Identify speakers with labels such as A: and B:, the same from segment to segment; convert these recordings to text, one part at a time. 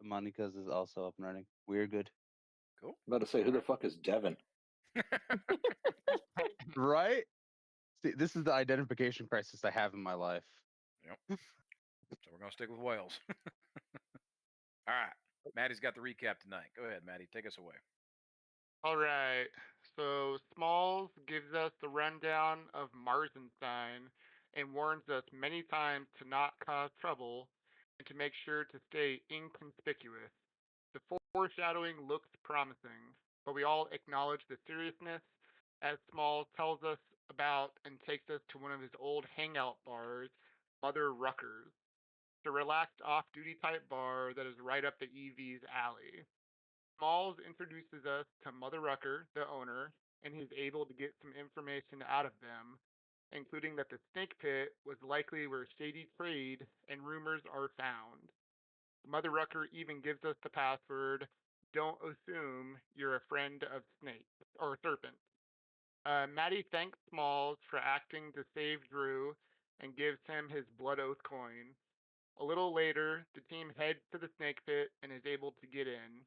A: Monica's is also up and running. We're good.
B: Cool.
C: I'm about to say, who the fuck is Devin?
A: Right? See, this is the identification crisis I have in my life.
B: Yep. So we're gonna stick with Wales. All right. Maddie's got the recap tonight. Go ahead, Maddie. Take us away.
D: All right. So Smalls gives us the rundown of Marzenstein and warns us many times to not cause trouble and to make sure to stay inconspicuous. The foreshadowing looks promising, but we all acknowledge the seriousness as Smalls tells us about and takes us to one of his old hangout bars, Mother Rucker's, the relaxed off-duty type bar that is right up the EV's alley. Smalls introduces us to Mother Rucker, the owner, and he's able to get some information out of them, including that the snake pit was likely where shady trade and rumors are found. Mother Rucker even gives us the password, "Don't assume you're a friend of snakes or serpents." Maddie thanks Smalls for acting to save Drew and gives him his blood oath coin. A little later, the team heads to the snake pit and is able to get in.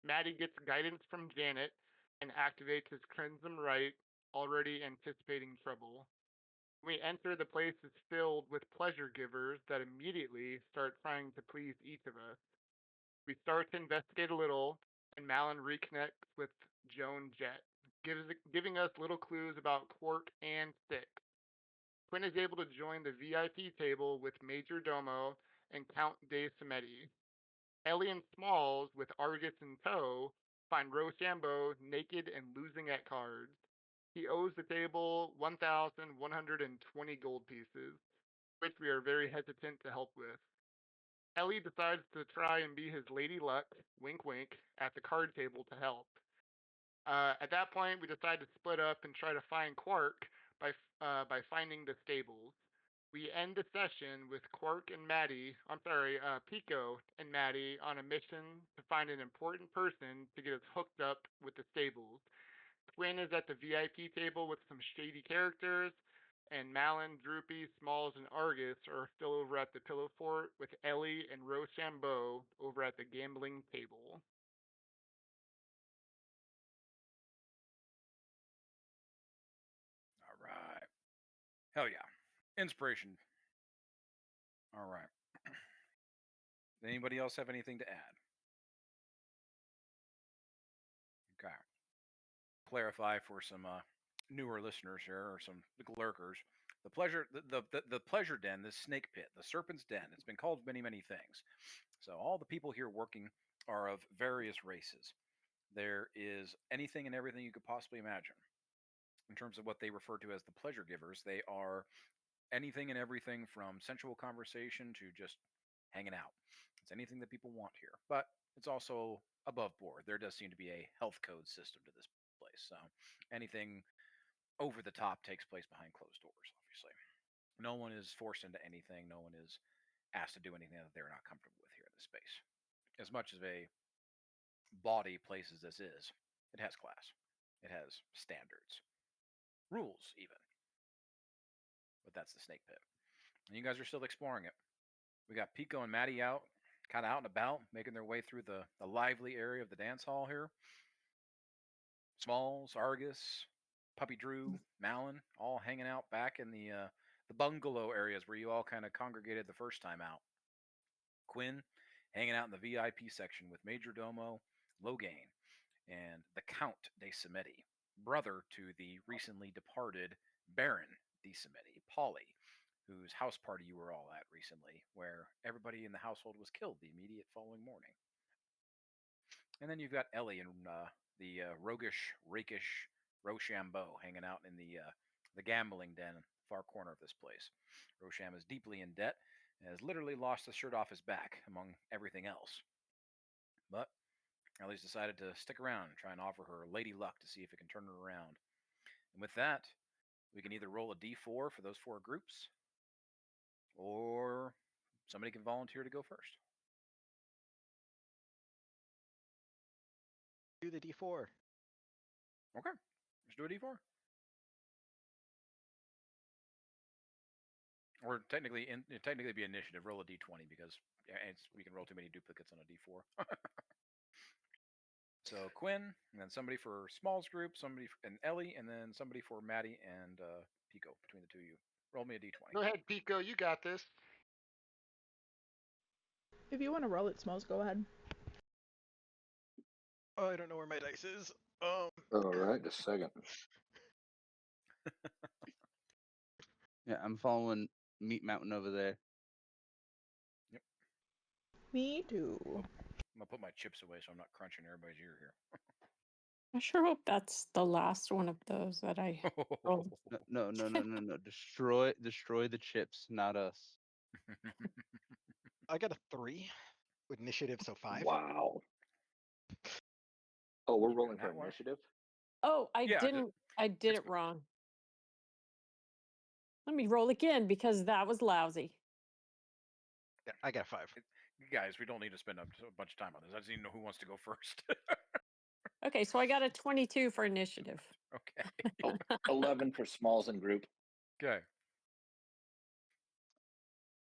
D: Maddie gets guidance from Janet and activates his Crimson Right, already anticipating trouble. When we enter, the place is filled with pleasure givers that immediately start trying to please each of us. We start to investigate a little, and Malin reconnects with Joan Jett, giving us little clues about Quark and Six. Quinn is able to join the VIP table with Major Domo and Count De Simeti. Ellie and Smalls, with Argus in tow, find Rochambeau naked and losing at cards. He owes the table 1,120 gold pieces, which we are very hesitant to help with. Ellie decides to try and be his Lady Luck, wink wink, at the card table to help. At that point, we decide to split up and try to find Quark by finding the stables. We end the session with Pico and Maddie on a mission to find an important person to get us hooked up with the stables. Quinn is at the VIP table with some shady characters, and Malin, Droopy, Smalls, and Argus are still over at the Pillow Fort with Ellie and Rochambeau over at the gambling table.
B: All right. Hell yeah. Inspiration. All right. Anybody else have anything to add? Okay. Clarify for some newer listeners here, or some lurkers. The pleasure den, the snake pit, the serpent's den. It's been called many, many things. So all the people here working are of various races. There is anything and everything you could possibly imagine. In terms of what they refer to as the pleasure givers, they are anything and everything from sensual conversation to just hanging out. It's anything that people want here. But it's also above board. There does seem to be a health code system to this place. So anything over the top takes place behind closed doors, obviously. No one is forced into anything. No one is asked to do anything that they're not comfortable with here in this space. As much as a bawdy place as this is, it has class. It has standards. Rules, even. But that's the snake pit. And you guys are still exploring it. We got Pico and Maddie out, kind of out and about, making their way through the lively area of the dance hall here. Smalls, Argus, Puppy Drew, Malin, all hanging out back in the bungalow areas where you all kind of congregated the first time out. Quinn hanging out in the VIP section with Major Domo, Logain, and the Count De Simeti, brother to the recently departed Baron De Simeti, Polly, whose house party you were all at recently, where everybody in the household was killed the immediate following morning. And then you've got Ellie and the roguish, rakish Rochambeau hanging out in the gambling den, far corner of this place. Rocham is deeply in debt and has literally lost the shirt off his back, among everything else. But Ellie's decided to stick around and try and offer her Lady Luck to see if it can turn her around. And with that, we can either roll a d4 for those 4 groups, or somebody can volunteer to go first.
E: Do the D4.
B: Okay, let's do a d4. Or technically be initiative. Roll a d20 because yeah, and we can roll too many duplicates on a D4. So Quinn, and then somebody for Smalls group, and Ellie, and then somebody for Maddie and Pico between the two of you. Roll me a D20.
D: Go ahead, Pico. You got this.
E: If you want to roll it, Smalls, go ahead.
F: Oh, I don't know where my dice is.
C: All right, just a second.
A: Yeah, I'm following Meat Mountain over there.
E: Me too.
B: I'm gonna put my chips away so I'm not crunching everybody's ear here.
G: I sure hope that's the last one of those that I rolled.
A: No. Destroy the chips, not us.
F: I got a 3 with initiative, so 5.
C: Wow. Oh, we're
B: You got
C: rolling for
B: that one?
C: initiative?
G: Oh, I
B: Yeah,
G: didn't. I did it wrong. Let me roll again because that was lousy.
F: Yeah, I got a 5.
B: Guys, we don't need to spend a bunch of time on this. I just need to know who wants to go first.
G: Okay, so I got a 22 for initiative.
B: Okay.
C: 11 for Smalls and group.
B: Okay.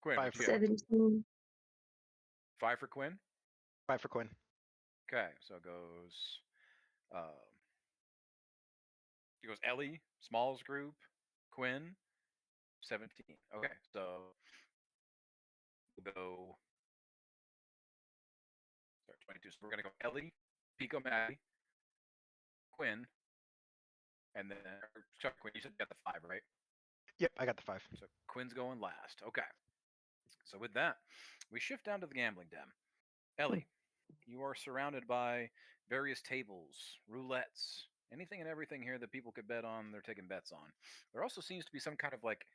B: Quinn,
F: 5
B: what you
F: for
B: got?
H: 17.
B: 5 for Quinn?
F: 5 for Quinn.
B: Okay, so it goes Ellie, Smalls group, Quinn, 17. Okay, so we'll go 22. So we're gonna go Ellie, Pico, Maddie, Quinn, and then sorry, Quinn, you said you got the 5, right?
F: Yep, I got the 5.
B: So Quinn's going last. Okay. So with that, we shift down to the gambling den. Ellie, you are surrounded by various tables, roulettes, anything and everything here that people could bet on. They're taking bets on. There also seems to be some kind of like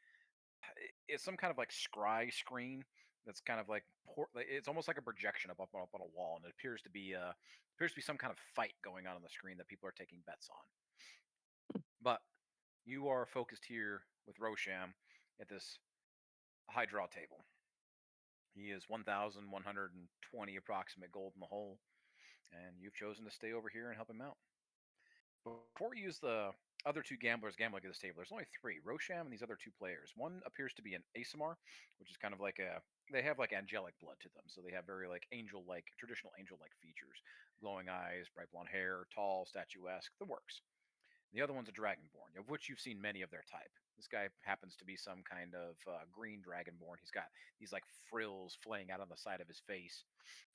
B: scry screen that's kind of like it's almost like a projection up on a wall, and it appears to be some kind of fight going on the screen that people are taking bets on. But you are focused here with Rosham at this high draw table. He is 1,120 approximate gold in the hole, and you've chosen to stay over here and help him out. Before we use the other two gamblers gambling at this table, there's only 3, Rosham and these other 2 players. One appears to be an Aasimar, which is kind of like they have like angelic blood to them, so they have very like traditional angel-like features, glowing eyes, bright blonde hair, tall, statuesque, the works. The other one's a Dragonborn, of which you've seen many of their type. This guy happens to be some kind of green Dragonborn. He's got these like frills flaying out on the side of his face,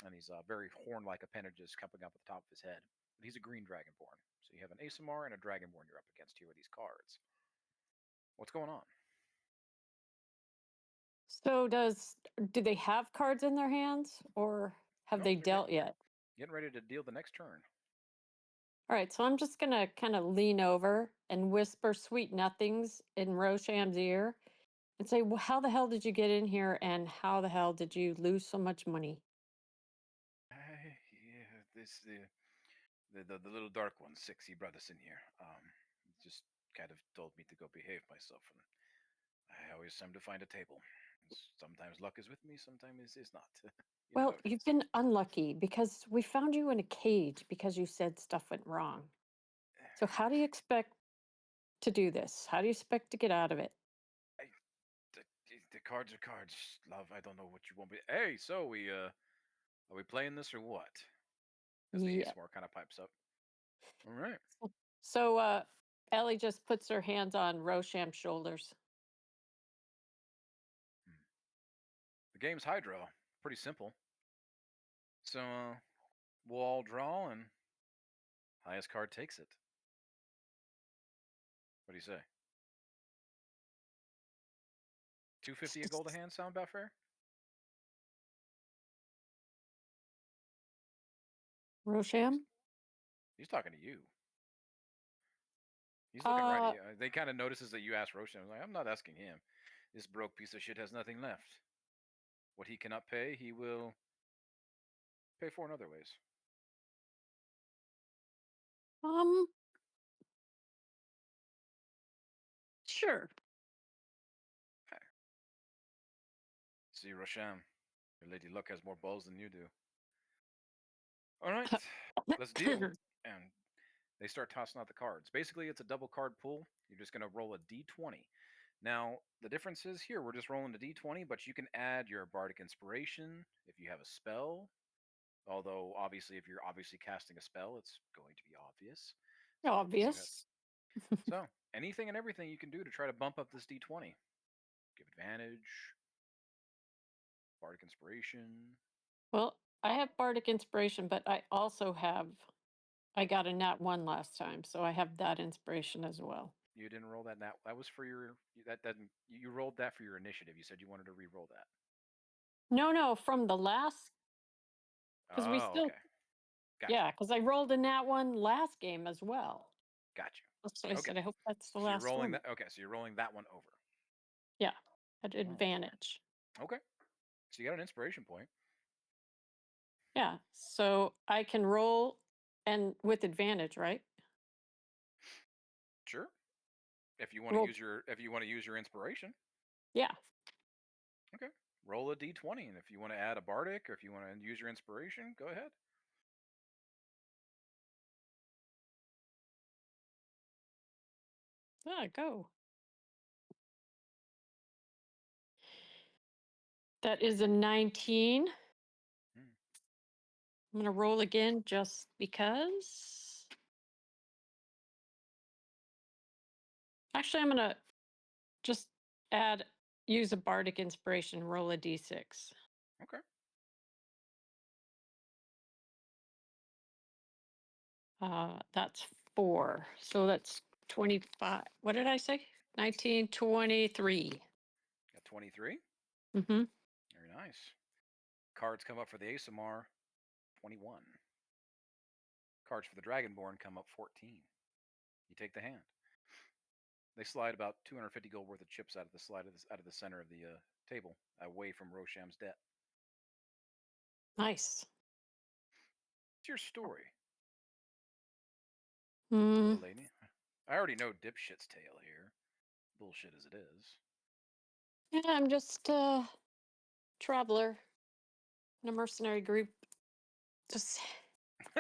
B: and these very horn-like appendages coming up at the top of his head. But he's a green Dragonborn. So you have an Aasimar and a Dragonborn you're up against here with these cards. What's going on?
G: So do they have cards in their hands, or have
B: No,
G: they
B: they're
G: dealt yet?
B: Getting ready to deal the next turn.
G: All right, so I'm just gonna kind of lean over and whisper sweet nothings in Rosham's ear and say, well, how the hell did you get in here, and how the hell did you lose so much money?
B: Yeah, this the little dark one, Six, he brought us in here. Just kind of told me to go behave myself, and I always seem to find a table. Sometimes luck is with me, sometimes it's not. You know
G: Well,
B: how it
G: you've
B: is.
G: been unlucky because we found you in a cage because you said stuff went wrong. So how do you expect to do this? How do you expect to get out of it?
B: The cards are cards, love. I don't know what you want me. Hey, so are we playing this or what? As the
G: Yeah.
B: Aasimar kind of pipes up. All right.
G: So Ellie just puts her hands on Rosham's shoulders.
B: The game's Hydro. Pretty simple. So we'll all draw, and highest card takes it. What do you say? 250 a gold a hand sound about fair?
G: Rosham?
B: He's talking to you. He's looking right
G: Uh,
B: at you. They kind of notices that you asked Roshan. Like, I'm not asking him. This broke piece of shit has nothing left. What he cannot pay, he will pay for in other ways.
G: Sure.
B: See, Roshan, your Lady Luck has more balls than you do. All right, let's deal. And they start tossing out the cards. Basically, it's a double card pool. You're just going to roll a d20. Now, the difference is here we're just rolling a d20, but you can add your bardic inspiration if you have a spell. Although, obviously, if you're obviously casting a spell, it's going to be obvious. So if you have-
G: Obvious.
B: So, anything and everything you can do to try to bump up this d20. Give advantage, bardic inspiration.
G: Well, I have bardic inspiration, but I also have. I got a nat 1 last time, so I have that inspiration as well.
B: You didn't roll that. That was for your. That doesn't. You rolled that for your initiative. You said you wanted to re-roll that.
G: No, from the last. Because we still.
B: Okay. Gotcha.
G: Yeah, because I rolled a nat 1 last game as well.
B: Gotcha.
G: That's what I
B: Okay.
G: said. I hope that's the
B: So you're
G: last
B: rolling
G: one.
B: that. Okay, so you're rolling that one over.
G: Yeah, at advantage.
B: Okay. So you got an inspiration point.
G: Yeah, so I can roll and with advantage, right?
B: Sure. If you want to
G: Roll-
B: use your inspiration,
G: Yeah.
B: roll a d20, and if you want to add a bardic or if you want to use your inspiration, go ahead.
G: Go. That is a 19.
B: Hmm.
G: I'm gonna roll again just because. Actually, I'm gonna just use a bardic inspiration, roll a d6.
B: Okay.
G: That's 4. So that's 25. What did I say? 19, 23.
B: Got 23.
G: Mm-hmm.
B: Very nice. Cards come up for the Asimar, 21. Cards for the Dragonborn come up 14. You take the hand. They slide about 250 gold worth of chips out of the center of the table, away from Rosham's debt.
G: Nice.
B: What's your story,
G: Mm,
B: little lady? I already know dipshit's tale here. Bullshit as it is.
G: yeah, I'm just a traveler in a mercenary group. Just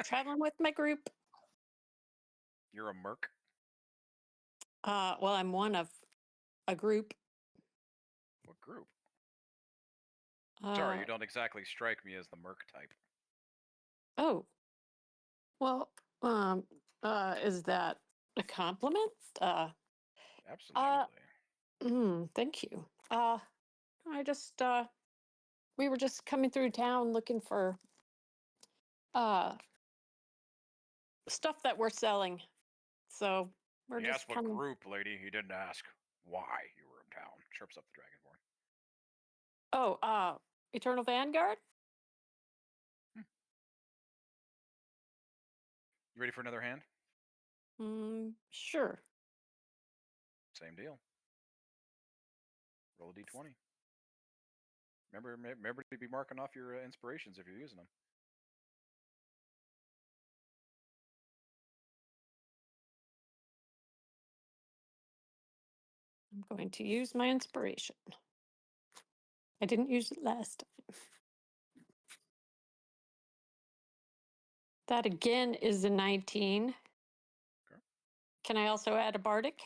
G: traveling with my group.
B: You're a merc.
G: Well, I'm one of a group.
B: What group? Sorry,
G: Uh,
B: you don't exactly strike me as the merc type.
G: Oh, well, is that a compliment?
B: Absolutely.
G: Thank you. I just we were just coming through town looking for uh stuff that we're selling. So we're
B: He
G: just
B: asked what
G: coming.
B: group, lady. He didn't ask why you were in town. Chirps up the Dragonborn.
G: Oh, Eternal Vanguard?
B: You ready for another hand?
G: Sure.
B: Same deal. Roll a d20. Remember to be marking off your inspirations if you're using them.
G: I'm going to use my inspiration. I didn't use it last time. That again is a 19.
B: Okay.
G: Can I also add a bardic?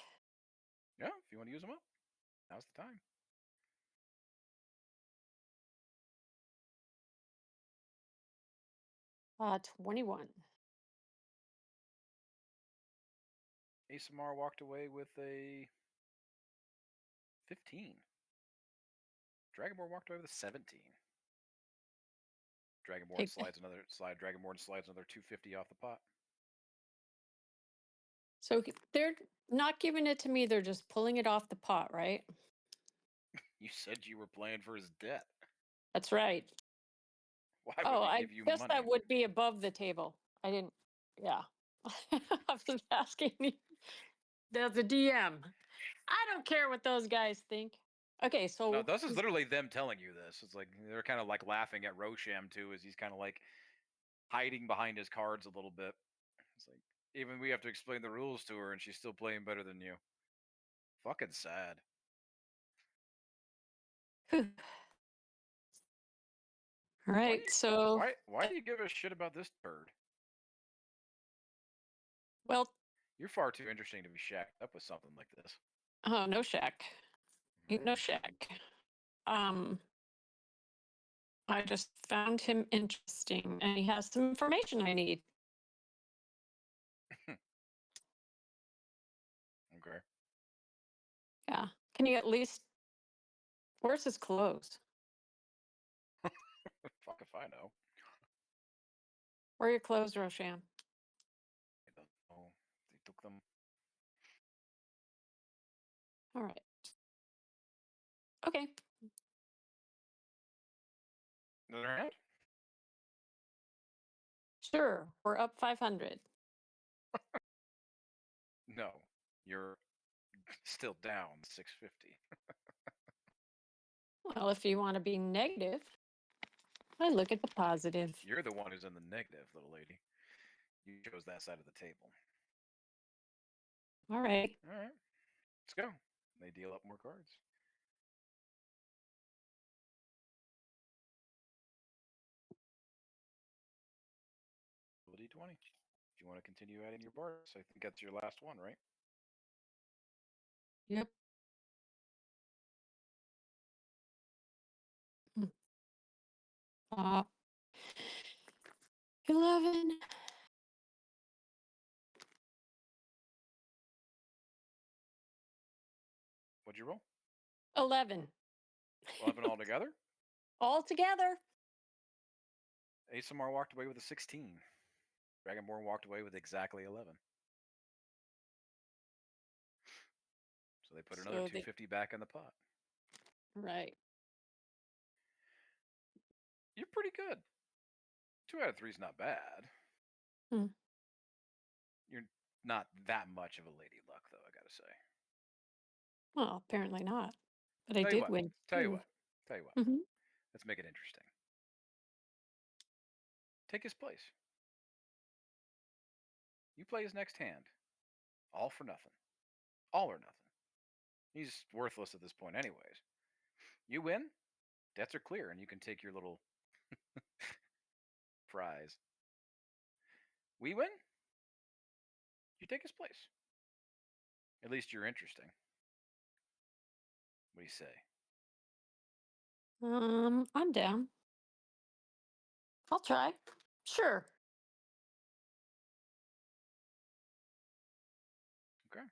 B: Yeah, if you want to use them up, now's the time.
G: Uh, 21.
B: Asimar walked away with a 15. Dragonborn walked away with a 17. Dragonborn
G: Take-
B: slides another 250 off the pot.
G: So they're not giving it to me, they're just pulling it off the pot, right?
B: You said you were playing for his debt.
G: That's right.
B: Why
G: Oh,
B: would he
G: I
B: give you
G: guess
B: money?
G: that would be above the table. I didn't, yeah. I was asking the DM. I don't care what those guys think. Okay, so
B: No, this is literally them telling you this. It's like they're kind of like laughing at Rosham too, as he's kind of like hiding behind his cards a little bit. It's like even we have to explain the rules to her, and she's still playing better than you. Fucking sad.
G: all right, so
B: Why do you give a shit about this bird?
G: well,
B: You're far too interesting to be shacked up with something like this.
G: oh no, Shaq. No check. I just found him interesting, and he has some information I need.
B: Okay.
G: Yeah. Can you at least? Where's his clothes?
B: Fuck if I know.
G: Where are your clothes, Rosham?
B: I don't know. They took them.
G: All right. Okay.
B: Another hand?
G: Sure. We're up 500.
B: No. You're still down 650.
G: Well, if you want to be negative, I look at the positive.
B: You're the one who's in the negative, little lady. You chose that side of the table.
G: All right.
B: All right. Let's go. They deal up more cards. Roll a d20. If you want to continue adding your bars, I think that's your last one, right?
G: Yep. Uh, 11.
B: What'd you roll?
G: 11.
B: 11 altogether?
G: All together.
B: Asamar walked away with a 16. Dragonborn walked away with exactly 11. So they put another
G: So they-
B: 250 back in the pot.
G: Right.
B: You're pretty good. 2 out of 3 is not bad.
G: Hmm.
B: You're not that much of a lady luck, though, I gotta say.
G: Well, apparently not. But I
B: Tell you
G: did
B: what.
G: win.
B: Tell you
G: two.
B: what. Tell you what.
G: Mhm.
B: Let's make it interesting. Take his place. You play his next hand. All for nothing. All or nothing. He's worthless at this point, anyways. You win, debts are clear, and you can take your little prize. We win, you take his place. At least you're interesting. What do you say?
G: I'm down. I'll try. Sure.
B: Okay.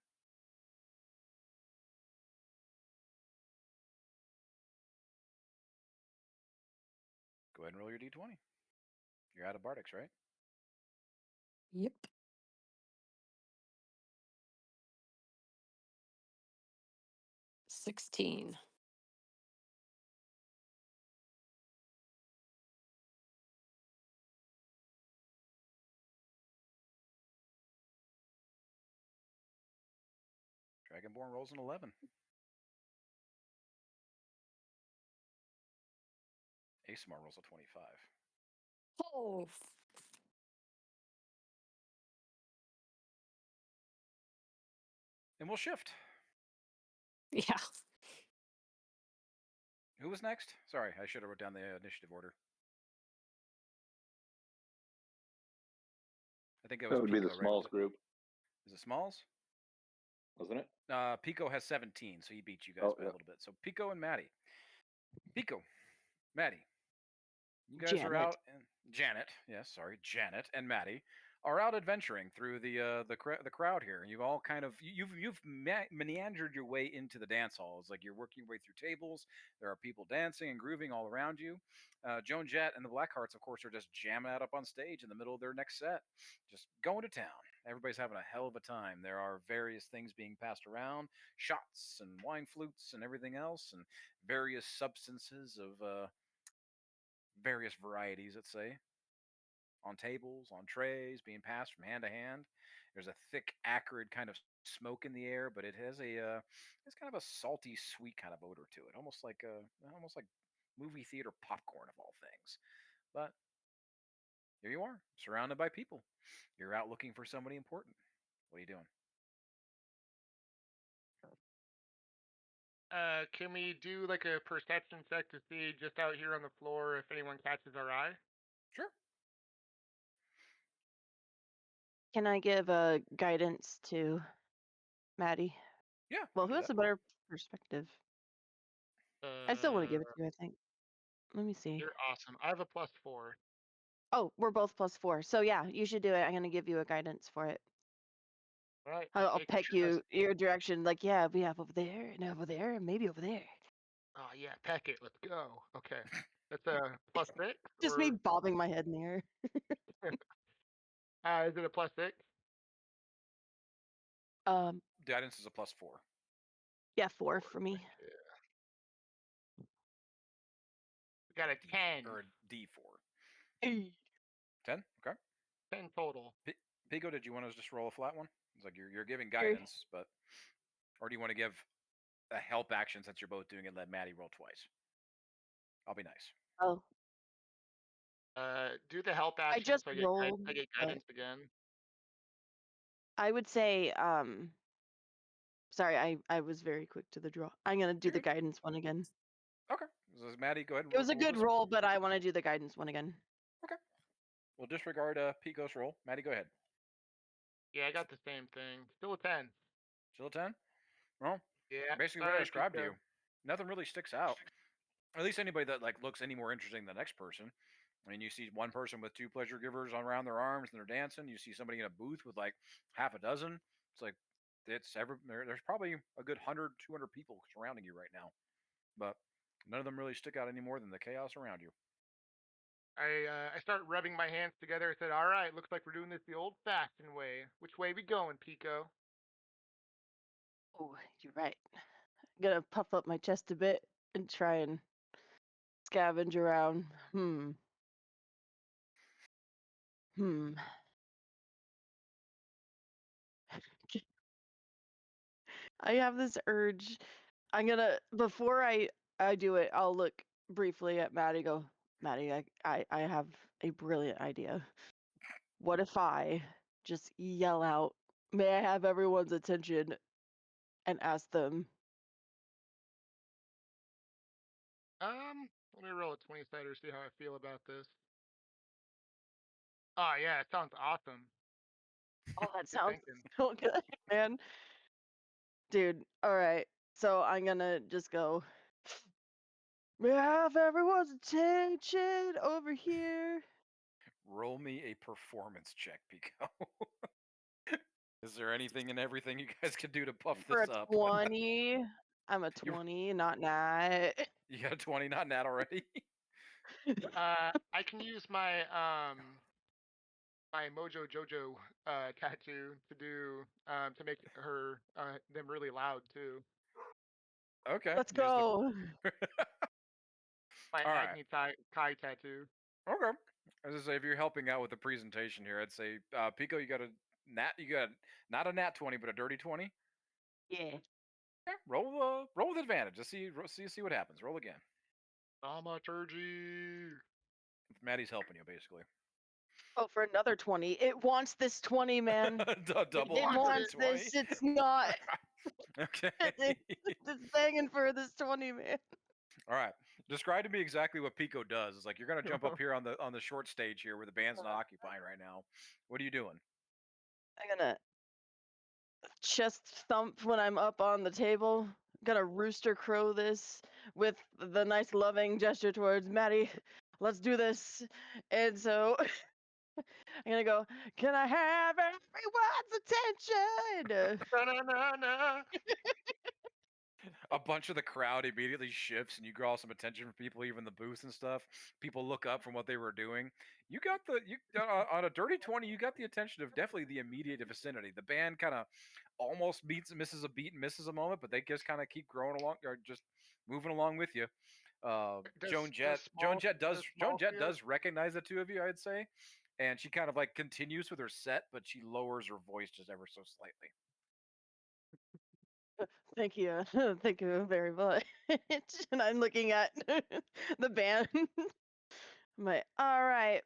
B: Go ahead and roll your d20. You're out of Bardics, right?
G: Yep. $16.
B: Dragonborn rolls an 11. Asamar rolls a 25.
G: Oh.
B: And we'll shift.
G: Yeah.
B: Who was next? Sorry, I should have wrote down the initiative order. I think it was
C: That would be the
B: Pico, right?
C: Smalls group,
B: Is it Smalls?
C: wasn't it?
B: Pico has 17, so he beat you guys
C: Oh,
B: by
C: yeah.
B: a little bit. So Pico and Maddie. Pico, Maddie, you guys are
F: Janet.
B: out. And Janet, yes, sorry, Janet and Maddie are out adventuring through the crowd here. You've all kind of you've meandered your way into the dance hall. It's like you're working your way through tables. There are people dancing and grooving all around you. Joan Jett and the Blackhearts, of course, are just jamming out up on stage in the middle of their next set, just going to town. Everybody's having a hell of a time. There are various things being passed around, shots and wine flutes and everything else, and various substances of various varieties, let's say, on tables, on trays, being passed from hand to hand. There's a thick, acrid kind of smoke in the air, but it has it's kind of a salty, sweet kind of odor to it, almost like movie theater popcorn of all things. But here you are, surrounded by people. You're out looking for somebody important. What are you doing?
D: Can we do like a perception check to see just out here on the floor if anyone catches our eye?
B: Sure.
H: Can I give guidance to Maddie?
B: Yeah.
H: Well,
B: you
H: who
B: can do
H: has a
B: that.
H: better perspective? I still want to give it to you, I think. Let me see.
D: You're awesome. I have a +4.
H: Oh, we're both +4. So yeah, you should do it. I'm gonna give you a guidance for it.
D: All right.
H: I'll
D: take
H: peck
D: your
H: you
D: chest.
H: your direction. Like, yeah, we have over there and over there and maybe over there.
D: Oh yeah, peck it. Let's go. Okay. That's a +6.
H: Just
D: or,
H: me bobbing my head in the air.
D: Is it a +6?
B: Guidance is a +4.
H: Yeah, 4 for me.
D: We got a 10.
B: Or a D4. 10? Okay.
D: 10 total.
B: Pico, did you want to just roll a flat one? It's like you're giving
H: Sure.
B: guidance, but or do you want to give a help action since you're both doing it? Let Maddie roll twice. I'll be nice.
H: Oh,
D: Do the help action
H: just
D: so I get,
H: rolled,
D: I get
H: but-
D: guidance again.
H: I would say, sorry, I was very quick to the draw. I'm gonna do the
B: Okay.
H: guidance one again.
B: Okay. So Maddie, go ahead. And
H: It was a
B: roll
H: good
B: this.
H: roll, but I want to do the guidance one again.
B: We'll disregard Pico's roll. Maddie, go ahead.
D: Yeah, I got the same thing. Still a 10.
B: Still a 10? Well,
D: Yeah.
B: basically what I
D: sorry,
B: described to
D: Pico.
B: you. Nothing really sticks out. At least anybody that like looks any more interesting than the next person. I mean, you see one person with 2 pleasure givers around their arms and they're dancing. You see somebody in a booth with like half a dozen. It's like there's probably a good 100, 200 people surrounding you right now, but none of them really stick out any more than the chaos around you.
D: I start rubbing my hands together. I said, "All right, looks like we're doing this the old-fashioned way. Which way we going, Pico?"
H: Oh, you're right. I'm gonna puff up my chest a bit and try and scavenge around. I have this urge. I'm gonna before I do it, I'll look briefly at Maddie. Go, Maddie. I have a brilliant idea. What if I just yell out, "May I have everyone's attention?" and ask them.
D: Let me roll a 20-sider, see how I feel about this. Oh yeah, it sounds awesome.
H: Oh, that
D: Good
H: sounds
D: thinking.
H: so good, man. Dude, all right. So I'm gonna just go. May I have everyone's attention over here?
B: Roll me a performance check, Pico. Is there anything and everything you guys can do to puff
H: For
B: this
H: a
B: up?
H: 20. I'm a 20, not nat.
B: You got a 20, not nat already.
D: I can use my my Mojo Jojo tattoo to do to make her them really loud too.
B: Okay.
H: Let's
B: use the-
H: go.
D: My
B: All right.
D: Agni Kai tattoo.
B: Okay. As I say, if you're helping out with the presentation here, I'd say Pico, you got not a nat 20, but a dirty 20.
H: Yeah.
B: Okay. Roll with advantage. Let's see what happens. Roll again.
D: Thaumaturgy.
B: Maddie's helping you basically.
H: Oh, for another 20. It wants this 20, man.
B: Double
H: It
B: on
H: wants
B: 20.
H: this. It's not.
B: Okay.
H: It's begging for this 20, man.
B: All right. Describe to me exactly what Pico does. It's like you're gonna jump up here on the short stage here where the band's not occupying right now. What are you doing?
H: I'm gonna chest thump when I'm up on the table. Gonna rooster crow this with the nice loving gesture towards Maddie. Let's do this. And so I'm gonna go, can I have everyone's attention?
D: Na-na-na-na.
B: A bunch of the crowd immediately shifts and you draw some attention from people, even the booth and stuff. People look up from what they were doing. You got on a dirty 20, you got the attention of definitely the immediate vicinity. The band kind of almost misses a beat and misses a moment, but they just kind of keep growing along or just moving along with you. Joan Jett does recognize the two of you, I'd say, and she kind of like continues with her set, but she lowers her voice just ever so slightly.
H: Thank you. Thank you very much. And I'm looking at the band. I'm like, all right.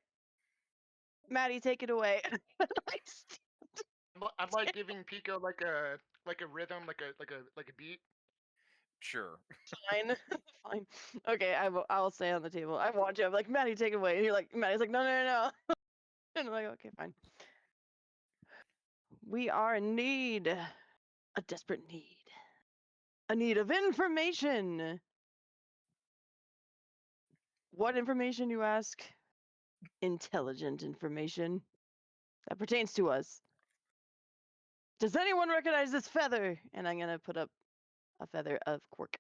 H: Maddie, take it away.
D: I'm like giving Pico like a rhythm, like a beat.
B: Sure.
H: Fine. Fine. Okay, I'll stay on the table. I want you. I'm like, Maddie, take it away. And you're like, Maddie's like, no. And I'm like, okay, fine. We are in need. A desperate need. A need of information. What information you ask? Intelligent information that pertains to us. Does anyone recognize this feather? And I'm gonna put up a feather of Quark.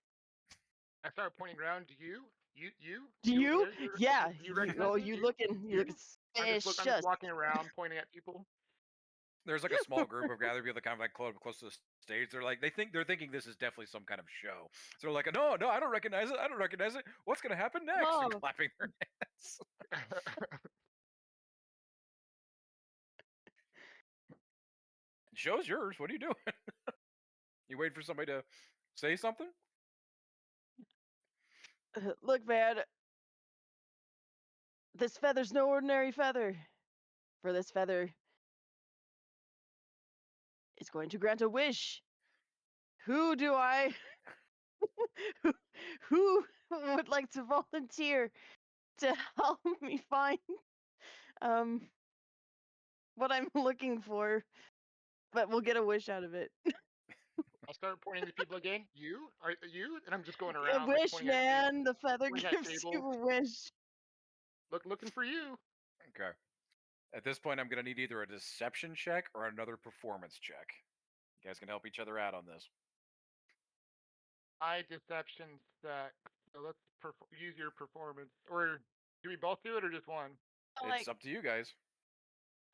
D: I start pointing around. Do you?
H: Do
D: over
H: you?
D: there, you
H: Yeah.
D: you recognize
H: Oh,
D: me?
H: you
D: You?
H: looking? You looking
D: I'm just
H: suspicious.
D: walking around, pointing at people.
B: There's like a small group of gathered people that kind of like close to the stage. They're like they're thinking this is definitely some kind of show. So they're like, no, I don't recognize it. I don't recognize it. What's gonna happen next? And
H: Oh.
B: clapping their hands. Show's yours. What are you doing? You waiting for somebody to say something?
H: Look, man. This feather's no ordinary feather. For this feather is going to grant a wish. Who do I? who would like to volunteer to help me find what I'm looking for? But we'll get a wish out of it.
D: I'll start pointing to people again. You? Are you? And I'm just going
H: A
D: around. like,
H: wish,
D: pointing at
H: man. The feather
D: pointing at
H: gives you
D: tables.
H: a wish.
D: looking for you.
B: Okay. At this point, I'm gonna need either a deception check or another performance check. You guys can help each other out on this.
D: My deception sucks. So let's use your performance. Or do we both do it or just one?
B: It's up to you guys.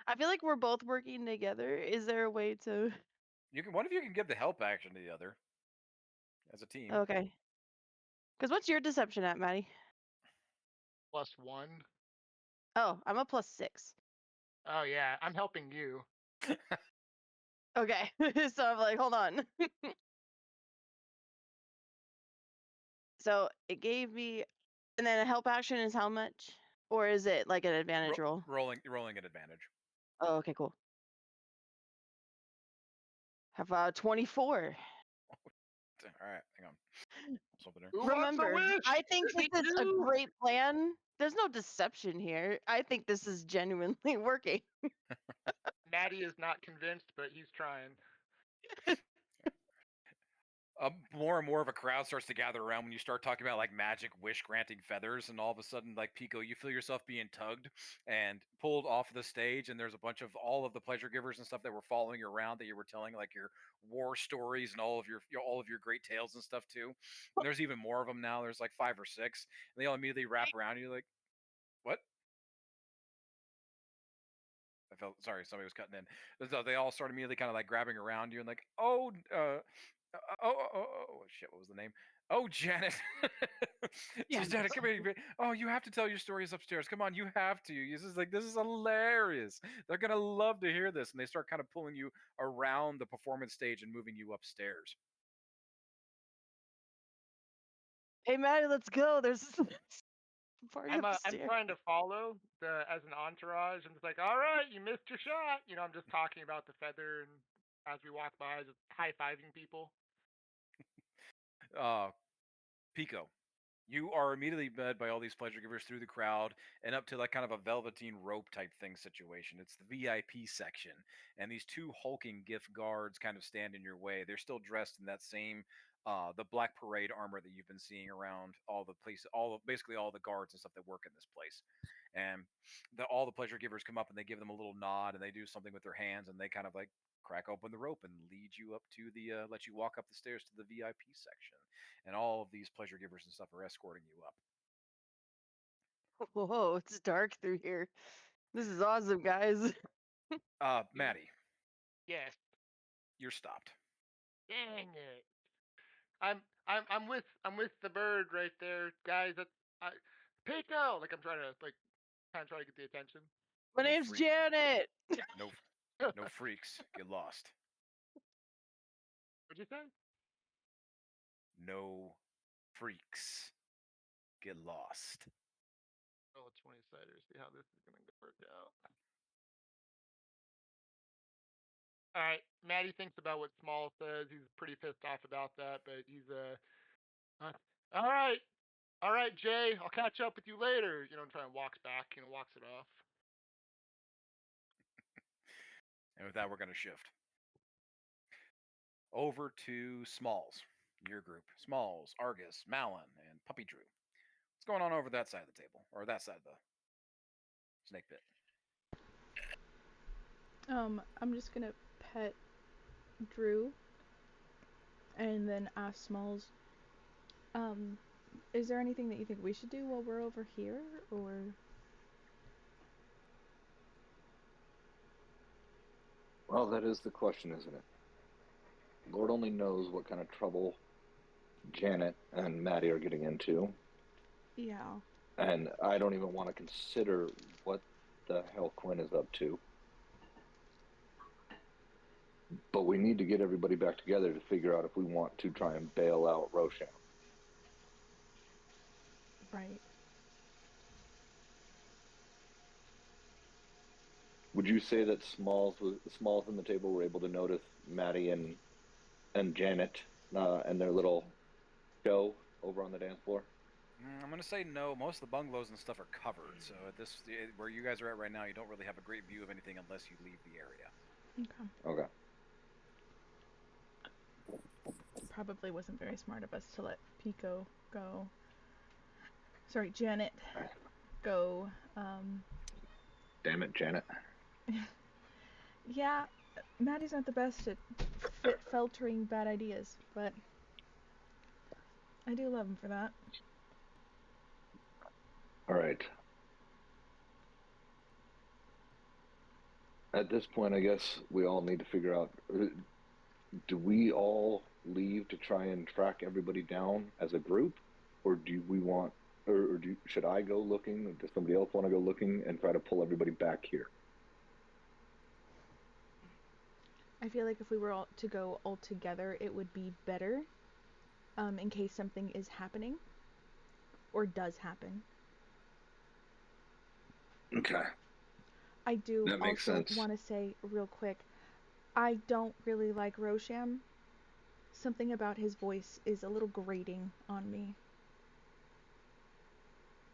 H: I feel like we're both working together. Is there a way to?
B: You can one of you can give the help action to the other as a team.
H: Okay. Because what's your deception at, Maddie?
D: +1.
H: Oh, I'm a +6.
D: Oh yeah, I'm helping you.
H: Okay. So I'm like, hold on. So it gave me, and then a help action is how much? Or is it like an advantage roll?
B: Rolling an advantage.
H: Oh, okay, cool. Have 24.
B: All right, hang on. Something there.
D: Who wants a
H: Remember,
D: wish?
H: I think this
D: Me
H: is a
D: too.
H: great plan. There's no deception here. I think this is genuinely working.
D: Maddie is not convinced, but he's trying.
B: More and more of a crowd starts to gather around when you start talking about like magic wish granting feathers, and all of a sudden, like Pico, you feel yourself being tugged and pulled off of the stage, and there's a bunch of all of the pleasure givers and stuff that were following you around that you were telling like your war stories and all of your great tales and stuff too. And there's even more of them now. There's like 5 or 6, and they all immediately wrap around you like, what? I felt sorry, somebody was cutting in. So they all start immediately kind of like grabbing around you and like, oh, shit, what was the name? Oh, Janet.
H: Janet.
B: Janet, come here. Oh, you have to tell your stories upstairs. Come on, you have to. This is hilarious. They're gonna love to hear this, and they start kind of pulling you around the performance stage and moving you upstairs.
H: Hey, Maddie, let's go. There's a party
D: I'm
H: upstairs.
D: trying to follow as an entourage. I'm just like, all right, you missed your shot. I'm just talking about the feather, and as we walk by, just high-fiving people.
B: Pico, you are immediately met by all these pleasure givers through the crowd and up to like kind of a velveteen rope type thing situation. It's the VIP section, and these 2 hulking gift guards kind of stand in your way. They're still dressed in that same the black parade armor that you've been seeing around all the place, basically all the guards and stuff that work in this place. And all the pleasure givers come up and they give them a little nod and they do something with their hands and they kind of like crack open the rope and lead you up to the let you walk up the stairs to the VIP section. And all of these pleasure givers and stuff are escorting you up.
H: Whoa, it's dark through here. This is awesome, guys.
B: Maddie,
D: Yes.
B: you're stopped.
D: Dang it. I'm with the bird right there, guys. Pico. Like I'm trying to get the attention.
H: My
B: No
H: name's
B: freak.
H: Janet.
B: No freaks get lost.
D: What'd you say?
B: No freaks get lost.
D: Roll a 20-sider. See how this is gonna work out. All right, Maddie thinks about what Small says. He's pretty pissed off about that, but he's all right, Jay. I'll catch up with you later. Try and walks back. Walks it off.
B: And with that, we're going to shift over to Smalls, your group. Smalls, Argus, Malin, and Puppy Drew. What's going on over that side of the table, or that side of the snake pit?
E: I'm just gonna pet Drew and then ask Smalls, is there anything that you think we should do while we're over here, or?
C: Well, that is the question, isn't it? Lord only knows what kind of trouble Janet and Maddie are getting into.
E: Yeah.
C: And I don't even want to consider what the hell Quinn is up to. But we need to get everybody back together to figure out if we want to try and bail out Rosham.
E: Right.
C: Would you say that Smalls and the table were able to notice Maddie and Janet and their little show over on the dance floor?
B: I'm gonna say no. Most of the bungalows and stuff are covered, so at where you guys are at right now, you don't really have a great view of anything unless you leave the area.
E: Okay.
C: Okay.
E: Probably wasn't very smart of us to let Pico go. Sorry, Janet go.
C: Damn it, Janet.
E: Yeah, Maddie's not the best at filtering bad ideas, but I do love him for that.
C: All right. At this point, I guess we all need to figure out, do we all leave to try and track everybody down as a group? Or do we want, should I go looking? Or does somebody else want to go looking and try to pull everybody back here?
E: I feel like if we were all to go all together, it would be better, in case something is happening, or does happen.
C: Okay.
E: I do
C: That makes
E: also
C: sense.
E: want to say real quick, I don't really like Rosham. Something about his voice is a little grating on me.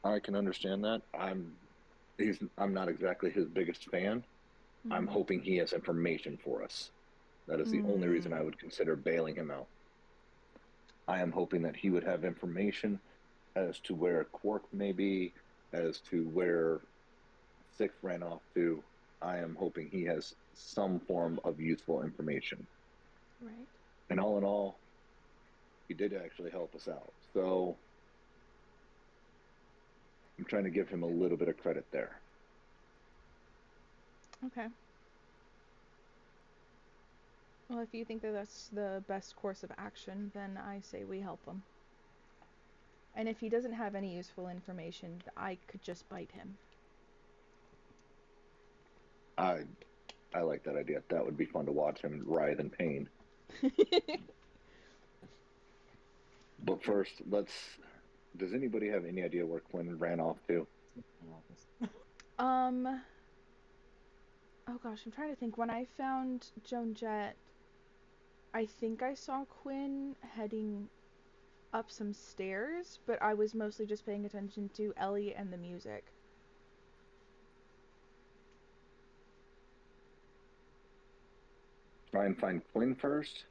C: I can understand that. I'm not exactly his biggest fan. I'm hoping he has information for us. That is the only reason I would consider bailing him out. I am hoping that he would have information as to where Quark may be, as to where Six ran off to. I am hoping he has some form of useful information.
E: Right.
C: And all in all, he did actually help us out. So I'm trying to give him a little bit of credit there.
E: Okay. Well, if you think that that's the best course of action, then I say we help him. And if he doesn't have any useful information, I could just bite him.
C: I like that idea. That would be fun to watch him writhe in pain. But first, does anybody have any idea where Quinn ran off to?
E: Oh gosh, I'm trying to think. When I found Joan Jett, I think I saw Quinn heading up some stairs, but I was mostly just paying attention to Ellie and the music.
C: Try and find Quinn first?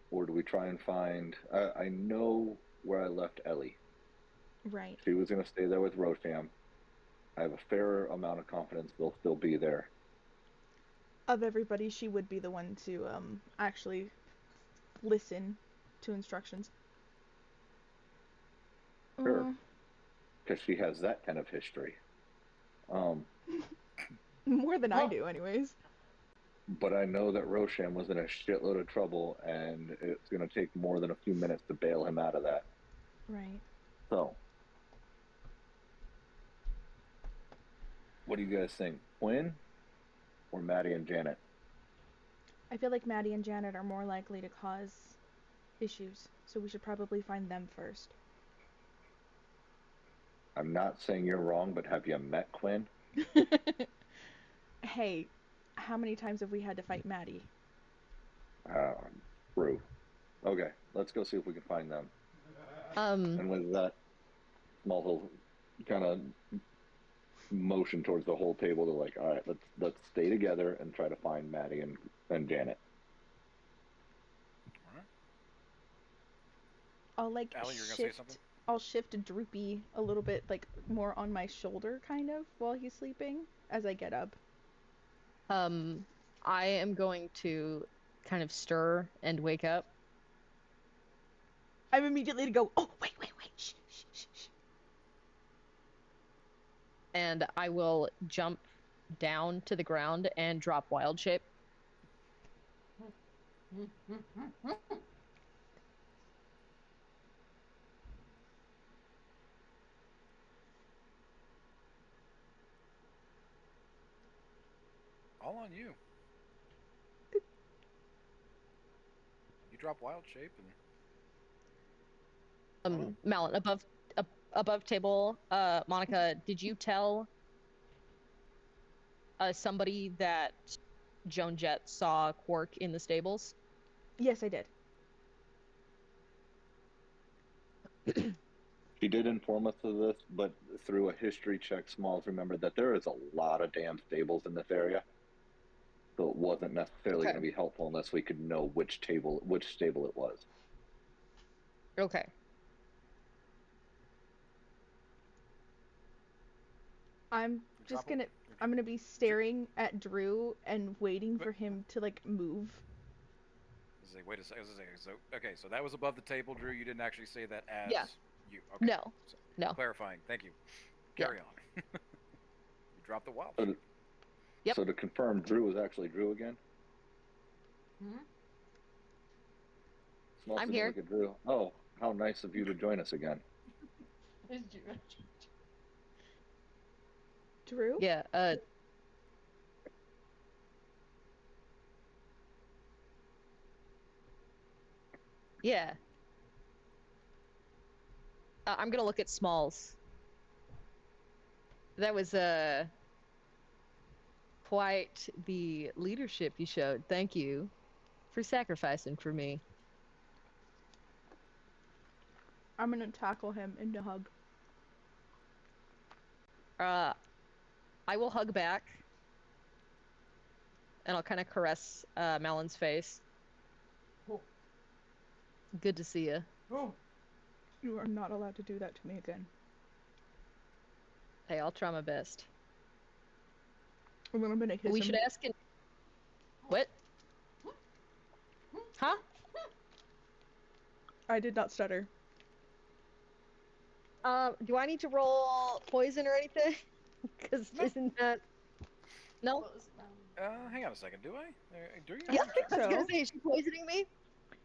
C: Or do we try and find... I know where I left Ellie.
E: Right.
C: She was going to stay there with Rosham. I have a fair amount of confidence they'll still be there.
E: Of everybody, she would be the one to actually listen to instructions.
C: Sure. Because she has that kind of history.
E: More than I do, anyways.
C: But I know that Rosham was in a shitload of trouble, and it's going to take more than a few minutes to bail him out of that.
E: Right.
C: So, what do you guys think? Quinn or Maddie and Janet?
E: I feel like Maddie and Janet are more likely to cause issues, so we should probably find them first.
C: I'm not saying you're wrong, but have you met Quinn?
E: Hey, how many times have we had to fight Maddie?
C: True. Okay, let's go see if we can find them. And with that, Smalls will kind of motion towards the whole table to like, all right, let's stay together and try to find Maddie and Janet.
B: All right.
E: I'll like
B: Allie, you're gonna say
E: shift.
B: something?
E: I'll shift Droopy a little bit, like more on my shoulder, kind of, while he's sleeping, as I get up.
I: I am going to kind of stir and wake up.
E: I'm immediately to go, oh, wait, shh, shh, shh, shh.
I: And I will jump down to the ground and drop Wild Shape.
B: All on you. You drop Wild Shape and
I: Malin, above table, Monica, did you tell somebody that Joan Jett saw Quark in the stables?
E: Yes, I did.
C: She did inform us of this, but through a history check, Smalls remembered that there is a lot of damn stables in this area. So it wasn't necessarily going to be helpful unless we could know which stable it was.
I: Okay.
E: I'm gonna be staring at Drew and waiting for him to like move.
B: wait a second. So okay, so that was above the table, Drew. You didn't actually say that as you. Okay.
I: No.
B: So,
I: no.
B: Clarifying. Thank you. Carry on. You dropped the Wild.
I: Yep.
C: So to confirm, Drew is actually Drew again? Smalls
I: I'm
C: didn't
I: here.
C: Look at Drew. Oh, how nice of you to join us again.
E: Drew?
I: Yeah, yeah. I'm gonna look at Smalls. That was quite the leadership you showed. Thank you for sacrificing for me.
E: I'm gonna tackle him into hug.
I: I will hug back, and I'll kind of caress Malin's face. Good to see you.
E: You are not allowed to do that to me again.
I: Hey, I'll try my best.
E: And then I'm gonna kiss
I: We
E: him.
I: should ask. What? Huh?
E: I did not stutter.
I: Do I need to roll poison or anything? Because isn't that... No?
B: Hang on a second. Do I? Do you?
I: Yeah,
E: I think
I: I was
E: so.
I: gonna say, is she poisoning me?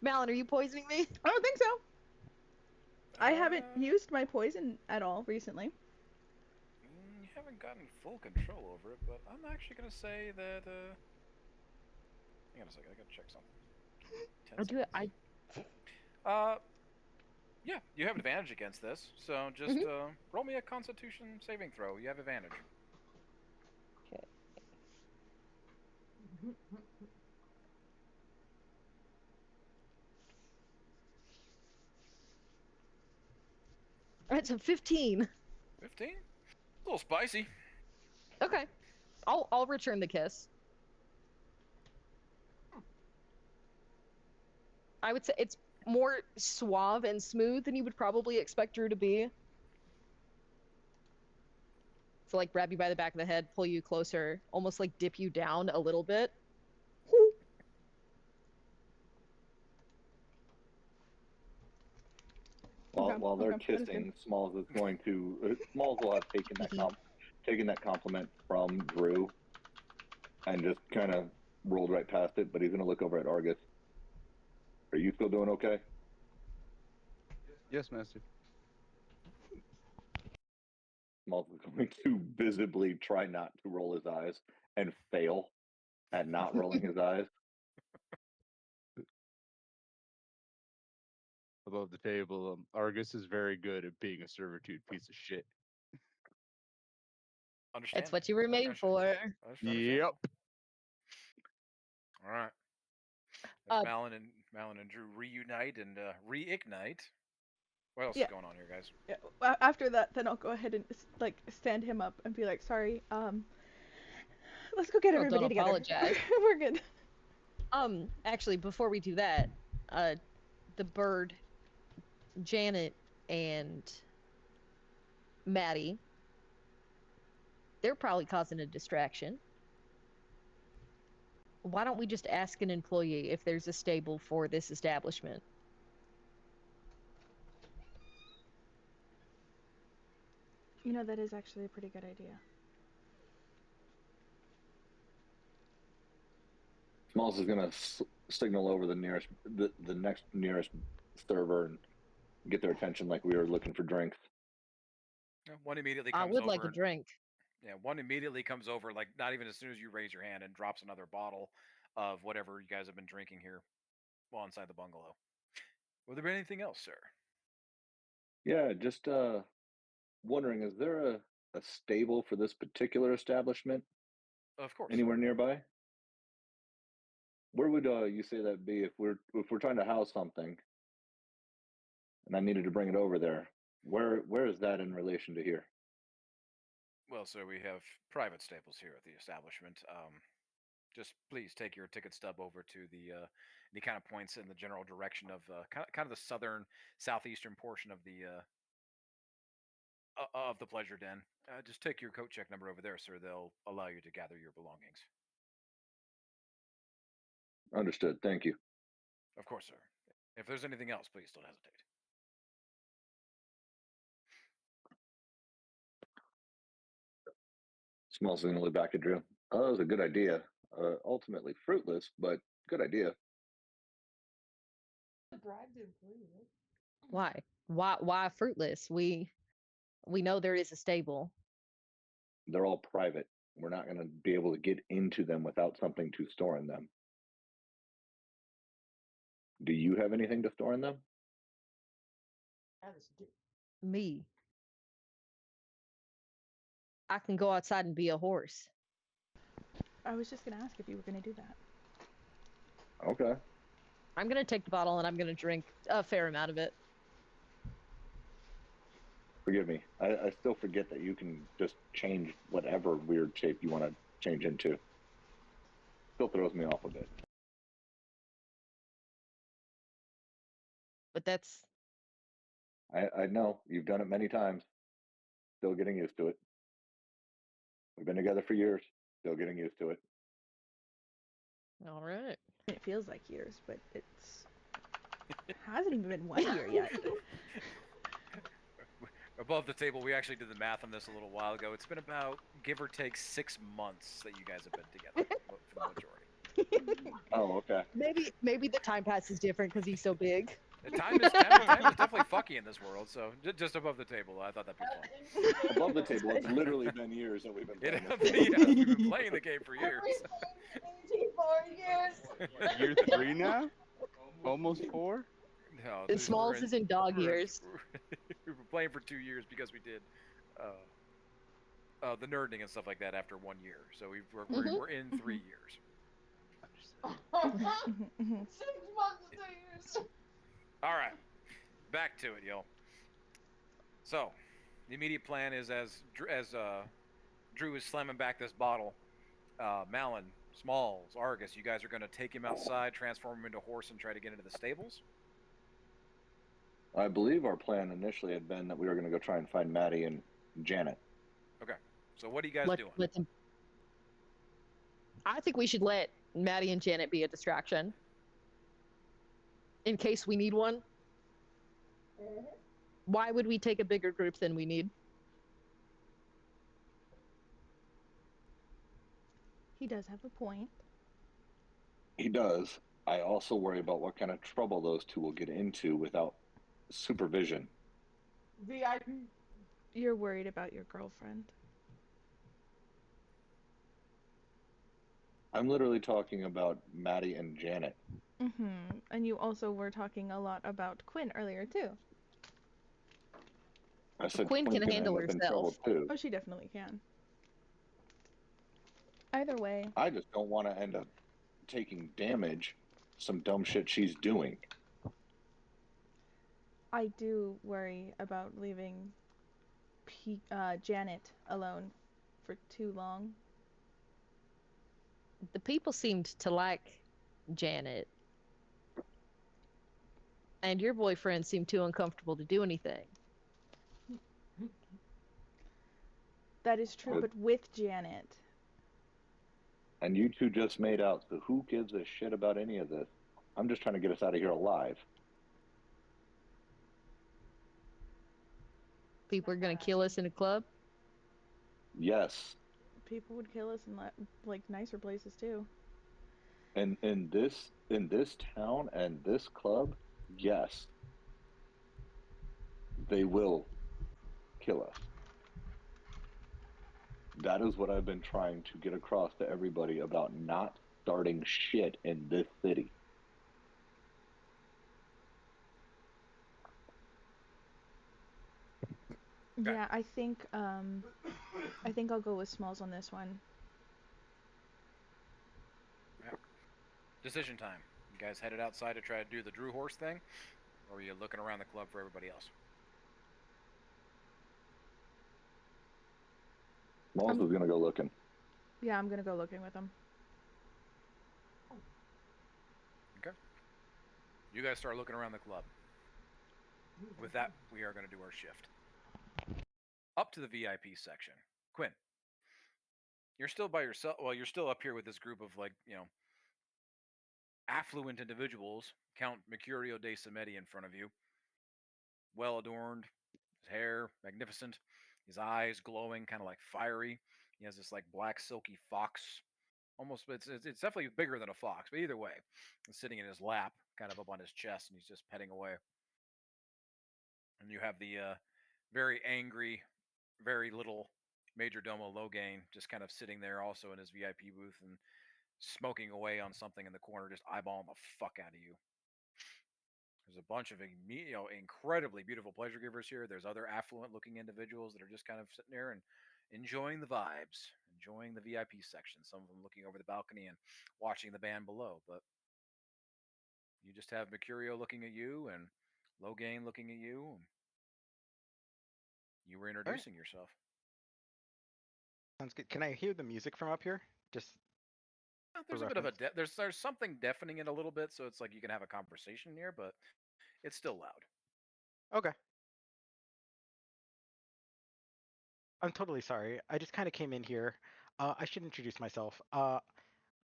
I: Malin, are you poisoning me?
E: I don't think so. I haven't used my poison at all recently.
B: You haven't gotten full control over it, but I'm actually gonna say that. Hang on a second. I gotta check something.
I: I'll do it.
B: Yeah, you have advantage against this, so just roll me a Constitution saving throw. You have advantage.
I: Okay. It's a 15.
B: 15? A little spicy.
I: Okay. I'll return the kiss. I would say it's more suave and smooth than you would probably expect Drew to be. So like grab you by the back of the head, pull you closer, almost like dip you down a little bit.
C: While they're kissing, Smalls is going to Smalls will have taken that compliment from Drew and just kind of rolled right past it, but he's going to look over at Argus. Are you still doing okay?
A: Yes, Master.
C: Smalls is going to visibly try not to roll his eyes and fail at not rolling his eyes.
A: Above the table, Argus is very good at being a servitude piece of shit.
B: Understand?
I: That's what you were made for.
A: Yep.
B: All right. As Malin and Drew reunite and reignite. What else is going on here, guys?
E: Yeah, after that, then I'll go ahead and like stand him up and be like, "Sorry, let's go get everybody
I: don't
E: together."
I: apologize.
E: We're good.
I: Actually, before we do that, the bird, Janet, and Maddie, they're probably causing a distraction. Why don't we just ask an employee if there's a stable for this establishment?
E: You know, that is actually a pretty good idea.
C: Smalls is gonna signal over the next nearest server and get their attention, like we were looking for drinks.
B: One immediately
I: I
B: comes
I: would
B: over.
I: like a
B: and-
I: drink.
B: Yeah, one immediately comes over, like not even as soon as you raise your hand, and drops another bottle of whatever you guys have been drinking here while inside the bungalow. Would there be anything else, sir?
C: Yeah, just wondering, is there a stable for this particular establishment
B: Of course.
C: anywhere nearby? Where would you say that be if we're trying to house something and I needed to bring it over there? Where is that in relation to here?
B: Well, sir, we have private stables here at the establishment. Just please take your ticket stub over to the. And he kind of points in the general direction of kind of the southern, southeastern portion of the pleasure den. Just take your coat check number over there, sir. They'll allow you to gather your belongings.
C: Understood. Thank you.
B: Of course, sir. If there's anything else, please don't hesitate.
C: Smalls is gonna look back at Drew. Oh, that was a good idea. Ultimately fruitless, but good idea.
I: Why? Why fruitless? We know there is a stable.
C: They're all private. We're not gonna be able to get into them without something to store in them. Do you have anything to store in them?
I: Me. I can go outside and be a horse.
E: I was just gonna ask if you were gonna do that.
C: Okay.
I: I'm gonna take the bottle and I'm gonna drink a fair amount of it.
C: Forgive me. I still forget that you can just change whatever weird shape you want to change into. Still throws me off a bit.
I: But that's
C: I know you've done it many times. Still getting used to it. We've been together for years. Still getting used to it.
I: all right.
E: It feels like years, but it hasn't even been 1 year yet.
B: Above the table, we actually did the math on this a little while ago. It's been about, give or take, 6 months that you guys have been together for the majority.
C: Oh, okay.
I: Maybe the time pass is different because he's so big.
B: Time is definitely fucky in this world, so just above the table. I thought that'd be fun.
C: Above the table, it's literally been years that we've been playing this game.
B: Yeah, we've been playing the game for years.
A: What, year 3 now? Almost 4?
B: No,
I: And Smalls is in dog
B: we're
I: years.
B: We were playing for 2 years because we did the nerding and stuff like that after 1 year. So we're in 3 years.
E: 6 months,
I: 2 years.
B: All right, back to it, yo. So, the immediate plan is as Drew is slamming back this bottle, Malin, Smalls, Argus, you guys are going to take him outside, transform him into a horse, and try to get into the stables?
C: I believe our plan initially had been that we were going to go try and find Maddie and Janet.
B: Okay, so what are you guys doing?
I: Let them... I think we should let Maddie and Janet be a distraction. In case we need one. Why would we take a bigger group than we need?
E: He does have a point.
C: He does. I also worry about what kind of trouble those two will get into without supervision.
E: You're worried about your girlfriend.
C: I'm literally talking about Maddie and Janet.
E: And you also were talking a lot about Quinn earlier too.
C: I said
I: Quinn can
C: gonna
I: handle
C: end up in trouble,
I: herself.
C: too.
E: Oh, she definitely can. Either way,
C: I just don't want to end up taking damage some dumb shit she's doing.
E: I do worry about leaving Janet alone for too long.
I: The people seemed to like Janet. And your boyfriend seemed too uncomfortable to do anything.
E: That is true,
C: But-
E: but with Janet.
C: And you two just made out, so who gives a shit about any of this? I'm just trying to get us out of here alive.
I: People are gonna kill us in a club.
C: Yes.
E: People would kill us in like nicer places too.
C: And in this town and this club, yes. They will kill us. That is what I've been trying to get across to everybody about not starting shit in this city.
B: Okay.
E: Yeah, I think I'll go with Smalls on this one.
B: Decision time. You guys headed outside to try to do the Drew Horse thing, or are you looking around the club for everybody else?
C: Smalls is gonna go looking.
E: Yeah, I'm gonna go looking with him.
B: You guys start looking around the club. With that, we are going to do our shift. Up to the VIP section. Quinn, you're still by yourself. Well, you're still up here with this group of, like, affluent individuals. Count Mercurio de Samedi in front of you. Well adorned. His hair, magnificent. His eyes glowing, kind of like fiery. He has this, like, black silky fox. Almost, it's definitely bigger than a fox, but either way, it's sitting in his lap, kind of up on his chest, and he's just petting away. And you have the very angry, very little Major Domo Logain just kind of sitting there also in his VIP booth and smoking away on something in the corner, just eyeballing the fuck out of you. There's a bunch of incredibly beautiful pleasure givers here. There's other affluent looking individuals that are just kind of sitting there and enjoying the vibes, enjoying the VIP section. Some of them looking over the balcony and watching the band below. But you just have Mercurio looking at you and Logain looking at you. You were introducing yourself.
F: Sounds good. Can I hear the music from up here? Just
B: There's a bit of a there's something deafening it a little bit, so it's like you can have a conversation here, but it's still loud.
F: okay. I'm totally sorry. I just kind of came in here. I should introduce myself. I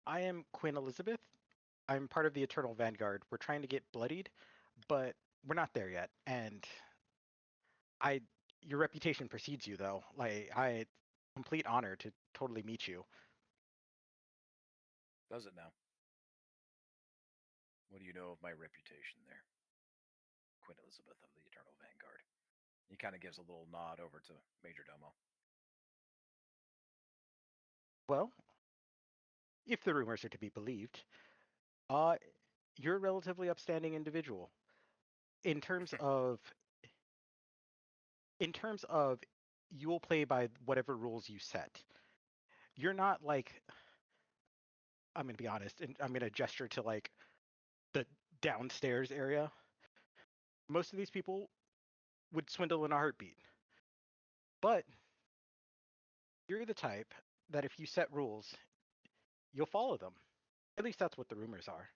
F: am Quinn Elizabeth. I'm part of the Eternal Vanguard. We're trying to get bloodied, but we're not there yet. And your reputation precedes you, though. Like, complete honor to totally meet you.
B: Does it now? What do you know of my reputation there? Quinn Elizabeth of the Eternal Vanguard. He kind of gives a little nod over to Major Domo.
F: Well, if the rumors are to be believed, you're a relatively upstanding individual. In terms of you will play by whatever rules you set. You're not like, I'm going to be honest, and I'm going to gesture to like the downstairs area. Most of these people would swindle in a heartbeat. But you're the type that if you set rules, you'll follow them. At least that's what the rumors are.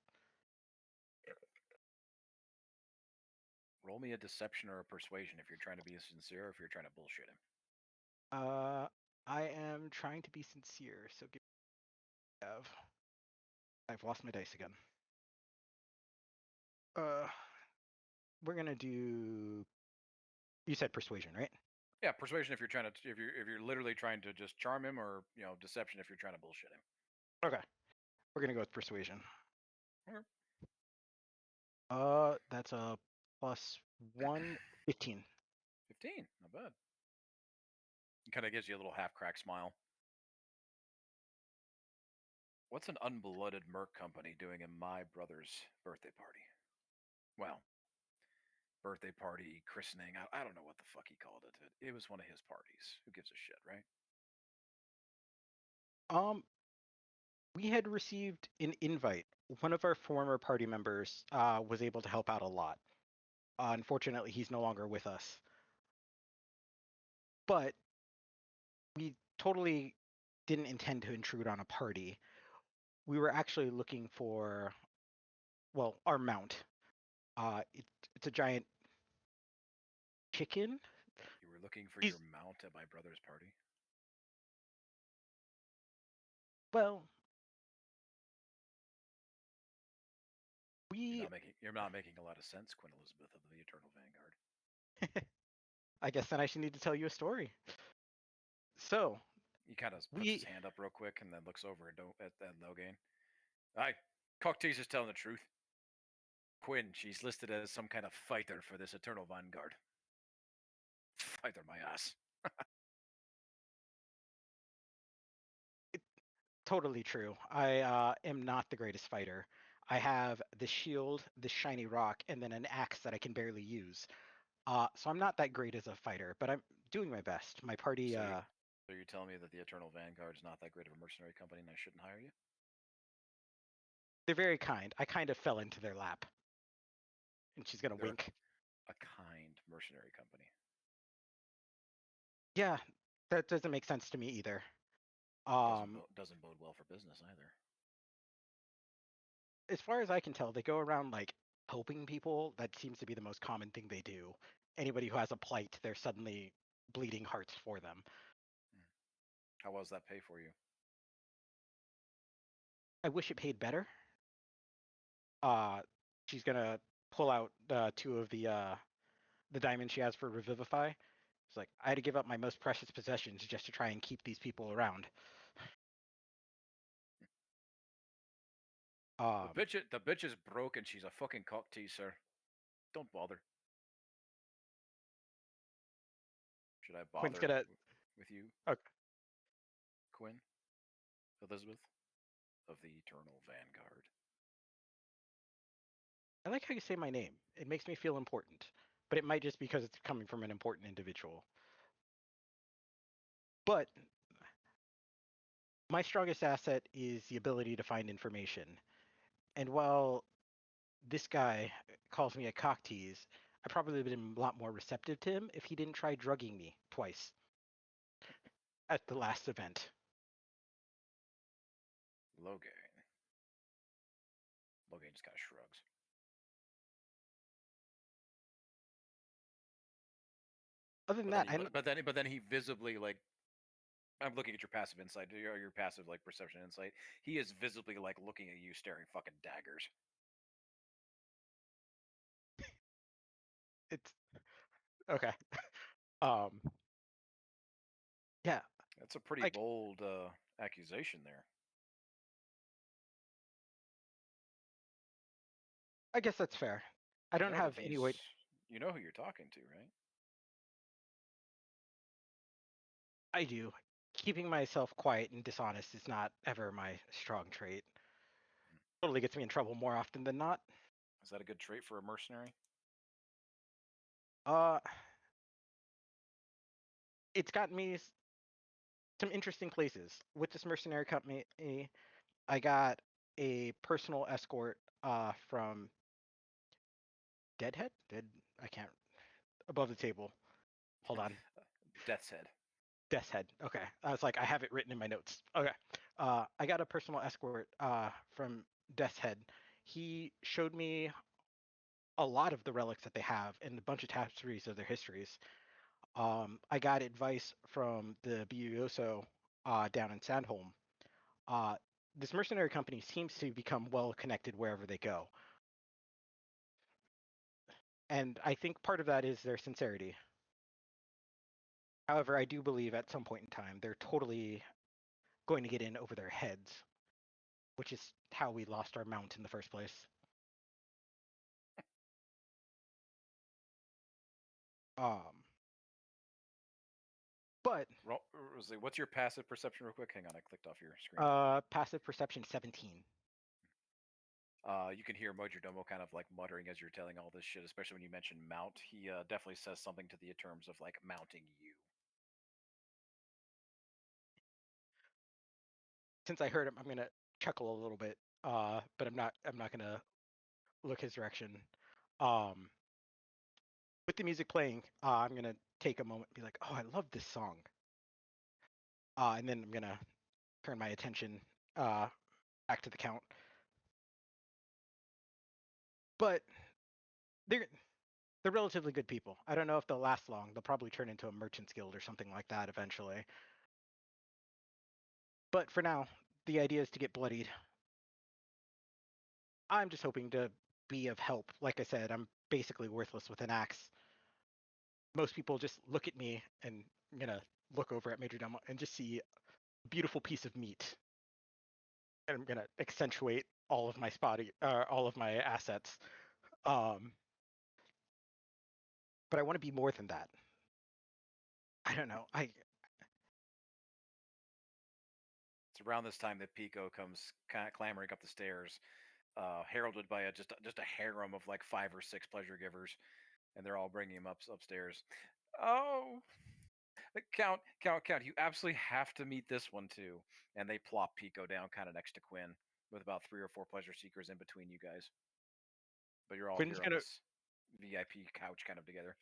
B: Roll me a deception or a persuasion if you're trying to be sincere or if you're trying to bullshit him.
F: I am trying to be sincere, so I've lost my dice again. We're gonna do. You said persuasion, right?
B: Yeah, persuasion if you're trying to if you're literally trying to just charm him, or deception if you're trying to bullshit him.
F: Okay, we're gonna go with persuasion.
B: Okay.
F: That's a +1, 15.
B: 15, not bad. He kind of gives you a little half-cracked smile. What's an unblooded merc company doing in my brother's birthday party? Well, birthday party, christening, I don't know what the fuck he called it. It was one of his parties. Who gives a shit, right?
F: We had received an invite. One of our former party members was able to help out a lot. Unfortunately, he's no longer with us. But we totally didn't intend to intrude on a party. We were actually looking for, well, our mount. It's a giant chicken.
B: You were looking for your mount at my brother's party?
F: Well,
B: You're not making a lot of sense, Queen Elizabeth of the Eternal Vanguard.
F: I guess then I should need to tell you a story. So,
B: He kind of puts his hand up real quick and then looks over at Logain. Aye, Cocktease is telling the truth. Quinn, she's listed as some kind of fighter for this Eternal Vanguard. Fighter my ass.
F: Totally true. I am not the greatest fighter. I have the shield, the shiny rock, and then an axe that I can barely use. So I'm not that great as a fighter, but I'm doing my best. My party,
B: So you're telling me that the Eternal Vanguard is not that great of a mercenary company and I shouldn't hire you?
F: they're very kind. I kind of fell into their lap. And she's gonna
B: They're
F: wink.
B: A kind mercenary company.
F: Yeah, that doesn't make sense to me either.
B: Doesn't bode well for business either.
F: As far as I can tell, they go around like helping people. That seems to be the most common thing they do. Anybody who has a plight, they're suddenly bleeding hearts for them.
B: How well does that pay for you?
F: I wish it paid better. She's gonna pull out 2 of the diamonds she has for Revivify. It's like I had to give up my most precious possessions just to try and keep these people around.
B: The bitch is broke and she's a fucking cocktease, sir. Don't bother. Should I bother
F: Quinn's gonna.
B: with you?
F: Okay.
B: Quinn? Elizabeth? Of the Eternal Vanguard.
F: I like how you say my name. It makes me feel important, but it might just because it's coming from an important individual. But my strongest asset is the ability to find information. And while this guy calls me a cocktease, I probably would have been a lot more receptive to him if he didn't try drugging me twice at the last event.
B: Logain. Logain just kind of shrugs.
F: Other than that,
B: but then he visibly like, I'm looking at your passive insight, or your passive like perception insight. He is visibly like looking at you, staring fucking daggers.
F: It's okay. Yeah.
B: That's a pretty bold accusation there.
F: I guess that's fair. I don't have any way.
B: You know who you're talking to, right?
F: I do. Keeping myself quiet and dishonest is not ever my strong trait. Totally gets me in trouble more often than not.
B: Is that a good trait for a mercenary?
F: It's gotten me some interesting places. With this mercenary company, I got a personal escort from Deadhead? I can't. Above the table. Hold on.
B: Death's Head.
F: Death's Head. Okay. I was like, I have it written in my notes. Okay. I got a personal escort from Death's Head. He showed me a lot of the relics that they have and a bunch of tapestries of their histories. I got advice from the Bioyoso down in Sandholm. This mercenary company seems to become well connected wherever they go. And I think part of that is their sincerity. However, I do believe at some point in time they're totally going to get in over their heads, which is how we lost our mount in the first place. But
B: Rosalie, what's your passive perception real quick? Hang on, I clicked off your screen.
F: Passive perception 17.
B: You can hear Mojodomo kind of like muttering as you're telling all this shit, especially when you mention mount. He definitely says something to the terms of like mounting you.
F: Since I heard him, I'm gonna chuckle a little bit, but I'm not gonna look his direction. With the music playing, I'm gonna take a moment and be like, "Oh, I love this song," and then I'm gonna turn my attention back to the count. But they're relatively good people. I don't know if they'll last long. They'll probably turn into a merchant's guild or something like that eventually. But for now, the idea is to get bloodied. I'm just hoping to be of help. Like I said, I'm basically worthless with an axe. Most people just look at me, and I'm gonna look over at Majordomo and just see a beautiful piece of meat. And I'm gonna accentuate all of my all of my assets. But I want to be more than that. I don't know.
B: It's around this time that Pico comes clambering up the stairs, heralded by just a harem of like 5 or 6 pleasure givers, and they're all bringing him upstairs. Oh, Count, you absolutely have to meet this one too. And they plop Pico down kind of next to Quinn, with about 3 or 4 pleasure seekers in between you guys. But you're all
F: Quinn's
B: here on
F: gonna
B: this VIP couch kind of together.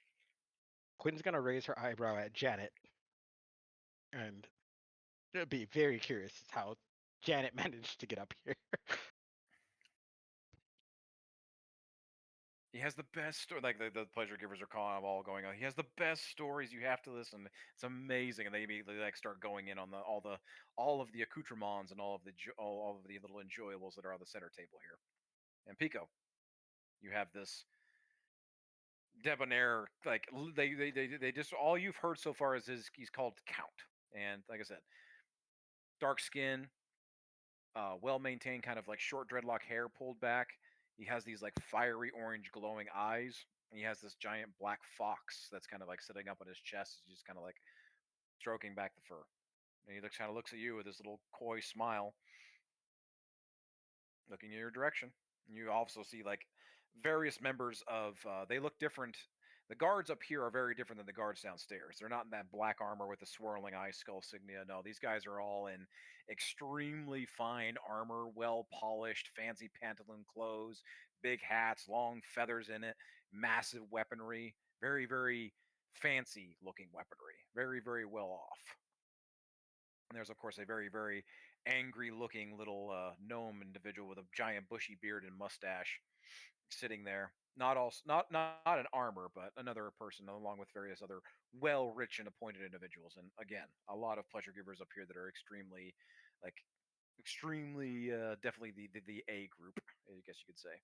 F: Quinn's gonna raise her eyebrow at Janet, and be very curious how Janet managed to get up here.
B: He has the best story. Like the pleasure givers are calling him all going on. He has the best stories. You have to listen. It's amazing, and they immediately like start going in on all of the accoutrements and all of the little enjoyables that are on the center table here. And Pico, you have this debonair, like they just, all you've heard so far is he's called Count, and like I said, dark skin, well maintained, kind of like short dreadlock hair pulled back. He has these like fiery orange glowing eyes, and he has this giant black fox that's kind of like sitting up on his chest. He's just kind of like stroking back the fur, and he looks at you with this little coy smile, looking in your direction. And you also see like various members of they look different. The guards up here are very different than the guards downstairs. They're not in that black armor with the swirling eye skull signia. No, these guys are all in extremely fine armor, well polished, fancy pantaloon clothes, big hats, long feathers in it, massive weaponry, very, very fancy looking weaponry, very, very well off. And there's, of course, a very, very angry looking little gnome individual with a giant bushy beard and mustache sitting there. Not in armor, but another person along with various other well rich and appointed individuals. And again, a lot of pleasure givers up here that are extremely like extremely definitely the A group, I guess you could say.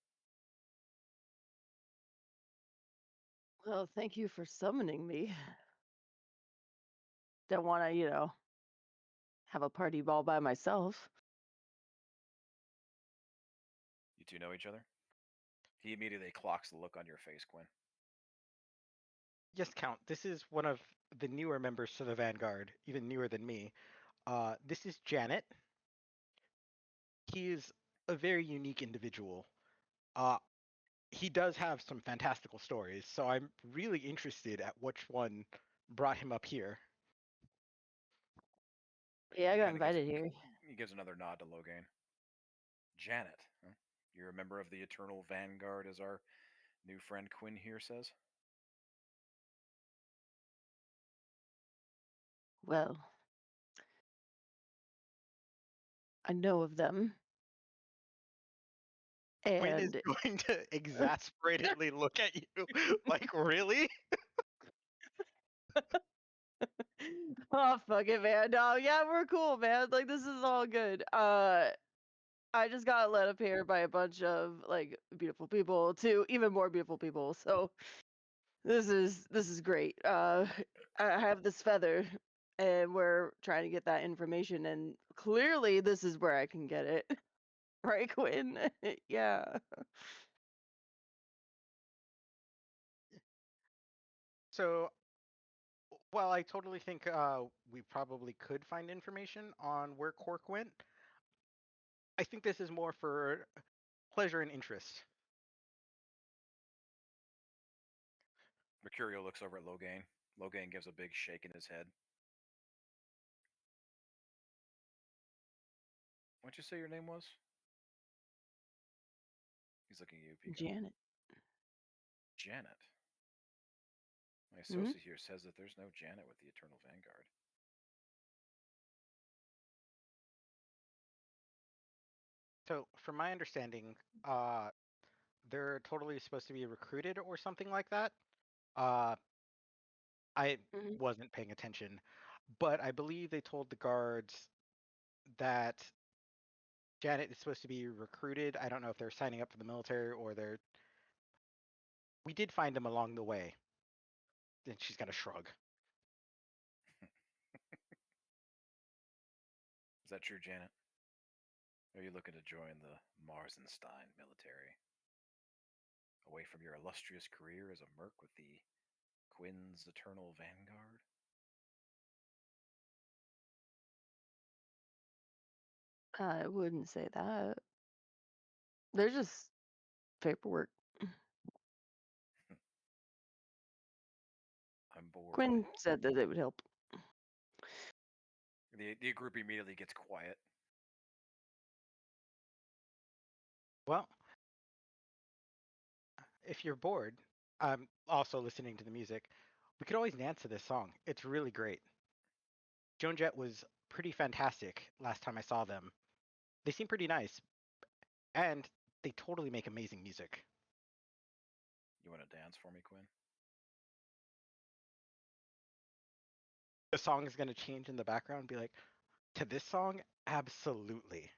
H: Well, thank you for summoning me. Don't want to, have a party ball by myself.
B: You two know each other? He immediately clocks the look on your face, Quinn.
F: Yes, Count. This is one of the newer members to the Vanguard, even newer than me. This is Janet. He is a very unique individual. He does have some fantastical stories, so I'm really interested at which one brought him up here.
H: Yeah, I got
B: Kinda gives-
H: invited here.
B: He gives another nod to Logain. Janet, huh? You're a member of the Eternal Vanguard, as our new friend Quinn here says?
H: Well, I know of them.
F: Quinn is
H: And
F: going to exasperatedly look at you like, really?
H: oh fuck it, man. No, yeah, we're cool, man. Like this is all good. I just got led up here by a bunch of like beautiful people to even more beautiful people. So this is great. I have this feather and we're trying to get that information and clearly this is where I can get it. Right, Quinn? Yeah.
F: So, while I totally think we probably could find information on where Cork went, I think this is more for pleasure and interest.
B: Mercurio looks over at Logain. Logain gives a big shake in his head. What'd you say your name was? He's looking at you, Pico.
H: Janet.
B: Janet. My
H: Mhm.
B: associate here says that there's no Janet with the Eternal Vanguard.
F: So, from my understanding, they're totally supposed to be recruited or something like that. I
H: Mhm.
F: wasn't paying attention, but I believe they told the guards that Janet is supposed to be recruited. I don't know if they're signing up for the military or they're. We did find them along the way. And she's got a shrug.
B: Is that true, Janet? Are you looking to join the Marsenstein military? Away from your illustrious career as a merc with the Quinn's Eternal Vanguard?
H: I wouldn't say that. They're just paperwork.
B: I'm bored.
H: Quinn said that it would help.
B: The group immediately gets quiet.
F: Well, if you're bored, I'm also listening to the music. We could always dance to this song. It's really great. Joan Jett was pretty fantastic last time I saw them. They seem pretty nice, and they totally make amazing music.
B: You want to dance for me, Quinn?
F: The song is going to change in the background and be like, to this song? Absolutely.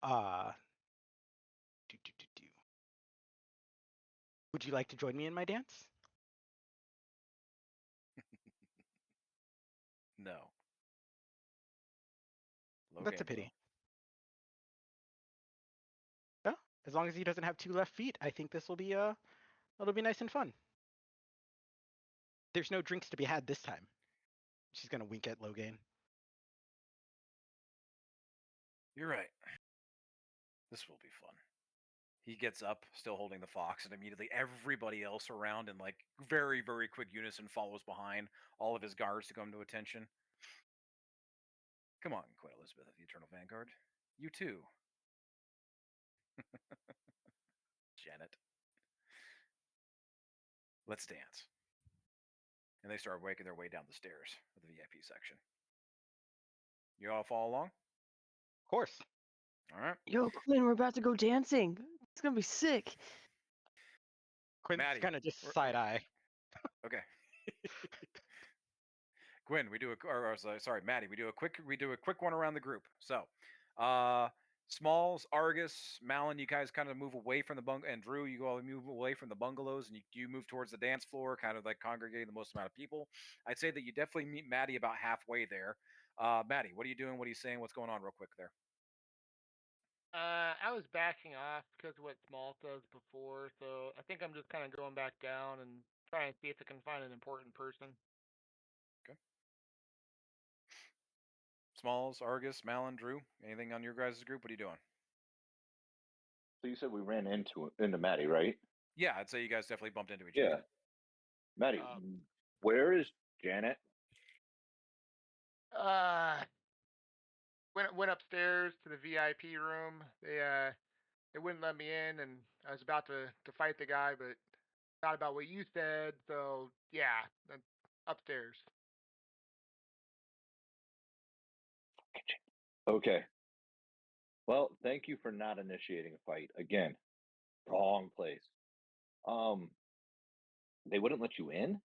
F: Do, do, do, do. Would you like to join me in my dance?
B: No. Low
F: That's a
B: game,
F: pity. Yeah, as long as he doesn't have two left feet, I think this will be it'll be nice and fun. There's no drinks to be had this time. She's gonna wink at Logain.
B: You're right. This will be fun. He gets up, still holding the fox, and immediately everybody else around in like very, very quick unison follows behind all of his guards to come to attention. Come on, Queen Elizabeth of the Eternal Vanguard. You too. Janet. Let's dance. And they start making their way down the stairs of the VIP section. You all follow along?
F: Of course.
B: All right.
H: Yo, Quinn, we're about to go dancing. It's gonna be sick.
F: Quinn's
B: Maddie,
F: gonna just
B: we're-
F: side eye.
B: Okay. Gwen, we do sorry, Maddie, we do a quick one around the group. So, Smalls, Argus, Malin, you guys kind of move away from the and Drew, you all move away from the bungalows, and you move towards the dance floor, kind of like congregating the most amount of people. I'd say that you definitely meet Maddie about halfway there. Maddie, what are you doing? What are you saying? What's going on, real quick there?
D: I was backing off because of what Small does before, so I think I'm just kind of going back down and trying to see if I can find an important person.
B: Okay. Smalls, Argus, Malin, Drew, anything on your guys' group? What are you doing?
C: So you said we ran into Maddie, right?
B: Yeah, I'd say you guys definitely bumped into each
C: Yeah.
B: other.
C: Maddie, where is Janet?
D: Went upstairs to the VIP room. They wouldn't let me in, and I was about to fight the guy, but thought about what you said, so yeah, upstairs.
C: Okay. Well, thank you for not initiating a fight. Again, wrong place. They wouldn't let you in?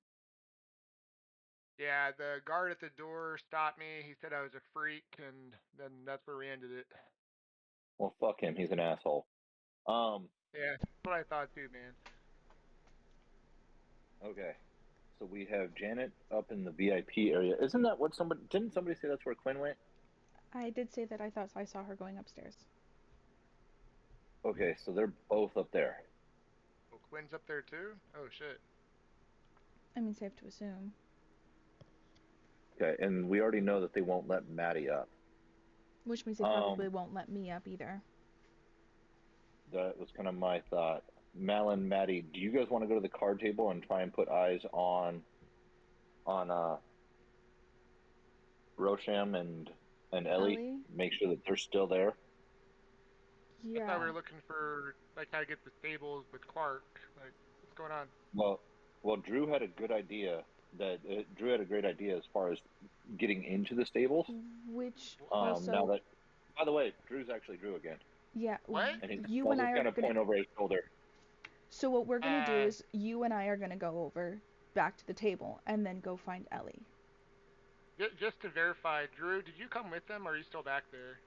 D: Yeah, the guard at the door stopped me. He said I was a freak, and then that's where we ended it.
C: Well, fuck him. He's an asshole.
D: Yeah, that's what I thought too, man.
C: Okay. So we have Janet up in the VIP area. Isn't that what didn't somebody say that's where Quinn went?
E: I did say that I thought I saw her going upstairs.
C: Okay, so they're both up there.
D: Oh, Quinn's up there too? Oh shit.
E: I mean, safe to assume.
C: Okay, and we already know that they won't let Maddie up.
E: Which means they probably won't let me up either.
C: That was kind of my thought. Malin, Maddie, do you guys want to go to the card table and try and put eyes on Rosham and Ellie? Make sure that they're still there.
E: Yeah.
D: I thought we were looking for like how to get the stables with Clark. Like, what's going on?
C: Well, Drew had a good idea. Drew had a great idea as far as getting into the stables.
E: Which also.
C: Now that, by the way, Drew's actually Drew again.
E: Yeah.
D: What?
C: And he's
E: you and I are
C: gonna point over his shoulder.
E: So what we're gonna do is you and I are gonna go over back to the table and then go find Ellie.
D: Just to verify, Drew, did you come with them or are you still back there?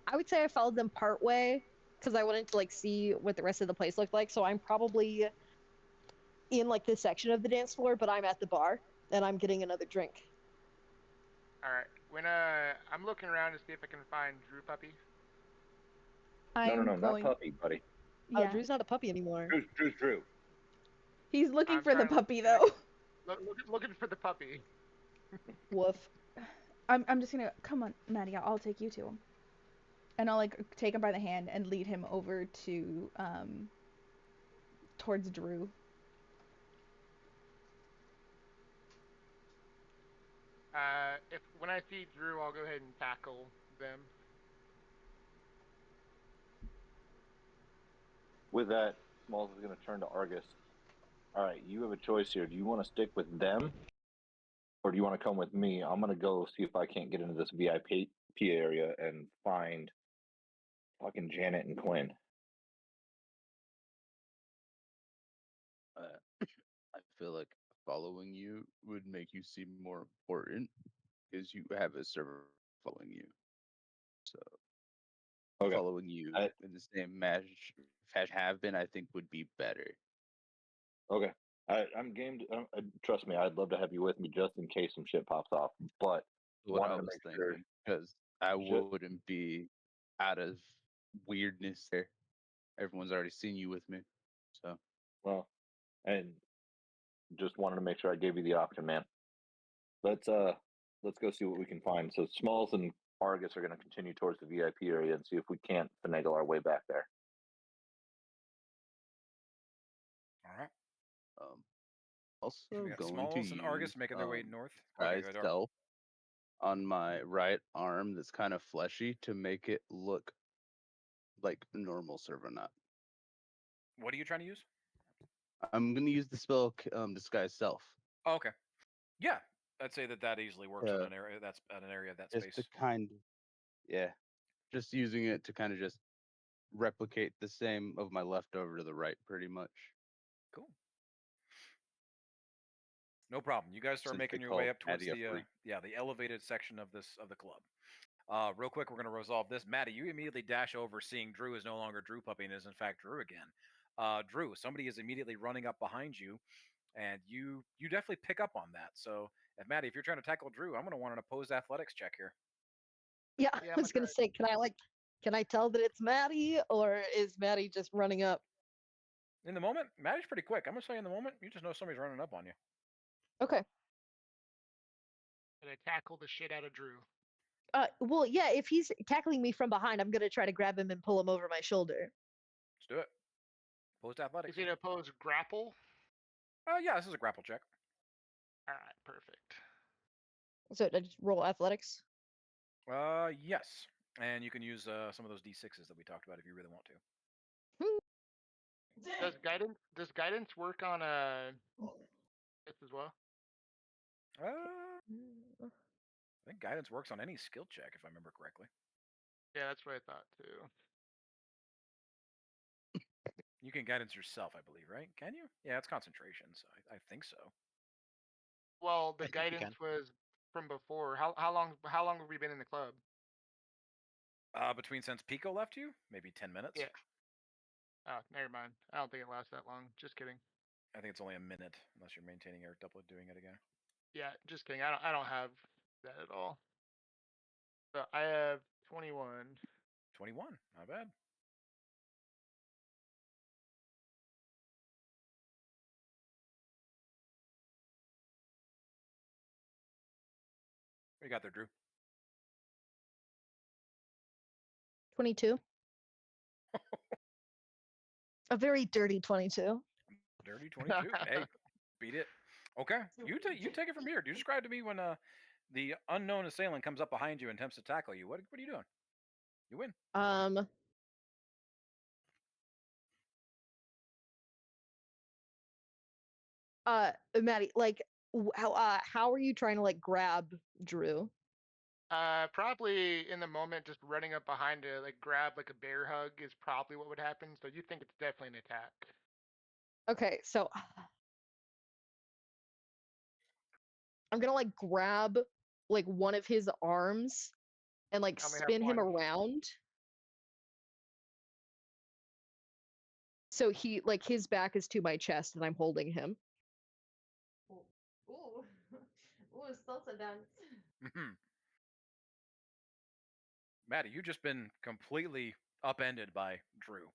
I: I would say I followed them part way because I wanted to like see what the rest of the place looked like. So I'm probably in like this section of the dance floor, but I'm at the bar and I'm getting another drink.
D: All right. When I'm looking around to see if I can find Drew Puppy.
E: I'm
C: not
E: going.
C: puppy, buddy.
I: Oh,
E: Yeah,
I: Drew's not a puppy anymore.
C: Drew's Drew.
E: he's looking
D: I'm
E: for the
D: trying to look-
E: puppy
D: can I-
E: though.
D: Looking for the puppy.
I: Woof.
E: I'm just gonna come on, Maddie. I'll take you to him, and I'll like take him by the hand and lead him over to towards Drew.
D: If when I see Drew, I'll go ahead and tackle them.
C: With that, Smalls is going to turn to Argus. All right, you have a choice here. Do you want to stick with them, or do you want to come with me? I'm going to go see if I can't get into this VIP area and find fucking Janet and Quinn.
A: I feel like following you would make you seem more important because you have a server following you. So
C: Okay.
A: following you in the same fashion have been, I think, would be better.
C: Okay. I'm game. Trust me, I'd love to have you with me just in case some shit pops off. But
A: What I
C: wanted to
A: was
C: make sure.
A: thinking, because I
C: Shit.
A: wouldn't be out of weirdness there. Everyone's already seen you with me, so
C: Well, and just wanted to make sure I gave you the option, man. Let's go see what we can find. So Smalls and Argus are going to continue towards the VIP area and see if we can't finagle our way back there.
B: All right.
A: Also
B: We got
A: going
B: Smalls
A: to
B: and Argus
A: use,
B: making their way north.
A: try
B: go ahead, Ar.
A: stealth on my right arm that's kind of fleshy to make it look like normal server knot.
B: What are you trying to use?
A: I'm gonna use the spell disguise self.
B: Oh, okay. Yeah, I'd say that easily works on an area that's at an area of that
A: Just
B: space.
A: to kind of, yeah, just using it to kind of just replicate the same of my left over to the right, pretty much.
B: Cool. No problem. You guys start
A: Since
B: making
A: they
B: your way
A: call
B: up towards
A: Maddie a
B: the
A: freak.
B: the elevated section of the club. Real quick, we're gonna resolve this. Maddie, you immediately dash over, seeing Drew is no longer Drew Puppy and is in fact Drew again. Drew, somebody is immediately running up behind you, and you definitely pick up on that. So, Maddie, if you're trying to tackle Drew, I'm gonna want an opposed athletics check here.
I: Yeah,
D: Yeah,
I: I was gonna say, can I tell that it's Maddie, or is Maddie just running up?
B: In the moment, Maddie's pretty quick. I'm gonna say in the moment, you just know somebody's running up on you.
I: Okay.
D: And I tackle the shit out of Drew.
I: Well, yeah, if he's tackling me from behind, I'm gonna try to grab him and pull him over my shoulder.
B: Let's do it. Opposed athletics.
D: Is it opposed grapple?
B: Yeah, this is a grapple check.
D: All right, perfect.
I: So I just roll athletics.
B: Yes, and you can use some of those d6s that we talked about if you really want to.
D: Does guidance work on this as well?
B: I think guidance works on any skill check, if I remember correctly.
D: Yeah, that's what I thought too.
B: You can guidance yourself, I believe, right? Can you? Yeah, it's concentration, so I think so.
D: Well, the
F: I think you
D: guidance was from before. How long have we been in the club?
B: Between since Pico left you, maybe 10 minutes.
D: Yeah. Oh, never mind. I don't think it lasts that long. Just kidding.
B: I think it's only a minute, unless you're maintaining or doing it again.
D: Yeah, just kidding. I don't have that at all. So I have 21.
B: 21, not bad. What you got there, Drew?
I: 22. A very dirty 22.
B: Dirty 22. Hey, beat it. Okay, you take it from here. You describe to me when the unknown assailant comes up behind you and attempts to tackle you. What are you doing? You win.
I: Maddie, like, how are you trying to like grab Drew?
D: Probably in the moment, just running up behind to like grab like a bear hug is probably what would happen. So you think it's definitely an attack.
I: Okay, so I'm gonna like grab like one of his arms and like
D: I only have
I: spin him
D: one.
I: around. So he like his back is to my chest and I'm holding him.
E: Ooh. Ooh, salsa dance.
B: Mhm. Maddie, you've just been completely upended by Drew.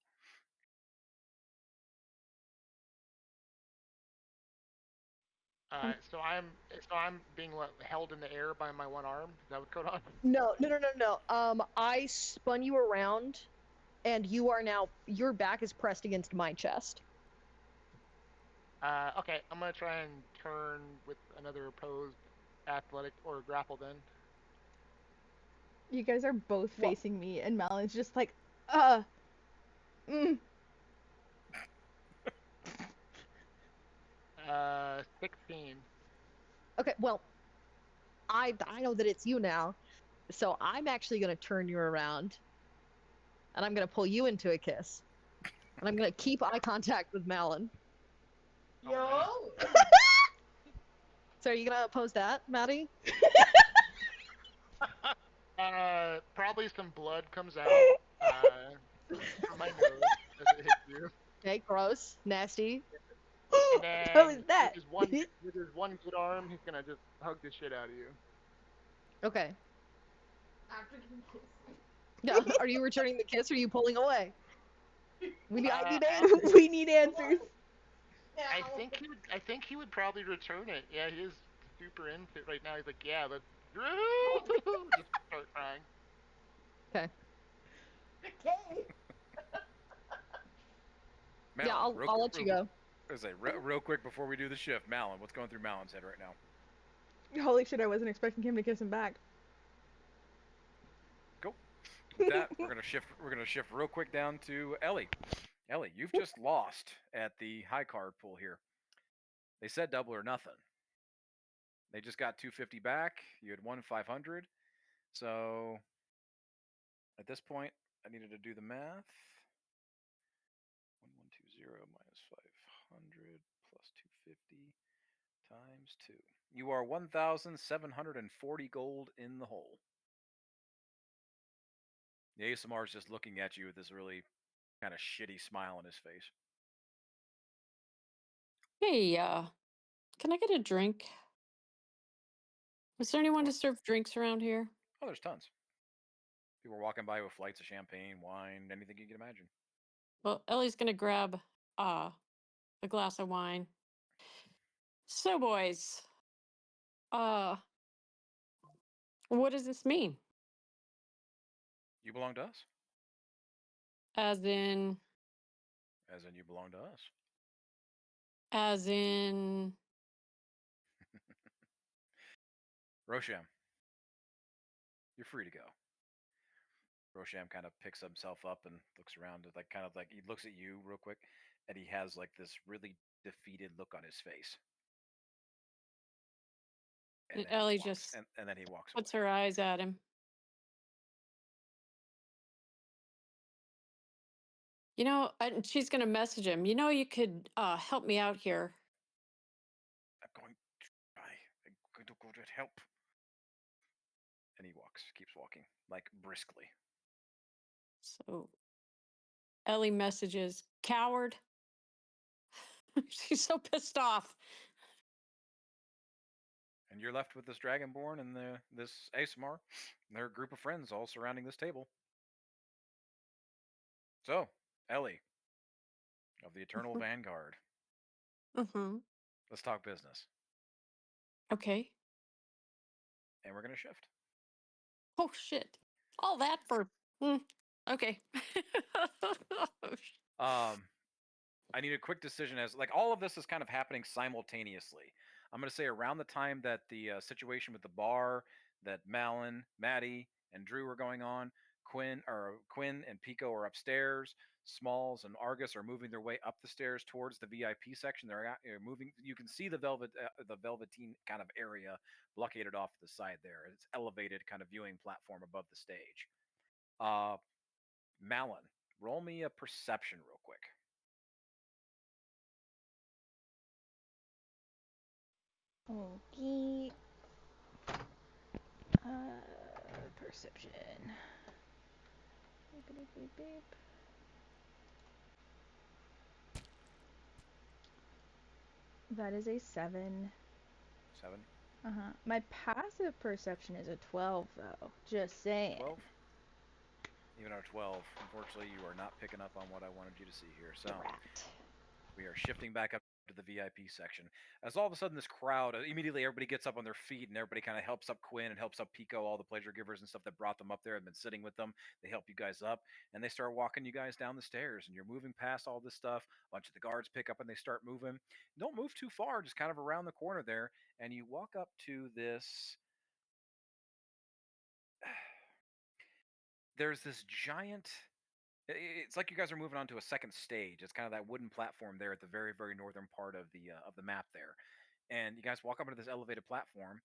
D: So I'm being held in the air by my one arm. Is that what's going on?
I: No. I spun you around and you are now your back is pressed against my chest.
D: Okay, I'm gonna try and turn with another opposed athletic or grapple then.
E: You guys are both
I: Well-
E: facing me, and Malon's just like,
D: 16.
I: Okay, well, I know that it's you now. So I'm actually going to turn you around and I'm going to pull you into a kiss. And I'm going to keep eye contact with Malin.
D: Oh,
I: So are you going to oppose that, Maddie?
D: Probably some blood comes out from my nose as it hits you.
I: Okay, gross, nasty.
D: And then
E: How is that?
D: with his one good arm, he's gonna just hug the shit out of you.
I: Okay.
E: African kiss.
I: Yeah, are you returning the kiss or are you pulling away? I need
D: actually-
E: We need answers.
D: I think he would probably return it. Yeah, he is super into it right now. He's like, yeah, let's just start crying.
I: Okay.
E: Okay.
B: Malin,
I: Yeah, I'll let you go.
B: I was like, real quick before we do the shift, Malin, what's going through Malin's head right now?
E: Holy shit, I wasn't expecting him to kiss him back.
B: Cool. With that, we're gonna shift real quick down to Ellie. Ellie, you've just lost at the high card pool here. They said double or nothing. They just got 250 back. You had won 500. So at this point, I needed to do the math. 1120 minus 500 plus 250 times 2. You are 1,740 gold in the hole. The ASMR is just looking at you with this really kind of shitty smile on his face.
G: Hey, can I get a drink? Is there anyone to serve drinks around here?
B: Oh, there's tons. People are walking by with flights of champagne, wine, anything you can imagine.
G: Well, Ellie's gonna grab a glass of wine. So, boys, what does this mean?
B: You belong to us.
G: As in,
B: As in, you belong to us.
G: as in,
B: Rosham, you're free to go. Rosham kind of picks himself up and looks around, like he looks at you real quick, and he has like this really defeated look on his face.
G: and
B: then he
G: Ellie
B: walks-
G: just
B: and then he walks
G: puts
B: away.
G: her eyes at him. You know, and she's gonna message him. You know, you could help me out here.
B: I'm going to try. I'm going to go to help. And he keeps walking, like briskly.
G: So Ellie messages, coward. She's so pissed off.
B: And you're left with this Dragonborn and this ASMR, and their group of friends all surrounding this table. So, Ellie, of the Eternal Vanguard,
G: Mm-hmm.
B: let's talk business.
G: Okay.
B: And we're going to shift.
G: Oh shit. All that for okay.
B: I need a quick decision as like all of this is kind of happening simultaneously. I'm going to say around the time that the situation with the bar, that Malin, Maddie, and Drew are going on, Quinn and Pico are upstairs. Smalls and Argus are moving their way up the stairs towards the VIP section. They're moving. You can see the velveteen kind of area blockaded off to the side there. It's elevated kind of viewing platform above the stage. Malin, roll me a perception real quick.
E: Okay. perception. Beep, beep, beep, beep. That is a 7.
B: 7.
E: My passive perception is a 12, though. Just saying.
B: 12. Even our 12. Unfortunately, you are not picking up on what I wanted you to see here. So
I: Rat.
B: we are shifting back up to the VIP section. As all of a sudden this crowd, immediately everybody gets up on their feet and everybody kind of helps up Quinn and helps up Pico, all the pleasure givers and stuff that brought them up there and been sitting with them. They help you guys up and they start walking you guys down the stairs and you're moving past all this stuff. A bunch of the guards pick up and they start moving. Don't move too far, just kind of around the corner there. And you walk up to this. There's this giant. It's like you guys are moving on to a second stage. It's kind of that wooden platform there at the very, very northern part of the map there, and you guys walk up into this elevated platform,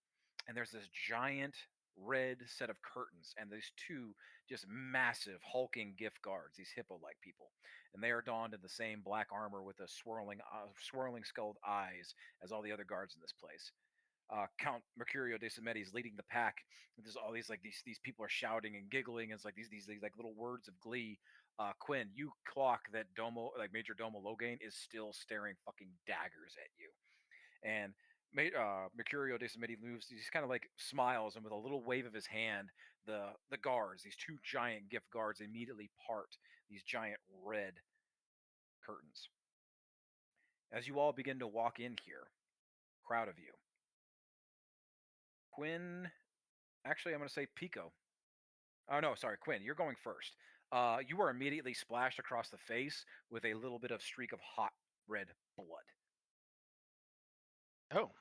B: and there's this giant red set of curtains, and these two just massive hulking gift guards, these hippo-like people, and they are donned in the same black armor with the swirling skulled eyes as all the other guards in this place. Count Mercurio de Samedi is leading the pack. There's all these these people are shouting and giggling. It's like these like little words of glee. Quinn, you clock that Major Domo Loghain is still staring fucking daggers at you, and Mercurio de Samedi moves. He's kind of like smiles, and with a little wave of his hand, the guards, these two giant gift guards, immediately part these giant red curtains. As you all begin to walk in here, crowd of you. Quinn, actually, I'm going to say Pico. Oh, no, sorry, Quinn, you're going first. You are immediately splashed across the face with a little bit of streak of hot red blood.
F: Oh.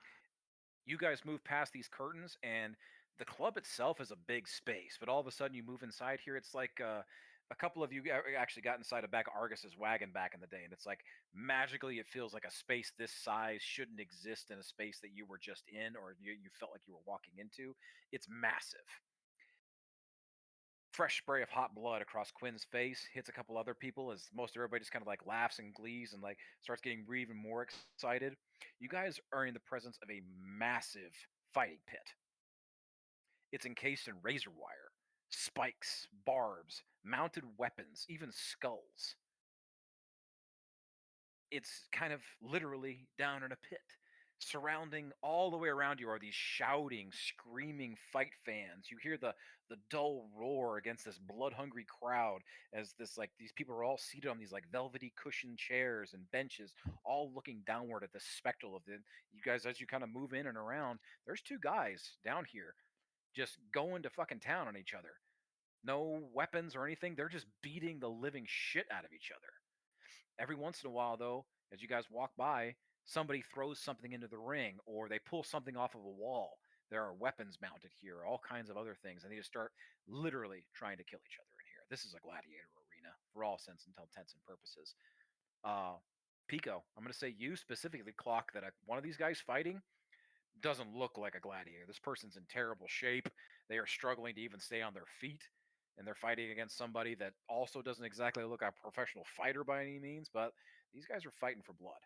B: You guys move past these curtains, and the club itself is a big space, but all of a sudden you move inside here. It's like a couple of you actually got inside the back of Argus's wagon back in the day, and it's like magically it feels like a space this size shouldn't exist in a space that you were just in or you felt like you were walking into. It's massive. Fresh spray of hot blood across Quinn's face hits a couple other people as most everybody just kind of like laughs and glees and like starts getting even more excited. You guys are in the presence of a massive fighting pit. It's encased in razor wire, spikes, barbs, mounted weapons, even skulls. It's kind of literally down in a pit. Surrounding all the way around you are these shouting, screaming fight fans. You hear the dull roar against this blood-hungry crowd as these people are all seated on these like velvety cushioned chairs and benches, all looking downward at the spectacle of you guys as you kind of move in and around. There's two guys down here just going to fucking town on each other. No weapons or anything. They're just beating the living shit out of each other. Every once in a while, though, as you guys walk by, somebody throws something into the ring or they pull something off of a wall. There are weapons mounted here, all kinds of other things, and they just start literally trying to kill each other in here. This is a gladiator arena for all intents and purposes. Pico, I'm going to say you specifically clock that one of these guys fighting doesn't look like a gladiator. This person's in terrible shape. They are struggling to even stay on their feet, and they're fighting against somebody that also doesn't exactly look like a professional fighter by any means, but these guys are fighting for blood.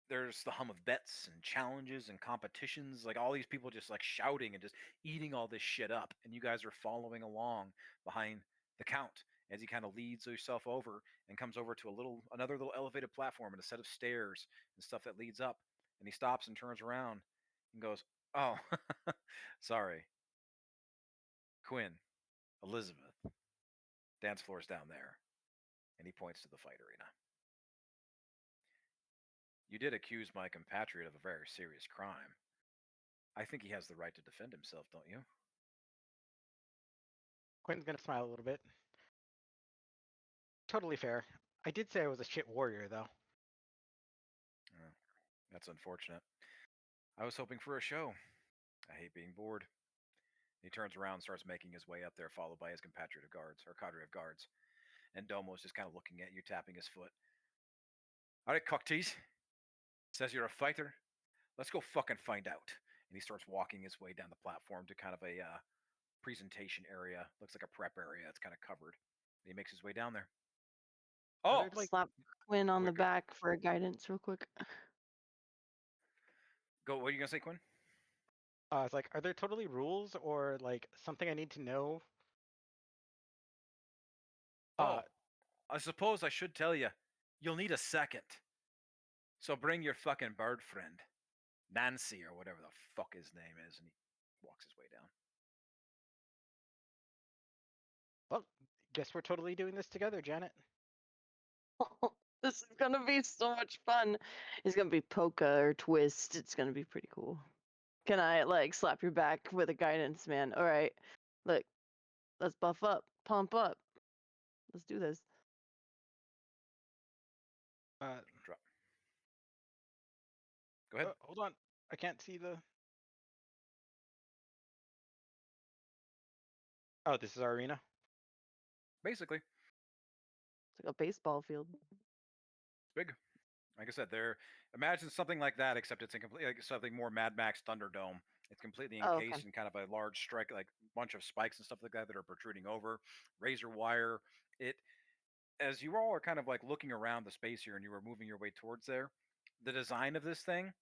B: There's the hum of bets and challenges and competitions, like all these people just like shouting and just eating all this shit up, and you guys are following along behind the count as he kind of leads yourself over and comes over to another little elevated platform and a set of stairs and stuff that leads up, and he stops and turns around and goes, "Oh, sorry, Quinn, Elizabeth, dance floor's down there," and he points to the fight arena. You did accuse my compatriot of a very serious crime. I think he has the right to defend himself, don't you?
F: Quinn's gonna smile a little bit. Totally fair. I did say I was a shit warrior, though.
B: That's unfortunate. I was hoping for a show. I hate being bored. He turns around and starts making his way up there, followed by his compatriot of guards, or cadre of guards. And Domo's just kind of looking at you, tapping his foot. All right, cocktease. Says you're a fighter. Let's go fucking find out. And he starts walking his way down the platform to kind of a presentation area. Looks like a prep area. It's kind of covered. And he makes his way down there. Oh,
H: Slap Quinn on the
B: Wicked.
H: back for guidance real quick.
B: Go. What are you gonna say, Quinn?
F: It's like, are there totally rules or like something I need to know?
B: Oh, I suppose I should tell you, you'll need a second. So bring your fucking bird friend, Nancy or whatever the fuck his name is, and he walks his way down.
F: Well, guess we're totally doing this together, Janet.
H: This is gonna be so much fun. It's gonna be polka or twist. It's gonna be pretty cool. Can I like slap your back with a guidance, man? All right, look, let's buff up, pump up. Let's do this.
B: Drop. Go ahead.
F: Hold on, I can't see the. Oh, this is our arena.
B: Basically,
H: It's like a baseball field.
B: big. Like I said, imagine something like that, except it's like something more Mad Max Thunderdome. It's completely
H: Oh, okay.
B: encased in kind of a large strike, like bunch of spikes and stuff like that are protruding over, razor wire. As you all are kind of like looking around the space here and you were moving your way towards there, the design of this thing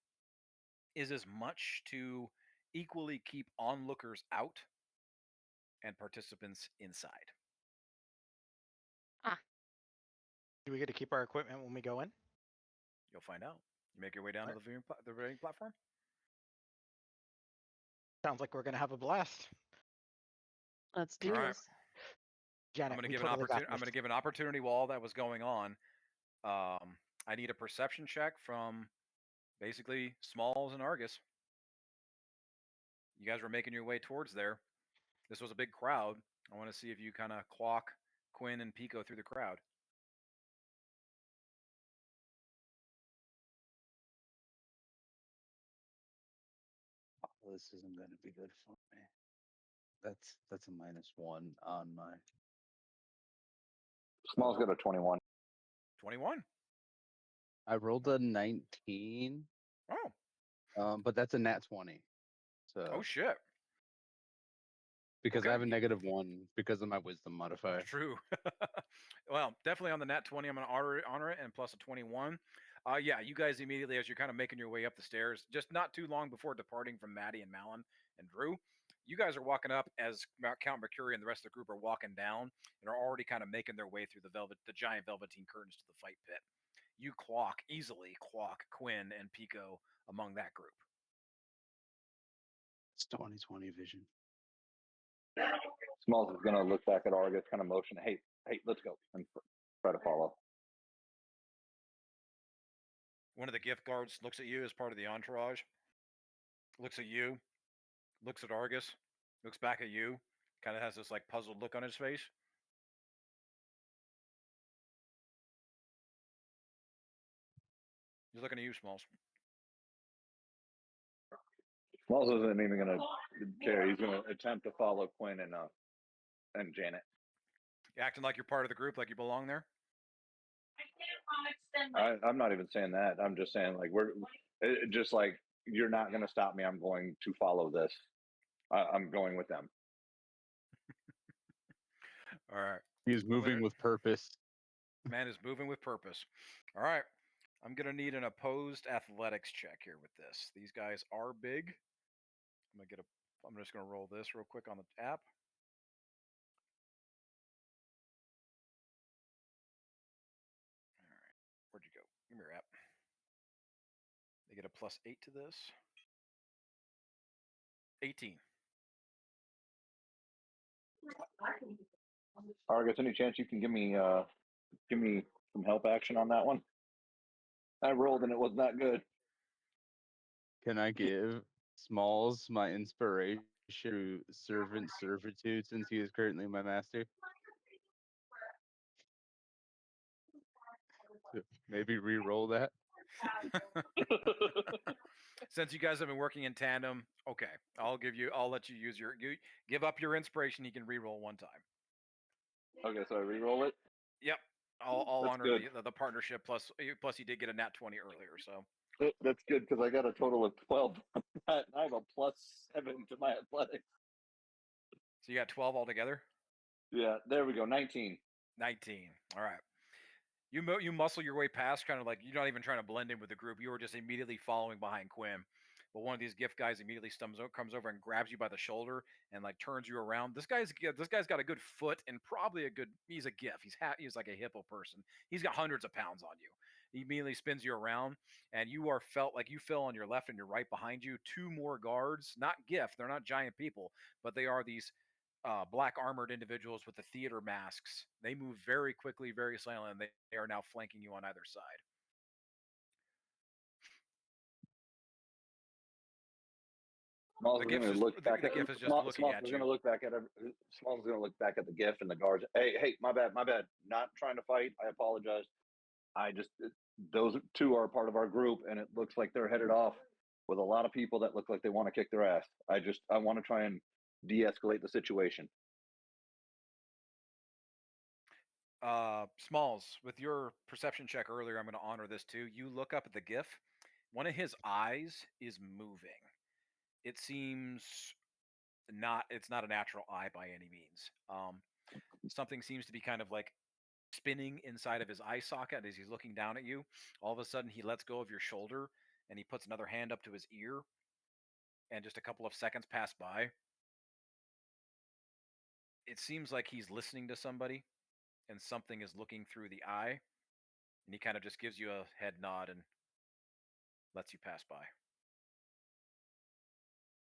B: is as much to equally keep onlookers out and participants inside.
F: Do we get to keep our equipment when we go in?
B: You'll find out. You make your way down to the viewing platform.
F: Sounds like we're gonna have a blast.
H: Let's do
B: All right.
H: this.
F: Janet,
B: I'm going to
F: we
B: give
F: totally
B: an
F: got
B: opportunity. I'm going to give an opportunity while all that was going on. I need a perception check from basically Smalls and Argus. You guys were making your way towards there. This was a big crowd. I want to see if you kind of clock Quinn and Pico through the crowd.
A: Oh, this isn't going to be good for me. That's a -1 on my.
C: Small's got a 21.
B: 21.
A: I rolled a 19.
B: Oh.
A: But that's a nat 20. So.
B: Oh shit.
A: Because
B: Okay.
A: I have a -1 because of my wisdom modifier.
B: True. Well, definitely on the nat 20, I'm going to honor it, and plus a 21. Yeah, you guys immediately, as you're kind of making your way up the stairs, just not too long before departing from Maddie and Malin and Drew, you guys are walking up as Count Mercury and the rest of the group are walking down and are already kind of making their way through the giant velveteen curtains to the fight pit. You easily clock Quinn and Pico among that group.
A: It's 20/20 vision.
C: Smalls is going to look back at Argus, kind of motion, hey, let's go, and try to follow.
B: One of the gift guards looks at you as part of the entourage, looks at you, looks at Argus, looks back at you, kind of has this like puzzled look on his face. He's looking at you, Smalls.
C: Smalls isn't even going to care. He's going to attempt to follow Quinn and Janet.
B: Acting like you're part of the group, like you belong there.
C: I'm not even saying that. I'm just saying like just like you're not going to stop me. I'm going to follow this. I'm going with them.
B: All right.
A: He's moving with purpose.
B: Man is moving with purpose. All right. I'm going to need an opposed athletics check here with this. These guys are big. I'm just going to roll this real quick on the app. All right. Where'd you go? Give me your app. They get a +8 to this. 18.
C: Argus, any chance you can give me some help action on that one? I rolled and it was not good.
A: Can I give Smalls my inspiration to servant servitude since he is currently my master? Maybe re-roll that.
B: Since you guys have been working in tandem, okay, I'll let you give up your inspiration. You can re-roll one time.
C: Okay, so I re-roll it.
B: Yep, I'll
C: That's
B: honor
C: good.
B: the partnership. Plus, you did get a nat 20 earlier, so
C: That's good because I got a total of 12. I have a +7 to my athletics.
B: So you got 12 altogether.
C: Yeah, there we go. 19.
B: 19. All right. You muscle your way past, kind of like you're not even trying to blend in with the group. You were just immediately following behind Quinn. but one of these gift guys immediately comes over and grabs you by the shoulder and like turns you around. This guy's got a good foot and probably he's a gift. He's like a hippo person. He's got hundreds of pounds on you. He immediately spins you around, and you fell on your left and your right behind you. Two more guards, not gift. They're not giant people, but they are these black armored individuals with the theater masks. They move very quickly, very silently, and they are now flanking you on either side.
C: Smalls
B: The
C: is
B: gift
C: going
B: is
C: to look back
B: the
C: at
B: gift is just
C: Smalls
B: looking at
C: is
B: you.
C: going to look back at Smalls is going to look back at the gift and the guards. Hey, my bad. Not trying to fight. I apologize. Those two are part of our group, and it looks like they're headed off with a lot of people that look like they want to kick their ass. I want to try and de-escalate the situation.
B: Smalls, with your perception check earlier, I'm going to honor this too. You look up at the GIF. One of his eyes is moving. It seems it's not a natural eye by any means. Something seems to be kind of like spinning inside of his eye socket as he's looking down at you. All of a sudden, he lets go of your shoulder and he puts another hand up to his ear. And just a couple of seconds pass by. It seems like he's listening to somebody, and something is looking through the eye. And he kind of just gives you a head nod and lets you pass by.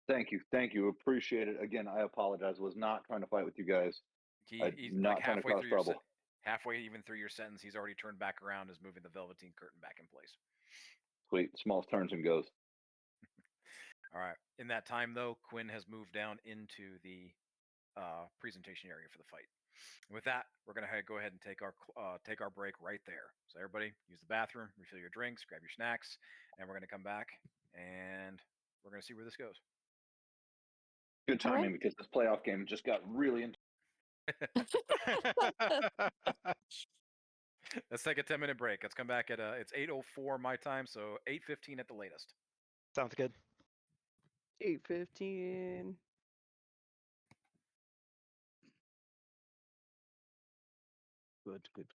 C: Thank you. Appreciate it. Again, I apologize. Was not trying to fight with you guys.
B: He's
C: not
B: like
C: trying to cause trouble.
B: Halfway even through your sentence, he's already turned back around, is moving the velveteen curtain back in place.
C: Sweet. Smalls turns and goes.
B: All right. In that time, though, Quinn has moved down into the presentation area for the fight. And with that, we're going to go ahead and take our break right there. So everybody, use the bathroom, refill your drinks, grab your snacks, and we're going to come back and we're going to see where this goes.
C: Good timing because this playoff game just got really intense.
B: Let's take a 10-minute break. Let's come back at it's 8:04 my time, so 8:15 at the latest.
F: Sounds good.
H: 8:15.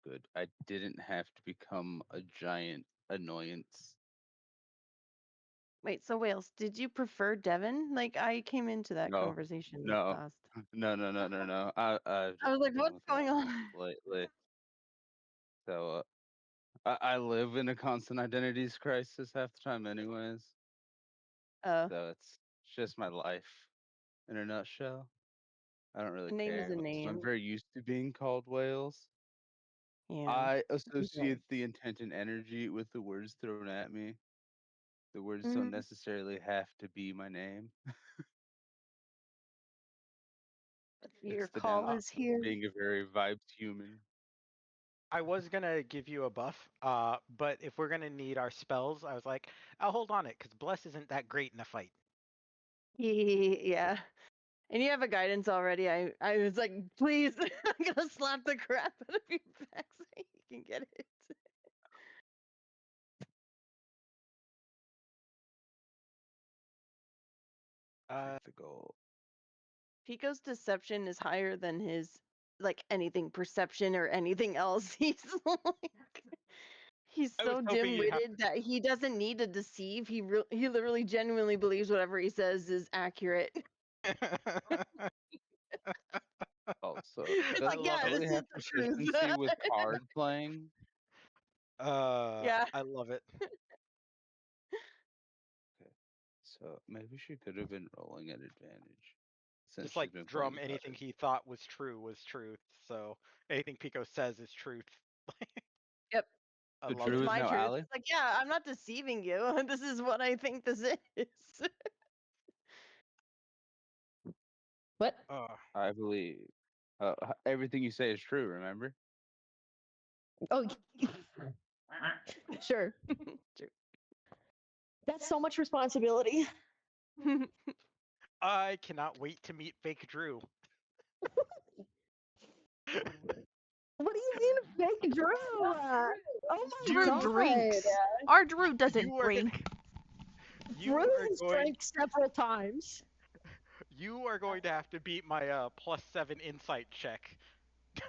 A: Good. I didn't have to become a giant annoyance.
H: Wait, so Wales, did you prefer Devin? Like I came into that
A: No.
H: conversation
A: No.
H: last.
A: No.
H: I was like, what's going on?
A: Lately. So I live in a constant identities crisis half the time, anyways.
H: Oh,
A: So it's just my life in a nutshell. I don't really
H: a name
A: care.
H: is a
A: So
H: name.
A: I'm very used to being called Wales.
H: Yeah.
A: I associate the intent and energy with the words thrown at me. The words don't necessarily have to be my name.
H: Your
A: It's the
H: call
A: downside
H: is here.
A: of being a very vibes human.
F: I was gonna give you a buff, but if we're gonna need our spells, I was like, I'll hold on it because bless isn't that great in a fight.
H: Yeah. And you have a guidance already. I was like, please, I'm gonna slap the crap out of your back so you can get it.
A: The goal.
H: Pico's deception is higher than his like anything perception or anything else. He's
F: I was
H: so
F: hoping you'd have-
H: dim-witted that he doesn't need to deceive. He literally genuinely believes whatever he says is accurate.
A: Oh, so
H: It's
A: does
H: like,
A: it
H: yeah,
A: really
H: this
A: have
H: is the truth.
A: proficiency with card playing?
H: Yeah.
F: I love it.
A: Okay. So maybe she could have been rolling at advantage. Since
F: Just like
A: she's been
F: Drum,
A: playing
F: anything
A: cards.
F: he thought was truth. So anything Pico says is truth.
H: Yep.
F: I
A: The
F: love
A: Drew
H: It's
F: it.
A: is
H: my
A: now
H: truth.
A: ally?
H: It's like, yeah, I'm not deceiving you. This is what I think this is.
I: What?
A: I believe. Everything you say is true, remember?
I: Oh, sure. Sure. That's so much responsibility.
F: I cannot wait to meet fake Drew.
I: What do you mean fake Drew? Oh my
E: Drew
I: god.
E: drinks. Our Drew doesn't
F: You are gonna-
E: drink.
F: You
I: Drew
F: are
I: has
F: going.
I: drank several times.
F: You are going to have to beat my +7 insight check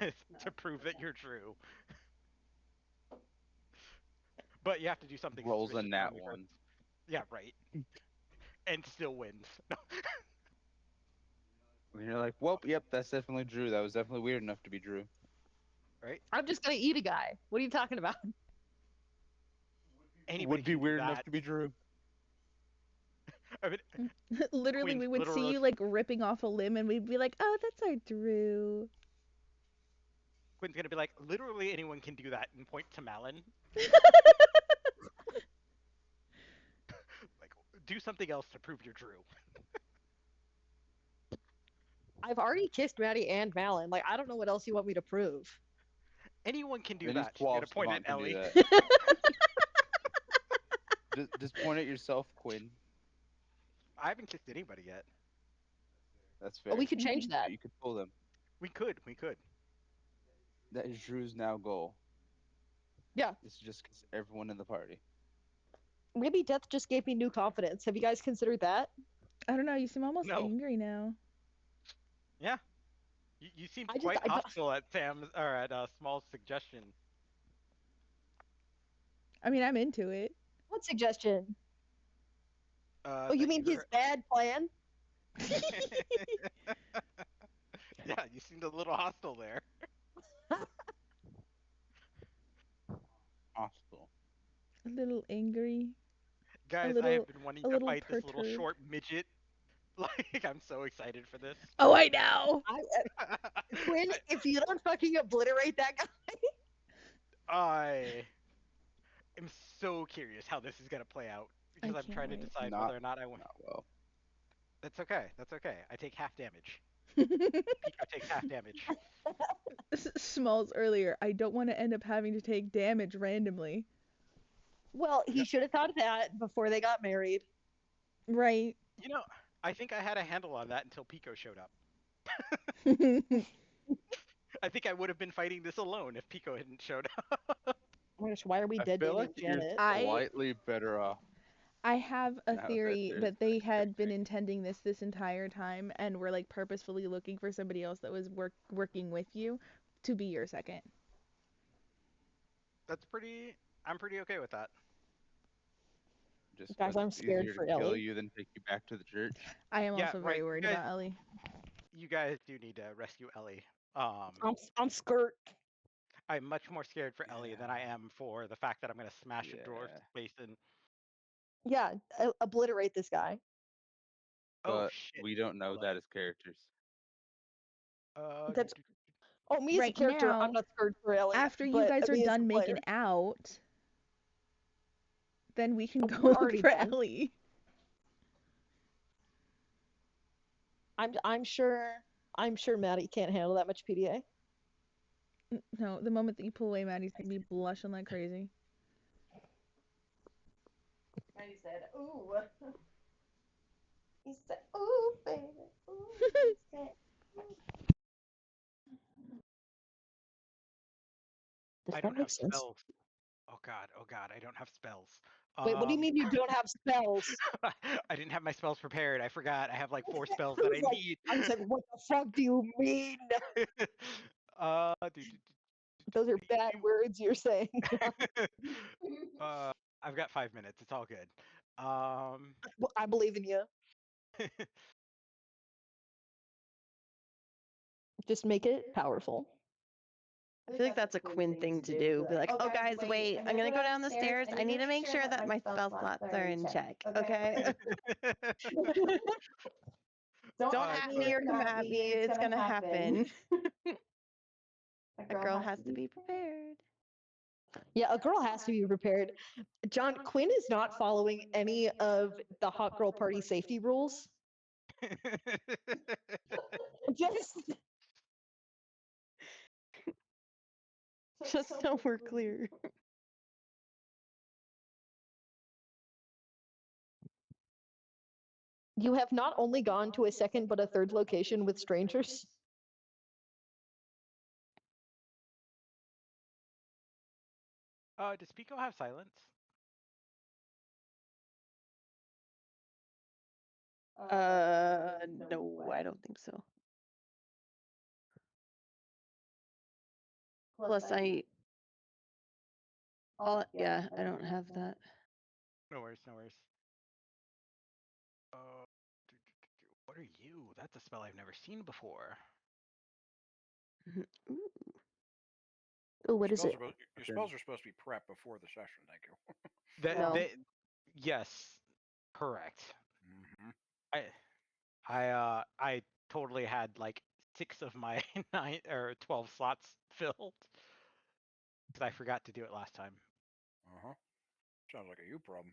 F: to prove that you're Drew. But you have to do something.
A: Rolls a
F: suspicious
A: nat
F: for me first.
A: one.
F: Yeah, right. and still wins.
A: And you're like, well, yep, that's definitely Drew. That was definitely weird enough to be Drew.
F: Right?
I: I'm just gonna eat a guy. What are you talking about?
F: Anybody
A: Would be
F: can do
A: weird enough
F: that.
A: to be Drew.
F: I mean,
E: Literally,
F: Queen's
E: we would see
F: literal-
E: you like ripping off a limb, and we'd be like, "Oh, that's our Drew."
F: Quinn's gonna be like, literally anyone can do that, and point to Malin. Like, do something else to prove you're Drew.
I: I've already kissed Maddie and Malin. Like, I don't know what else you want me to prove.
F: Anyone can do
A: Then
F: that.
A: just
F: She's gonna
A: Quaff
F: point at
A: Savant can do
F: Ellie.
A: that. Just point at yourself, Quinn.
F: I haven't kissed anybody yet.
A: That's fair.
I: But we could change that.
A: You could pull them.
F: We could.
A: That is Drew's now goal.
I: Yeah.
A: It's just kiss everyone in the party.
I: Maybe death just gave me new confidence. Have you guys considered that?
E: I don't know. You seem almost
F: No.
E: angry now.
F: Yeah. You seemed
I: I just-
F: quite
I: I don't-
F: hostile at Sam's or at Small's suggestion.
E: I mean, I'm into it.
I: What suggestion? Oh, you
F: that
I: mean his
F: were-
I: bad plan?
F: Yeah, you seemed a little hostile there.
A: Hostile.
E: A little angry.
F: Guys, I
E: little-
F: have been wanting
E: a
F: to
E: little
F: fight this little
E: perturbed.
F: short midget. Like, I'm so excited for this.
E: Oh, I know.
I: Quinn, if you don't fucking obliterate that guy.
F: I am so curious how this is gonna play out because I'm
E: can't
F: trying to
E: wait.
F: decide
A: Not-
F: whether or not I want.
A: Not well.
F: That's okay. That's okay. I take half damage. Pico takes half damage.
E: Smalls earlier. I don't want to end up having to take damage randomly.
I: Well, he should have thought of that before they got married.
E: Right.
F: You know, I think I had a handle on that until Pico showed up. I think I would have been fighting this alone if Pico hadn't showed up.
I: Oh my gosh, why are we
A: I
I: dead
A: feel
I: naming
A: like you're
I: Janet?
A: slightly better off.
E: I have a
A: Now that
E: theory
A: there's
E: that they
A: like
E: had been
A: everything.
E: intending this entire time and were like purposefully looking for somebody else that was working with you to be your second.
F: That's pretty. I'm pretty okay with that.
A: Just
I: Guys,
A: 'cause
I: I'm
A: it's
I: scared
A: easier
I: for
A: to kill
I: Ellie.
A: you than take you back to the church.
E: I am
F: Yeah,
E: also
F: right,
E: very
F: you
E: worried
F: guys-
E: about Ellie.
F: You guys do need to rescue Ellie.
I: I'm skirt.
F: I'm much more scared for Ellie than I am for the fact that I'm gonna smash a dwarf's
A: Yeah.
F: face in.
I: Yeah, obliterate this guy.
F: Oh
A: But
F: shit.
A: we don't know
F: Hold on.
A: that as characters.
I: That's- Oh, me as a
E: Right
I: character,
E: now,
I: I'm not scared for Ellie.
E: After you
I: but
E: guys are
I: me as a
E: done making
I: player-
E: out, then we can
I: Oh,
E: go
I: we're
E: look
I: already
E: for
I: done.
E: Ellie.
I: I'm sure Maddie can't handle that much PDA.
E: No, the moment that you pull away, Maddie's gonna be blushing like crazy.
I: Maddie said, "Ooh." He said, "Ooh, baby." Ooh, he said, ooh. Does
F: I
I: that
F: don't
I: make
F: have
I: sense?
F: spells. Oh god, I don't have spells.
I: Wait, what do you mean you don't have spells?
F: I didn't have my spells prepared. I forgot. I have like 4 spells
I: I
F: that
I: was
F: I
I: like-
F: need.
I: I was like, what the fuck do you mean? Those are bad words you're saying.
F: I've got 5 minutes. It's all good.
I: Well, I believe in you. Just make it powerful.
H: I feel like that's a Quinn thing to do. Be like, oh guys, wait, I'm gonna go down the stairs. I need to make sure that my spell slots are in check. Okay. Don't at me or come at me. It's gonna happen. A girl has to be prepared.
I: Yeah, a girl has to be prepared. John, Quinn is not following any of the hot girl party safety rules.
H: Just so we're clear.
I: You have not only gone to a second but a third location with strangers.
F: Does Pico have silence?
H: No, I don't think so. Plus, yeah, I don't have that.
F: No worries, no worries. What are you? That's a spell I've never seen before.
J: Ooh. Oh, what is it?
B: Your spells are supposed to be prepped before the session. Thank you.
J: No.
F: Yes, correct.
B: Mm-hmm.
F: I totally had like 6 of my 9 or 12 slots filled because I forgot to do it last time.
B: Uh-huh. Sounds like a you problem.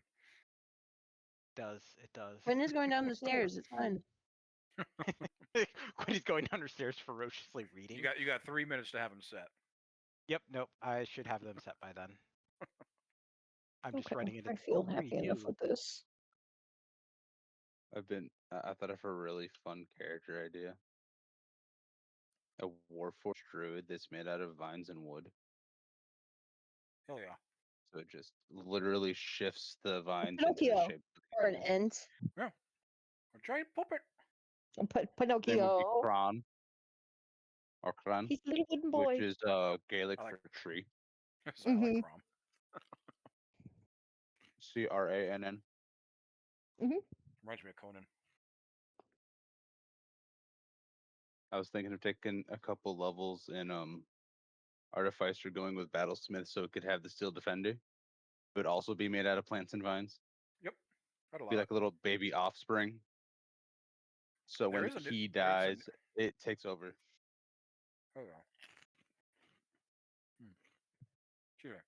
F: It does.
J: Quinn is going down the stairs. It's fine.
F: Quinn is going down her stairs ferociously reading.
B: You got 3 minutes to have them set.
F: Yep, nope. I should have them set by then. I'm just running into.
I: I feel
F: what are
I: happy enough
F: you?
I: with this.
A: I thought of a really fun character idea. A Warforged druid that's made out of vines and wood.
B: Hell yeah.
A: So it just literally shifts the vines into the
I: Pinocchio.
A: shape.
J: Or an ent.
B: A giant puppet.
I: And
A: Name would be
I: Pinocchio.
A: Kran. Or Kran,
I: He's a little wooden boy.
A: which is Gaelic
B: I like-
A: for tree.
B: So I like
I: Mhm.
B: Crom.
A: Crann.
B: Reminds me of Conan.
A: I was thinking of taking a couple levels in Artificer, going with Battlesmith, so it could have the Steel Defender, but also be made out of plants and vines.
B: Yep. I'd
A: Be
B: allow
A: like a little baby offspring. So
B: There
A: when
B: is a
A: he
B: there is a
A: dies, it takes over.
B: Oh yeah. Sure.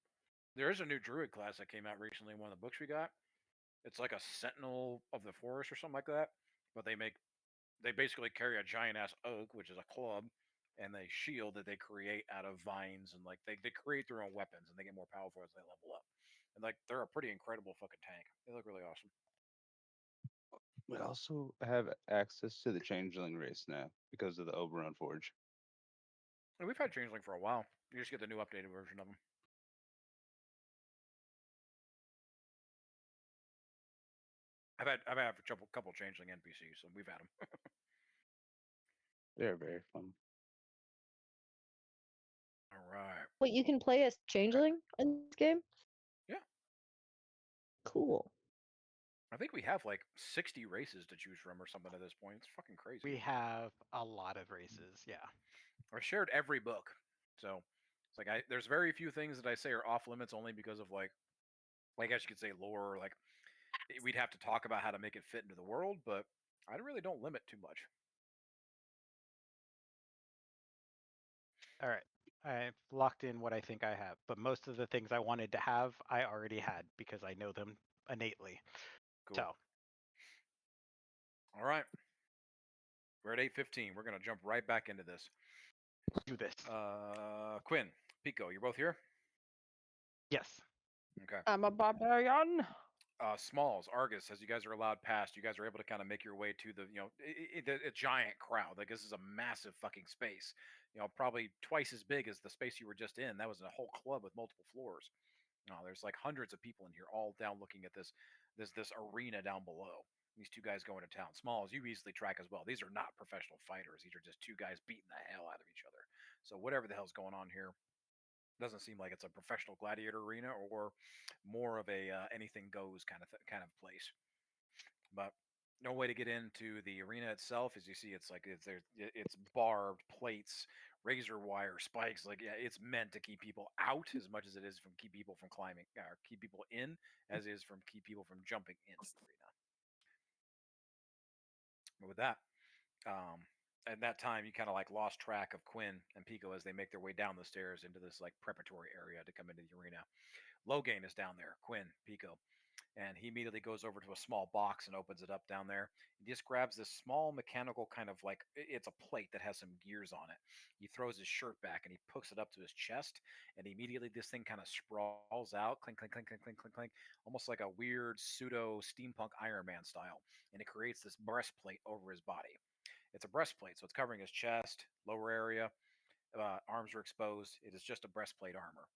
B: There is a new druid class that came out recently in one of the books we got. It's like a sentinel of the forest or something like that. But they basically carry a giant ass oak, which is a club, and a shield that they create out of vines, and like they create their own weapons, and they get more powerful as they level up. And like they're a pretty incredible fucking tank. They look really awesome.
A: We also have access to the Changeling race now because of the Oberon Forge.
B: And we've had Changeling for a while. You just get the new updated version of them. I've had a couple Changeling NPCs, so we've had them.
A: They're very fun.
B: All right.
I: Wait, you can play as Changeling in this game?
B: Yeah.
I: Cool.
B: I think we have like 60 races to choose from or something at this point. It's fucking crazy.
F: We have a lot of races. Yeah.
B: I've shared every book, so it's like there's very few things that I say are off limits only because of like I guess you could say lore. Or like we'd have to talk about how to make it fit into the world, but I really don't limit too much.
F: All right. I've locked in what I think I have, but most of the things I wanted to have, I already had because I know them innately.
B: Cool.
F: So,
B: all right, we're at 8:15. We're gonna jump right back into this.
F: do this.
B: Quinn, Pico, you're both here.
F: Yes.
B: Okay.
H: I'm a barbarian.
B: Smalls, Argus, as you guys are allowed past, you guys are able to kind of make your way to the, a giant crowd. Like this is a massive fucking space. Probably twice as big as the space you were just in. That was a whole club with multiple floors. There's like hundreds of people in here, all down looking at this arena down below. These two guys going to town. Smalls, you easily track as well. These are not professional fighters. These are just two guys beating the hell out of each other. So whatever the hell's going on here, doesn't seem like it's a professional gladiator arena or more of a anything goes kind of place. But no way to get into the arena itself. As you see, it's like it's barbed plates, razor wire spikes. Like yeah, it's meant to keep people out as much as it is from keep people from climbing or keep people in, as is from keep people from jumping into the arena. But with that, at that time, you kind of like lost track of Quinn and Pico as they make their way down the stairs into this like preparatory area to come into the arena. Logain is down there, Quinn, Pico, and he immediately goes over to a small box and opens it up down there. He just grabs this small mechanical kind of like it's a plate that has some gears on it. He throws his shirt back and he hooks it up to his chest, and immediately this thing kind of sprawls out, clink, clink, clink, clink, clink, clink, clink, almost like a weird pseudo steampunk Iron Man style, and it creates this breastplate over his body. It's a breastplate, so it's covering his chest, lower area. Arms are exposed. It is just a breastplate armor.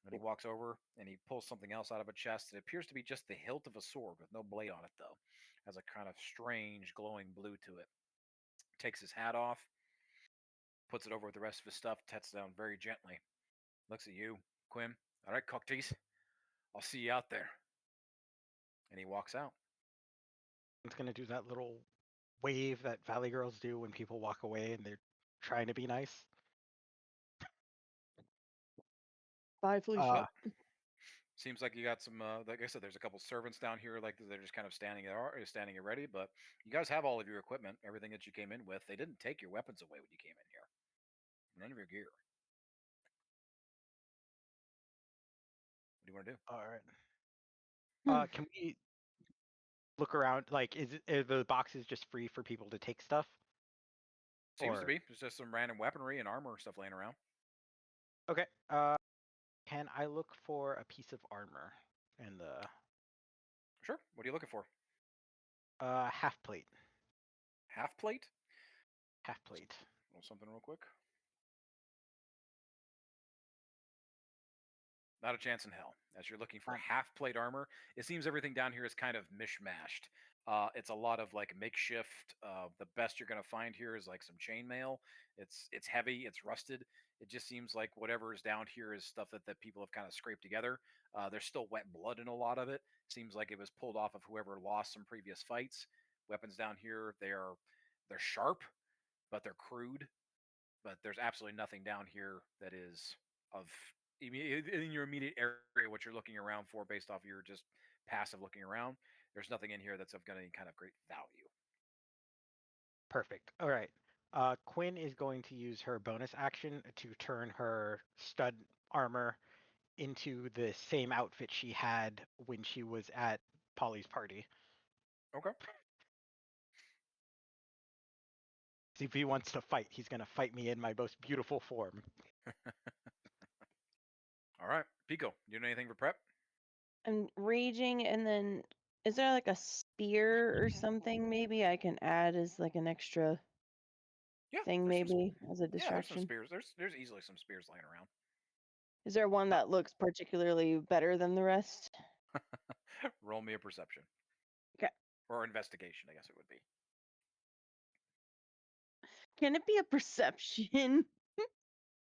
B: And he walks over and he pulls something else out of a chest. It appears to be just the hilt of a sword with no blade on it, though. Has a kind of strange glowing blue to it. Takes his hat off, puts it over with the rest of his stuff, sets down very gently. Looks at you, Quinn. All right, cocktease. I'll see you out there. And he walks out.
F: It's going to do that little wave that Valley Girls do when people walk away and they're trying to be nice.
H: Bye, Felicia.
B: Seems like you got some. Like I said, there's a couple servants down here. Like they're just kind of standing standing ready. But you guys have all of your equipment, everything that you came in with. They didn't take your weapons away when you came in here. None of your gear. What do you want to do?
F: All right. Can we look around? Like, are the boxes just free for people to take stuff?
B: Seems to
F: Or-
B: be. There's just some random weaponry and armor stuff laying around.
F: Okay. Can I look for a piece of armor in the
B: Sure. What are you looking for?
F: half plate?
B: Half plate?
F: Half plate.
B: Roll something real quick. Not a chance in hell. As you're looking for
F: Fine.
B: half plate armor, it seems everything down here is kind of mishmashed. It's a lot of like makeshift. The best you're gonna find here is like some chainmail. It's heavy. It's rusted. It just seems like whatever is down here is stuff that people have kind of scraped together. There's still wet blood in a lot of it. Seems like it was pulled off of whoever lost some previous fights. Weapons down here, they're sharp, but they're crude. But there's absolutely nothing down here that is of in your immediate area, what you're looking around for based off your just passive looking around. There's nothing in here that's of any kind of great value.
F: Perfect. All right. Quinn is going to use her bonus action to turn her stud armor into the same outfit she had when she was at Polly's party.
B: Okay.
F: See, if he wants to fight, he's going to fight me in my most beautiful form.
B: All right. Pico, you doing anything for prep?
J: I'm raging, and then is there like a spear or something maybe I can add as like an extra
B: Yeah.
J: thing
B: there's some
J: maybe as a
B: Yeah, there's some
J: distraction?
B: spears. There's easily some spears lying around.
J: Is there one that looks particularly better than the rest?
B: Roll me a perception.
J: 'Kay.
B: Or investigation, I guess it would be.
J: Can it be a perception?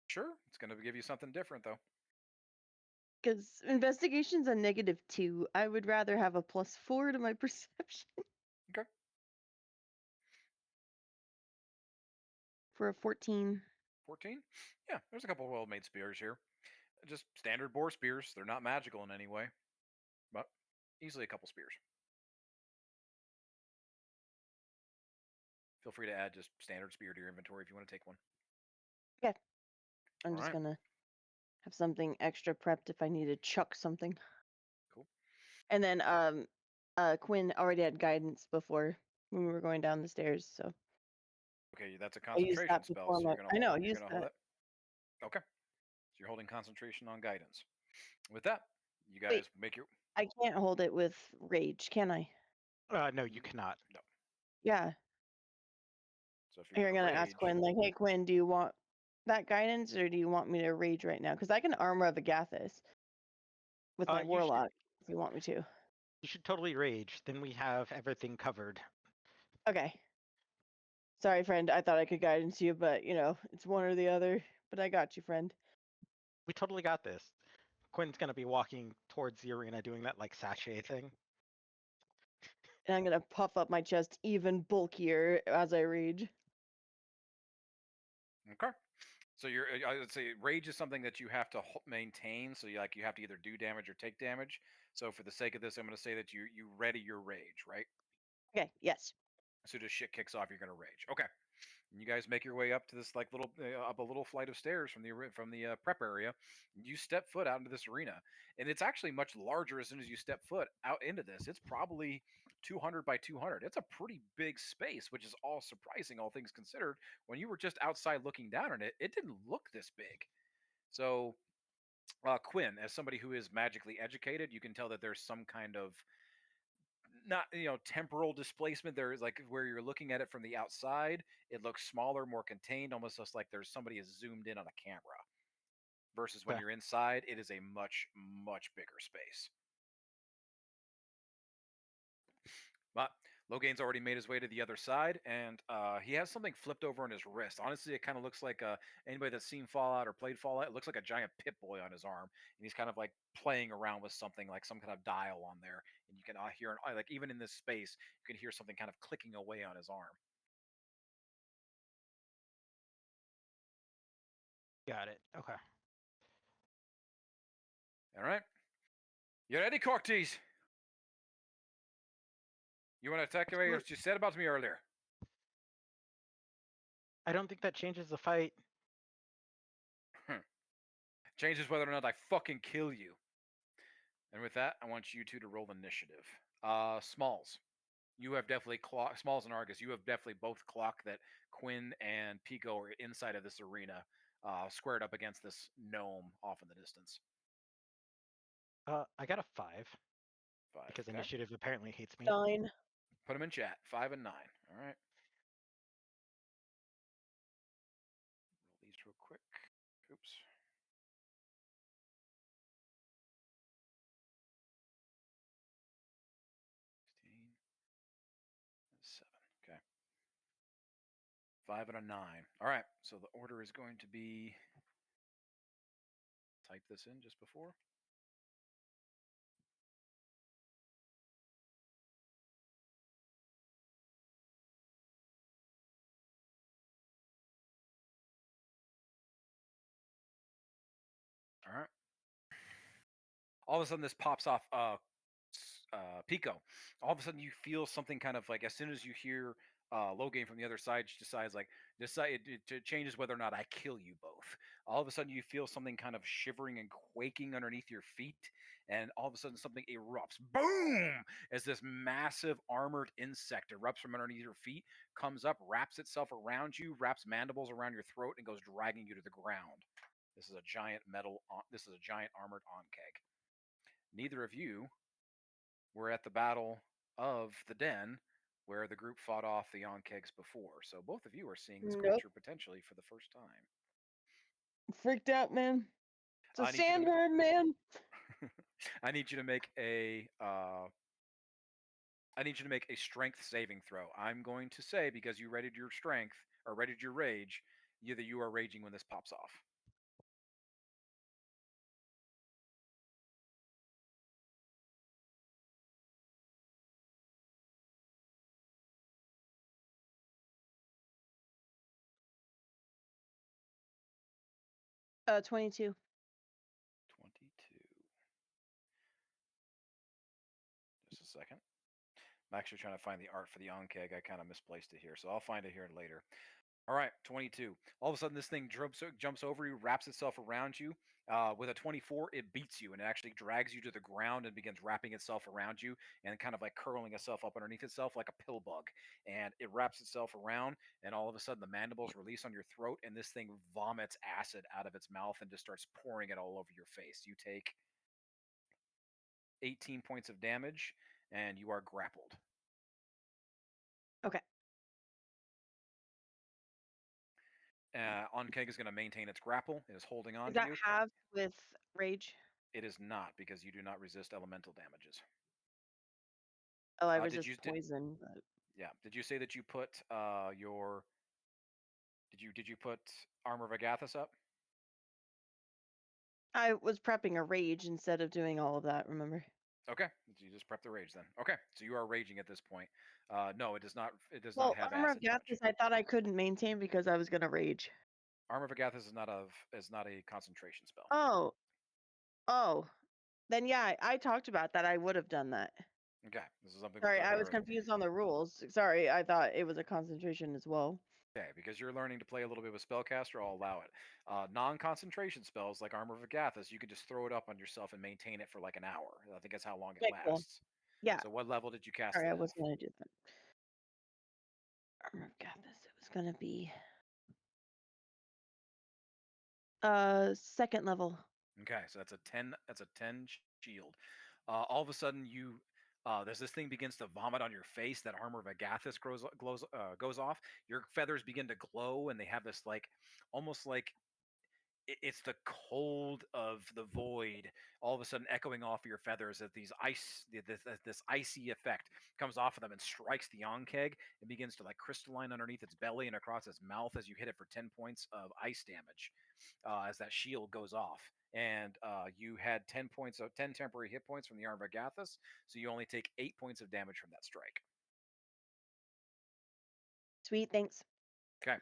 B: Sure. It's going to give you something different, though.
J: Because investigation's a -2. I would rather have a +4 to my perception.
B: Okay.
J: For a 14.
B: 14? Yeah, there's a couple of well-made spears here. Just standard boar spears. They're not magical in any way, but easily a couple spears. Feel free to add just standard spear to your inventory if you want to take one.
J: I'm
B: All
J: just
B: right.
J: gonna have something extra prepped if I need to chuck something.
B: Cool.
J: And then Quinn already had guidance before when we were going down the stairs, so
B: Okay, that's a
J: I used
B: concentration
J: that
B: spell,
J: before
B: so
J: my.
B: you're gonna
J: I
B: hold.
J: know,
B: You're
J: use
B: gonna hold
J: that.
B: it. Okay. So you're holding concentration on guidance. With that, you guys
J: Wait.
B: make your.
J: I can't hold it with rage, can I?
F: No, you cannot.
B: No.
J: Yeah.
B: So if
J: You're
B: you're
J: gonna
B: gonna
J: ask
B: rage,
J: Quinn, like, hey Quinn, do you want that guidance or do you want me to rage right now? Because I can armor of Agathis with my
F: You
J: warlock if you want me to.
F: You should totally rage. Then we have everything covered.
J: Okay. Sorry, friend. I thought I could guidance you, but it's one or the other. But I got you, friend.
F: We totally got this. Quinn's gonna be walking towards the arena doing that like sachet thing.
J: And I'm gonna puff up my chest even bulkier as I rage.
B: Okay. So I would say rage is something that you have to maintain. So you have to either do damage or take damage. So for the sake of this, I'm going to say that you ready your rage, right?
J: Okay. Yes.
B: As soon as shit kicks off, you're going to rage. Okay. And you guys make your way up to this like little up a little flight of stairs from the prep area. You step foot out into this arena, and it's actually much larger as soon as you step foot out into this. It's probably 200 by 200. It's a pretty big space, which is all surprising, all things considered. When you were just outside looking down on it, it didn't look this big. So, Quinn, as somebody who is magically educated, you can tell that there's some kind of not temporal displacement. There is like where you're looking at it from the outside, it looks smaller, more contained, almost just like there's somebody has zoomed in on a camera. Versus when
F: Okay.
B: you're inside, it is a much bigger space. But Loghain's already made his way to the other side, and he has something flipped over on his wrist. Honestly, it kind of looks like anybody that's seen Fallout or played Fallout. It looks like a giant Pip-Boy on his arm, and he's kind of like playing around with something like some kind of dial on there, and you can hear like even in this space, you can hear something kind of clicking away on his arm.
F: Got it. Okay.
B: All right, you ready, Corktease? You want to attack away what you said about me earlier?
F: I don't think that changes the fight.
B: Changes whether or not I fucking kill you. And with that, I want you two to roll initiative. Smalls, you have definitely clocked. Smalls and Argus, you have definitely both clocked that Quinn and Pico are inside of this arena, squared up against this gnome off in the distance.
F: I got a 5 because
B: okay.
F: initiative apparently hates me.
J: 9.
B: Put them in chat. 5 and 9. All right. Roll these real quick. Oops. Okay. 5 and a 9. All right. So the order is going to be. Type this in just before. All right. All of a sudden, this pops off. Pico. All of a sudden, you feel something kind of like as soon as you hear Loghain from the other side, she decides it changes whether or not I kill you both. All of a sudden, you feel something kind of shivering and quaking underneath your feet, and all of a sudden, something erupts. Boom! As this massive armored insect erupts from underneath your feet, comes up, wraps itself around you, wraps mandibles around your throat, and goes dragging you to the ground. This is a giant This is a giant armored Ankeg. Neither of you were at the battle of the Den, where the group fought off the Ankegs before. So both of you are seeing this creature potentially for the first time.
J: Freaked out, man. It's a
B: I need you to
J: sandworm, man.
B: I need you to make a strength saving throw. I'm going to say, because you readied your strength or readied your rage, either you are raging when this pops off.
J: Uh, 22.
B: 22. Just a second. I'm actually trying to find the art for the Ankeg. I kind of misplaced it here, so I'll find it here later. All right, 22. All of a sudden, this thing jumps over you, wraps itself around you. With a 24, it beats you and it actually drags you to the ground and begins wrapping itself around you and kind of like curling itself up underneath itself like a pill bug. And it wraps itself around, and all of a sudden, the mandibles release on your throat, and this thing vomits acid out of its mouth and just starts pouring it all over your face. You take 18 points of damage, and you are grappled.
J: Okay.
B: Ankeg is going to maintain its grapple. It is holding on
J: Is
B: to
J: that
B: you.
J: half with rage?
B: It is not, because you do not resist elemental damages.
J: Oh, I
B: Did
J: resist
B: you
J: poison. But...
B: Yeah. Did you say that you put your? Did you put Armor of Agathis up?
J: I was prepping a rage instead of doing all of that. Remember?
B: Okay, so you just prep the rage then. Okay, so you are raging at this point. No, it does not. It does
J: Well,
B: not have
J: Armor of
B: acid damage.
J: Gathis, I thought I couldn't maintain because I was gonna rage.
B: Armor of Agathis is not a concentration spell.
J: Oh, then yeah, I talked about that. I would have done that.
B: Okay, this is something.
J: Sorry, I was confused on the rules. Sorry, I thought it was a concentration as well.
B: Okay, because you're learning to play a little bit with spellcaster, I'll allow it. Non-concentration spells like Armor of Agathis, you can just throw it up on yourself and maintain it for like an hour. I think that's how long it
J: Okay, cool.
B: lasts.
J: Yeah.
B: So what level did you cast
J: Sorry,
B: it
J: I
B: at?
J: was gonna do that. Armor of Gathis. It was gonna be second level.
B: Okay, so that's a 10. That's a 10 shield. All of a sudden, there's this thing begins to vomit on your face. That Armor of Agathis goes off. Your feathers begin to glow, and they have this like almost like it's the cold of the void all of a sudden echoing off of your feathers as this icy effect comes off of them and strikes the Ankeg and begins to like crystalline underneath its belly and across its mouth as you hit it for 10 points of ice damage as that shield goes off. And you had 10 temporary hit points from the Arm of Agathis, so you only take 8 points of damage from that strike.
J: Sweet, thanks.
B: Okay.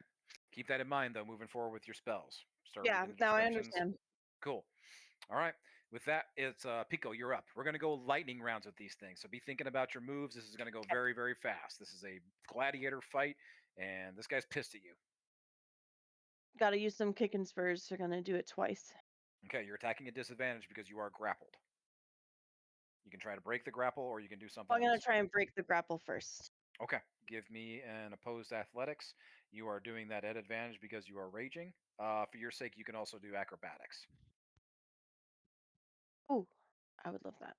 B: Keep that in mind, though, moving forward with your spells. Start
J: Yeah,
B: reading the
J: now I
B: descriptions.
J: understand.
B: Cool. All right. With that, it's Pico, you're up. We're going to go lightning rounds with these things. So be thinking about your moves. This is going to go very, very fast. This is a gladiator fight, and this guy's pissed at you.
J: Got to use some kicking spurs. They're going to do it twice.
B: Okay, you're attacking at disadvantage because you are grappled. You can try to break the grapple, or you can do something
J: I'm going
B: else.
J: to try and break the grapple first.
B: Okay. Give me an opposed athletics. You are doing that at advantage because you are raging. For your sake, you can also do acrobatics.
J: Ooh, I would love that.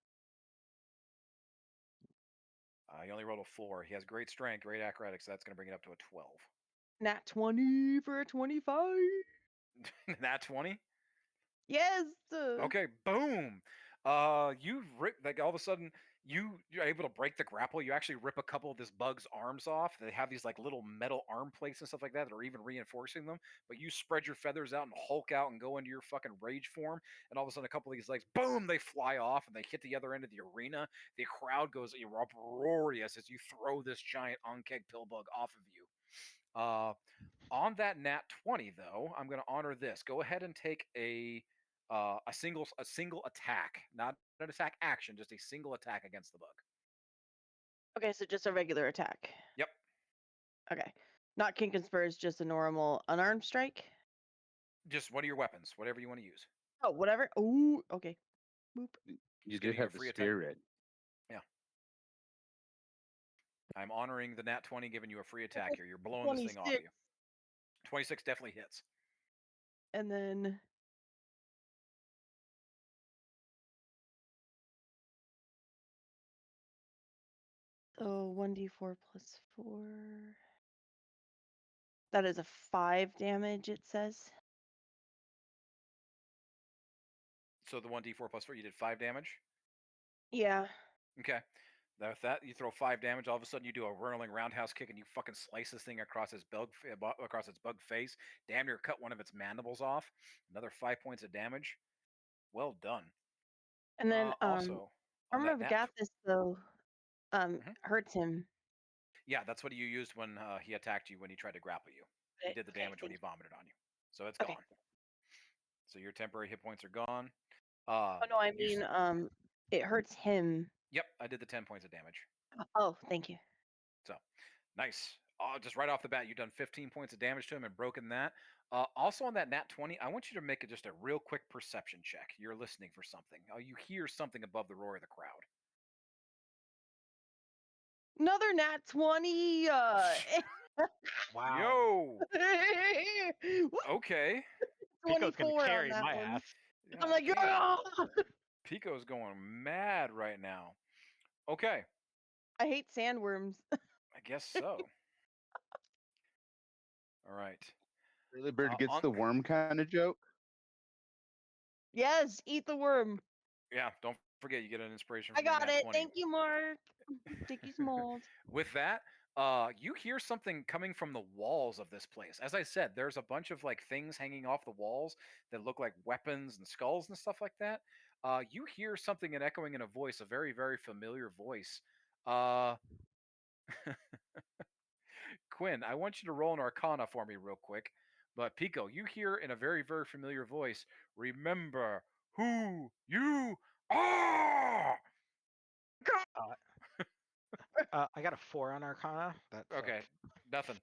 B: He only rolled a 4. He has great strength, great acrobatics. So that's going to bring it up to a 12.
J: Nat 20 for a 25.
B: Nat 20?
J: Yes.
B: Okay, boom. You rip like all of a sudden you're able to break the grapple. You actually rip a couple of this bug's arms off. They have these like little metal arm plates and stuff like that that are even reinforcing them. But you spread your feathers out and hulk out and go into your fucking rage form. And all of a sudden, a couple of these legs, boom, they fly off and they hit the other end of the arena. The crowd goes uproarious as you throw this giant Ankeg pillbug off of you. On that nat 20, though, I'm going to honor this. Go ahead and take a single attack, not an attack action, just a single attack against the bug.
J: Okay, so just a regular attack.
B: Yep.
J: Okay. Not kink and spurs, just a normal unarmed strike.
B: Just one of your weapons, whatever you want to use.
J: Oh, whatever. Ooh, okay. Boop.
A: You
B: Just
A: did
B: getting a
A: have the
B: free attack.
A: spear ready.
B: Yeah. I'm honoring the nat 20, giving you a free attack here. You're blowing this thing off you. 26 definitely hits.
J: And then so 1d4 plus 4. That is a 5 damage, it says.
B: So the 1d4 plus 4, you did 5 damage?
J: Yeah.
B: Okay. With that, you throw 5 damage. All of a sudden, you do a whirling roundhouse kick, and you fucking slice this thing across its bug face. Damn near cut one of its mandibles off. Another 5 points of damage. Well done.
J: And then
B: also, on
J: Arm
B: that
J: of
B: nat
J: Agathis though hurts him.
B: yeah, that's what you used when he attacked you when he tried to grapple you. He did the
J: Okay,
B: damage when he
J: thank
B: vomited on you. So it's
J: Okay.
B: gone. So your temporary hit points are gone.
J: Oh no, I mean it hurts him.
B: Yep, I did the 10 points of damage.
J: Oh, thank you.
B: So nice. Just right off the bat, you've done 15 points of damage to him and broken that. Also on that nat 20, I want you to make just a real quick perception check. You're listening for something. You hear something above the roar of the crowd.
H: Another nat 20.
F: Wow.
B: Yo.
H: Woo,
B: Okay.
F: Pico's
H: 24
F: gonna
H: on
F: carry
H: that
F: my
H: one.
F: ass.
H: I'm like,
B: damn.
H: "Ah!"
B: Pico's going mad right now. Okay.
H: I hate sandworms.
B: I guess so. All right.
A: Early bird gets
B: on-
A: the worm kind of joke.
H: Yes, eat the worm.
B: Yeah, don't forget you get an inspiration
H: I
B: from your
H: got
B: nat
H: it.
B: 20.
H: Thank you, Mark. Dicky Smalls.
B: With that, you hear something coming from the walls of this place. As I said, there's a bunch of like things hanging off the walls that look like weapons and skulls and stuff like that. You hear something and echoing in a voice, a very, very familiar voice. Quinn, I want you to roll an Arcana for me real quick. But Pico, you hear in a very, very familiar voice, remember who you are!
F: I got a 4 on Arcana. That's
B: Okay, nothing.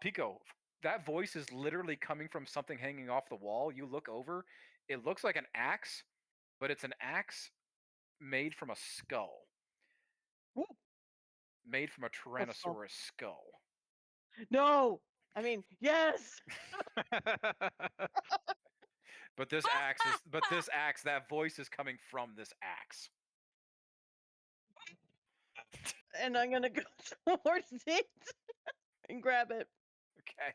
B: Pico, that voice is literally coming from something hanging off the wall. You look over, it looks like an axe, but it's an axe made from a skull.
H: Woo.
B: Made from a
H: skull.
B: Tyrannosaurus skull.
H: No. I mean, yes.
B: But this axe, that voice is coming from this axe.
H: And I'm gonna go towards it and grab it.
B: Okay.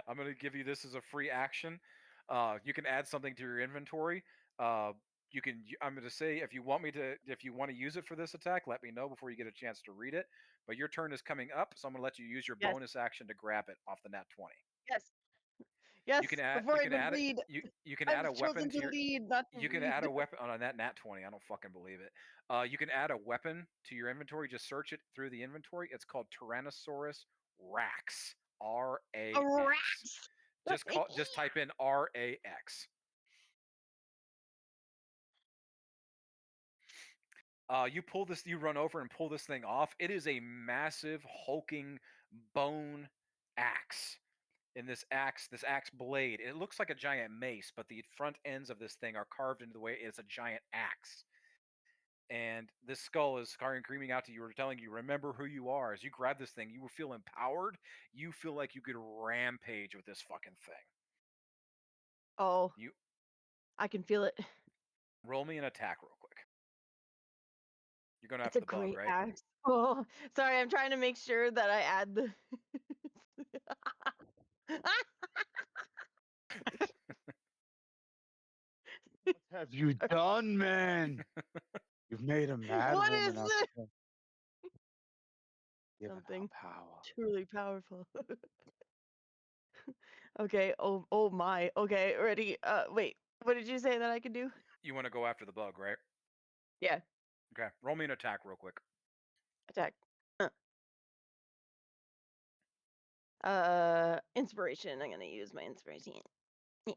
B: I'm going to give you this as a free action. You can add something to your inventory. You can. I'm going to say if you want to use it for this attack, let me know before you get a chance to read it. But your turn is coming up, so I'm going to let you use your
H: Yes.
B: bonus action to grab it off the nat 20.
H: Yes. Yes.
B: You can add.
H: Before
B: You
H: I
B: can
H: would
B: add it.
H: lead,
B: You can
H: I
B: add a
H: was
B: weapon
H: chosen
B: to
H: to
B: your.
H: lead, not to
B: You can
H: read.
B: add a weapon on that nat 20. I don't fucking believe it. You can add a weapon to your inventory. Just search it through the inventory. It's called Tyrannosaurus Rax. R-A-X.
H: Rax.
B: Just type in R-A-X. You run over and pull this thing off. It is a massive hulking bone axe. In this axe blade, it looks like a giant mace, but the front ends of this thing are carved into the way it's a giant axe. And this skull is screaming out to you, telling you, remember who you are. As you grab this thing, you will feel empowered. You feel like you could rampage with this fucking thing.
H: Oh,
B: You
H: I can feel it.
B: roll me an attack real quick. You're going
H: It's
B: after
H: a
B: the bug,
H: great
B: right?
H: axe. Oh, sorry, I'm trying to make sure that I add the.
A: What have you done, man? You've made a mad
H: What
A: woman
H: is
A: out
H: this?
A: of him. Given her
H: Something
A: power.
H: truly powerful. Okay. Oh my. Okay. Ready. Wait. What did you say that I could do?
B: You want to go after the bug, right?
H: Yeah.
B: Okay. Roll me an attack real quick.
H: Attack. Inspiration. I'm gonna use my inspiration. Yeah.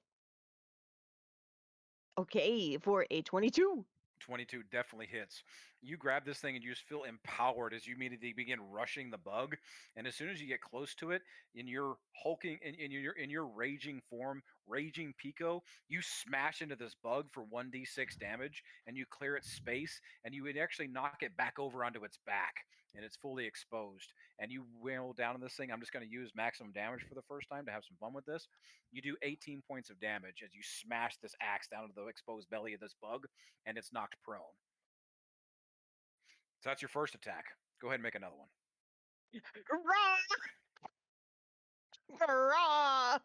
H: Okay, for a 22.
B: 22 definitely hits. You grab this thing and you just feel empowered as you immediately begin rushing the bug. And as soon as you get close to it, in your hulking, in your raging form, raging Pico, you smash into this bug for 1d6 damage, and you clear its space, and you would actually knock it back over onto its back, and it's fully exposed. And you wail down on this thing. I'm just going to use maximum damage for the first time to have some fun with this. You do 18 points of damage as you smash this axe down into the exposed belly of this bug, and it's knocked prone. So that's your first attack. Go ahead and make another one.
H: Hurrah!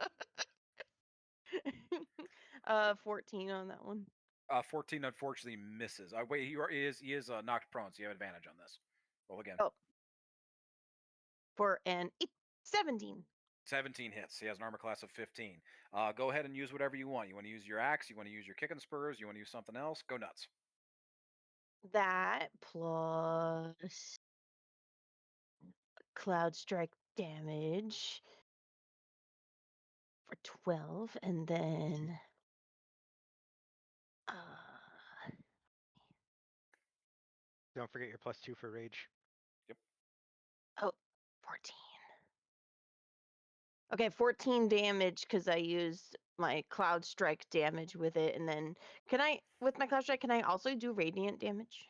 H: 14 on that one.
B: 14 unfortunately misses. Wait, he is knocked prone, so you have advantage on this. Roll again.
H: Oh. For an 17.
B: 17 hits. He has an armor class of 15. Go ahead and use whatever you want. You want to use your axe? You want to use your kicking spurs? You want to use something else? Go nuts.
H: That plus cloud strike damage for 12, and then
F: Don't forget your +2 for rage.
B: Yep.
H: Oh, 14. Okay, 14 damage because I used my cloud strike damage with it, and then with my cloud strike, can I also do radiant damage?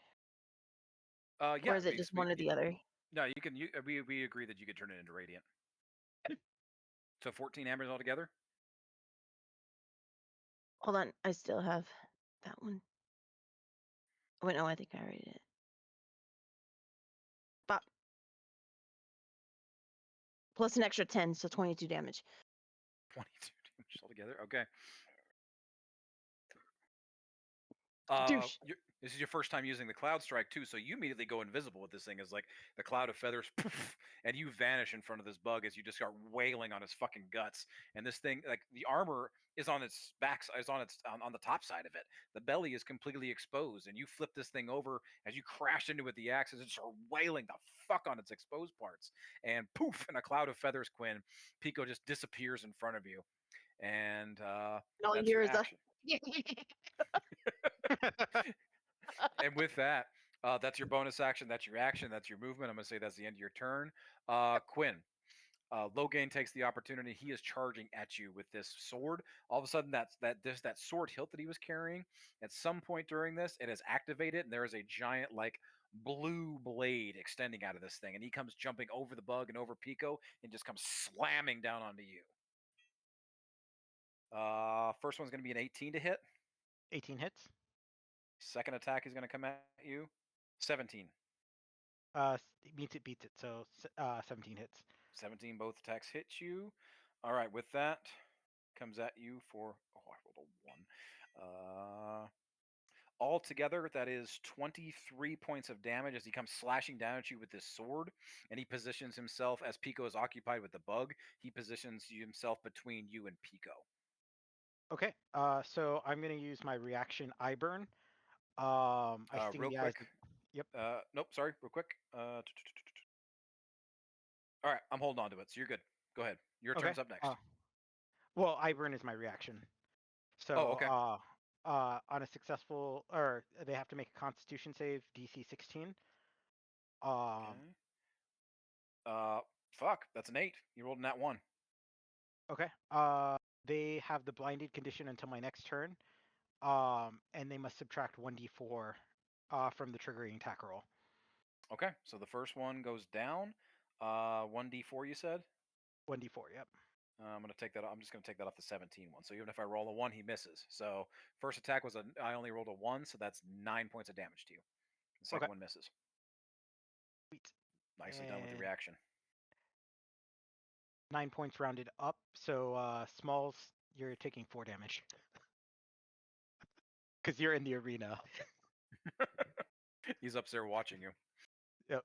B: Yeah.
H: Or is it just one or the other?
B: No, you can. We agree that you could turn it into radiant. So 14 hammers altogether.
H: Hold on, I still have that one. Oh, wait, no, I think I already did. But plus an extra 10, so 22 damage.
B: 22 damage altogether. Okay.
H: Douche.
B: This is your first time using the cloud strike too, so you immediately go invisible with this thing. As like the cloud of feathers, poof, and you vanish in front of this bug as you just start wailing on his fucking guts. And this thing, like the armor is on its back, is on the top side of it. The belly is completely exposed, and you flip this thing over as you crash into it with the axe, and it's just wailing the fuck on its exposed parts. And poof, in a cloud of feathers, Quinn, Pico just disappears in front of you. And
H: all you
B: that's
H: hear
B: your
H: is
B: action. And with that, that's your bonus action. That's your action. That's your movement. I'm going to say that's the end of your turn. Quinn, Logain takes the opportunity. He is charging at you with this sword. All of a sudden, that sword hilt that he was carrying, at some point during this, it has activated, and there is a giant, like, blue blade extending out of this thing. And he comes jumping over the bug and over Pico and just comes slamming down onto you. First one's going to be an 18 to hit.
F: 18 hits.
B: Second attack is going to come at you. 17.
F: Beats it. So 17 hits.
B: 17, both attacks hit you. All right, with that, comes at you for. Oh, I rolled a 1. Altogether, that is 23 points of damage as he comes slashing down at you with this sword, and he positions himself as Pico is occupied with the bug. He positions himself between you and Pico.
F: Okay. So I'm gonna use my reaction eye burn. I sting
B: Real
F: the eyes.
B: quick.
F: Yep.
B: Nope. Sorry. Real quick. All right. I'm holding on to it, so you're good. Go ahead. Your
F: Okay.
B: turn's up next.
F: Well, eye burn is my reaction. So
B: okay.
F: on a successful, or they have to make a Constitution save, DC 16.
B: Fuck. That's an 8. You rolled in that 1.
F: Okay. They have the blinded condition until my next turn. And they must subtract 1d4 from the triggering attack roll.
B: Okay. So the first one goes down. 1d4. You said.
F: 1d4. Yep.
B: I'm gonna take that. I'm just gonna take that off the 17 one. So even if I roll a 1, he misses. So first attack was I only rolled a 1, so that's 9 points of damage to you. The second one misses.
F: Sweet.
B: Nicely done with the reaction.
F: 9 points rounded up. So Smalls, you're taking 4 damage. Because you're in the arena.
B: He's up there watching you.
F: Yep.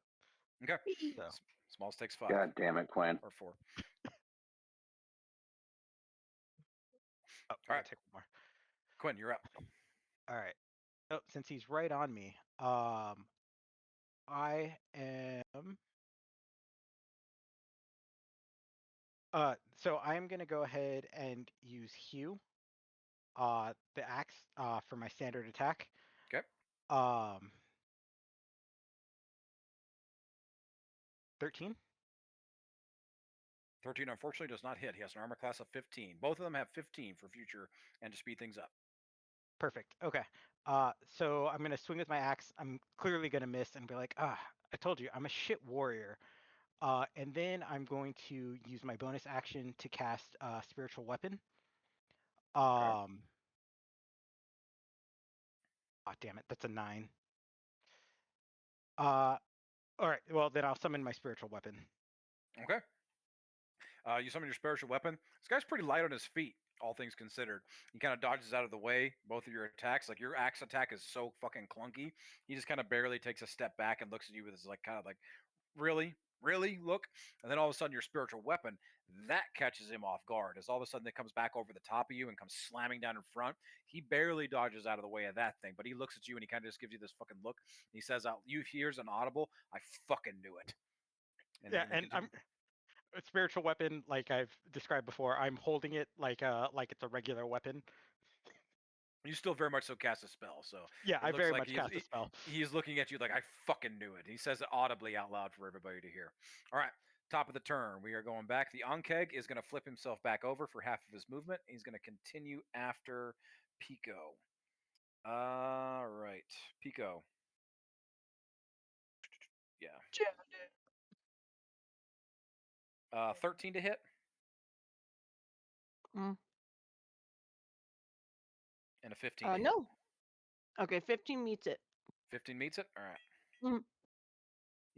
B: Okay.
F: So.
B: Smalls takes 5.
C: God damn it, Quinn.
B: Or 4.
F: Oh,
B: all right.
F: Take one more.
B: Quinn, you're up.
F: All right. So since he's right on me, I am. So I'm gonna go ahead and use Hugh, the axe, for my standard attack.
B: Okay.
F: 13.
B: 13 unfortunately does not hit. He has an armor class of 15. Both of them have 15 for future and to speed things up.
F: Perfect. Okay. So I'm gonna swing with my axe. I'm clearly gonna miss and be like, I told you, I'm a shit warrior. And then I'm going to use my bonus action to cast Spiritual Weapon. Oh, damn it, that's a 9. All right, well then I'll summon my Spiritual Weapon.
B: Okay. You summon your spiritual weapon. This guy's pretty light on his feet, all things considered. He kind of dodges out of the way, both of your attacks. Like your axe attack is so fucking clunky. He just kind of barely takes a step back and looks at you with his like kind of like, really look. And then all of a sudden your spiritual weapon, that catches him off guard as all of a sudden it comes back over the top of you and comes slamming down in front. He barely dodges out of the way of that thing, but he looks at you and he kind of just gives you this fucking look. And he says out, you hears an audible, I fucking knew it.
F: And yeah, and I'm a spiritual weapon, like I've described before, I'm holding it like it's a regular weapon.
B: You still very much so cast a spell, so
F: yeah, I very much cast a spell.
B: He's looking at you like I fucking knew it. He says it audibly out loud for everybody to hear. All right, top of the turn, we are going back. The Ankeg is going to flip himself back over for half of his movement. He's going to continue after Pico. All right, Pico. Yeah. 13 to hit. And a 15.
J: No. Okay, 15 meets it.
B: 15 meets it. All right.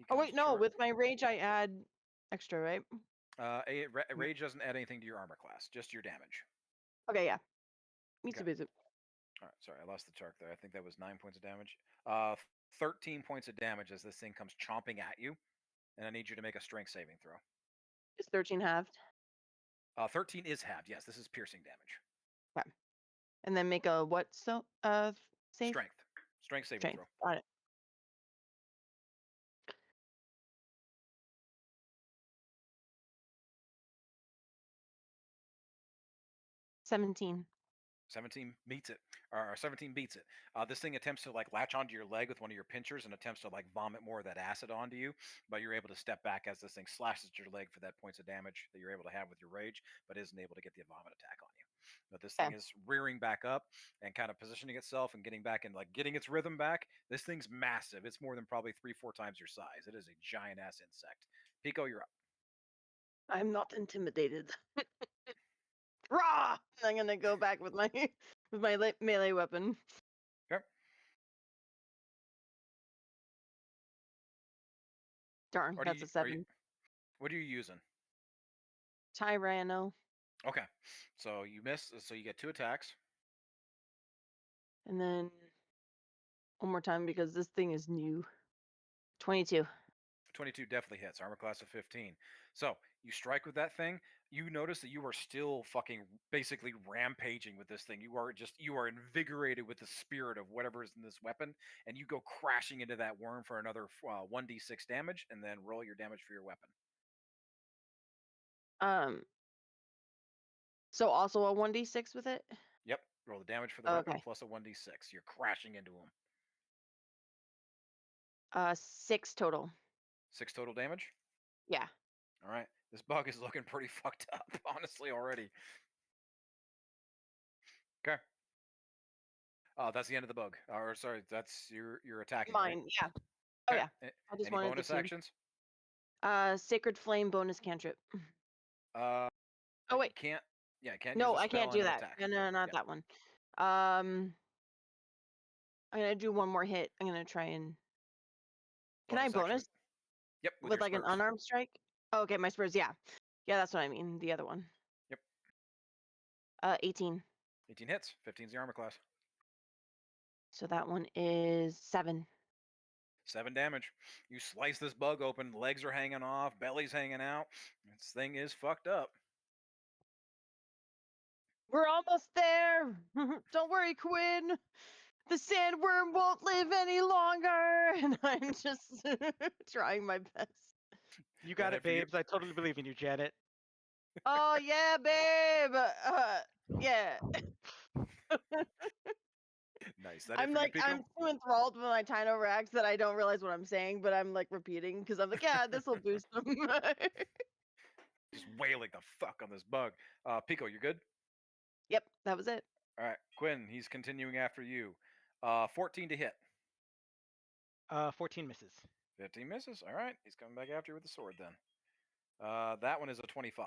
J: Oh wait, no. With my rage, I add extra, right?
B: Rage doesn't add anything to your armor class, just your damage.
J: Okay, yeah. Meets the visit.
B: All right, sorry, I lost the chart there. I think that was 9 points of damage. 13 points of damage as this thing comes chomping at you, and I need you to make a strength saving throw.
J: Is 13 halved?
B: 13 is halved. Yes, this is piercing damage.
J: Okay. And then make a what? So, save?
B: Strength saving throw.
J: Got it. $17.
B: 17 meets it, or 17 beats it. This thing attempts to like latch onto your leg with one of your pinchers and attempts to like vomit more of that acid onto you, but you're able to step back as this thing slashes your leg for that points of damage that you're able to have with your rage, but isn't able to get the vomit attack on you. But this thing is rearing back up and kind of positioning itself and getting back and like getting its rhythm back. This thing's massive. It's more than probably 3-4 times your size. It is a giant ass insect. Pico, you're up.
J: I'm not intimidated. Rah! I'm gonna go back with my melee weapon.
B: Okay.
J: Darn, that's a 7.
B: What are you using?
J: Tyranno.
B: Okay. So you miss. So you get 2 attacks.
H: And then one more time because this thing is new. 22.
B: 22 definitely hits. Armor class of 15. So you strike with that thing. You notice that you are still fucking basically rampaging with this thing. You are invigorated with the spirit of whatever is in this weapon, and you go crashing into that worm for another 1d6 damage, and then roll your damage for your weapon.
H: So also a 1d6 with it?
B: Yep. Roll the damage for the weapon
H: Okay.
B: plus a 1d6. You're crashing into him.
H: 6 total.
B: 6 total damage.
H: Yeah.
B: All right. This bug is looking pretty fucked up, honestly, already. Okay. That's the end of the bug. Or sorry, that's your attacking. Right?
H: Mine, yeah. Oh
B: Okay.
H: yeah. I just
B: Any
H: wanted
B: bonus
H: the team.
B: actions?
H: Sacred Flame bonus cantrip.
B: Oh
H: wait.
B: Can't. Yeah, can't.
H: No,
B: use a
H: I can't
B: spell
H: do
B: and an
H: that.
B: attack.
H: No, not
B: Yep.
H: that one. I'm gonna do one more hit. I'm gonna try and. Can I
B: Bonus action
H: bonus
B: Yep.
H: with
B: your
H: like an
B: spurs.
H: unarmed strike? Oh, okay, my spurs. Yeah, yeah, that's what I mean. The other one.
B: Yep.
H: 18.
B: 18 hits. 15's the armor class.
H: So that one is 7.
B: 7 damage. You slice this bug open. Legs are hanging off. Belly's hanging out. This thing is fucked up.
H: We're almost there. Don't worry, Quinn. The sandworm won't live any longer. And I'm just trying my best.
F: You got it, babes. I totally believe in you, Janet.
H: Oh yeah, babe. Yeah.
B: Nice. That
H: I'm
B: it for
H: like
B: you, Pico?
H: I'm so enthralled with my Tinorax that I don't realize what I'm saying, but I'm like repeating because I'm like, yeah, this will boost them.
B: Just wailing the fuck on this bug. Pico, you good?
H: Yep, that was it.
B: All right, Quinn. He's continuing after you. 14 to hit.
F: 14 misses.
B: 15 misses. All right, he's coming back after you with the sword then. That one is a 25.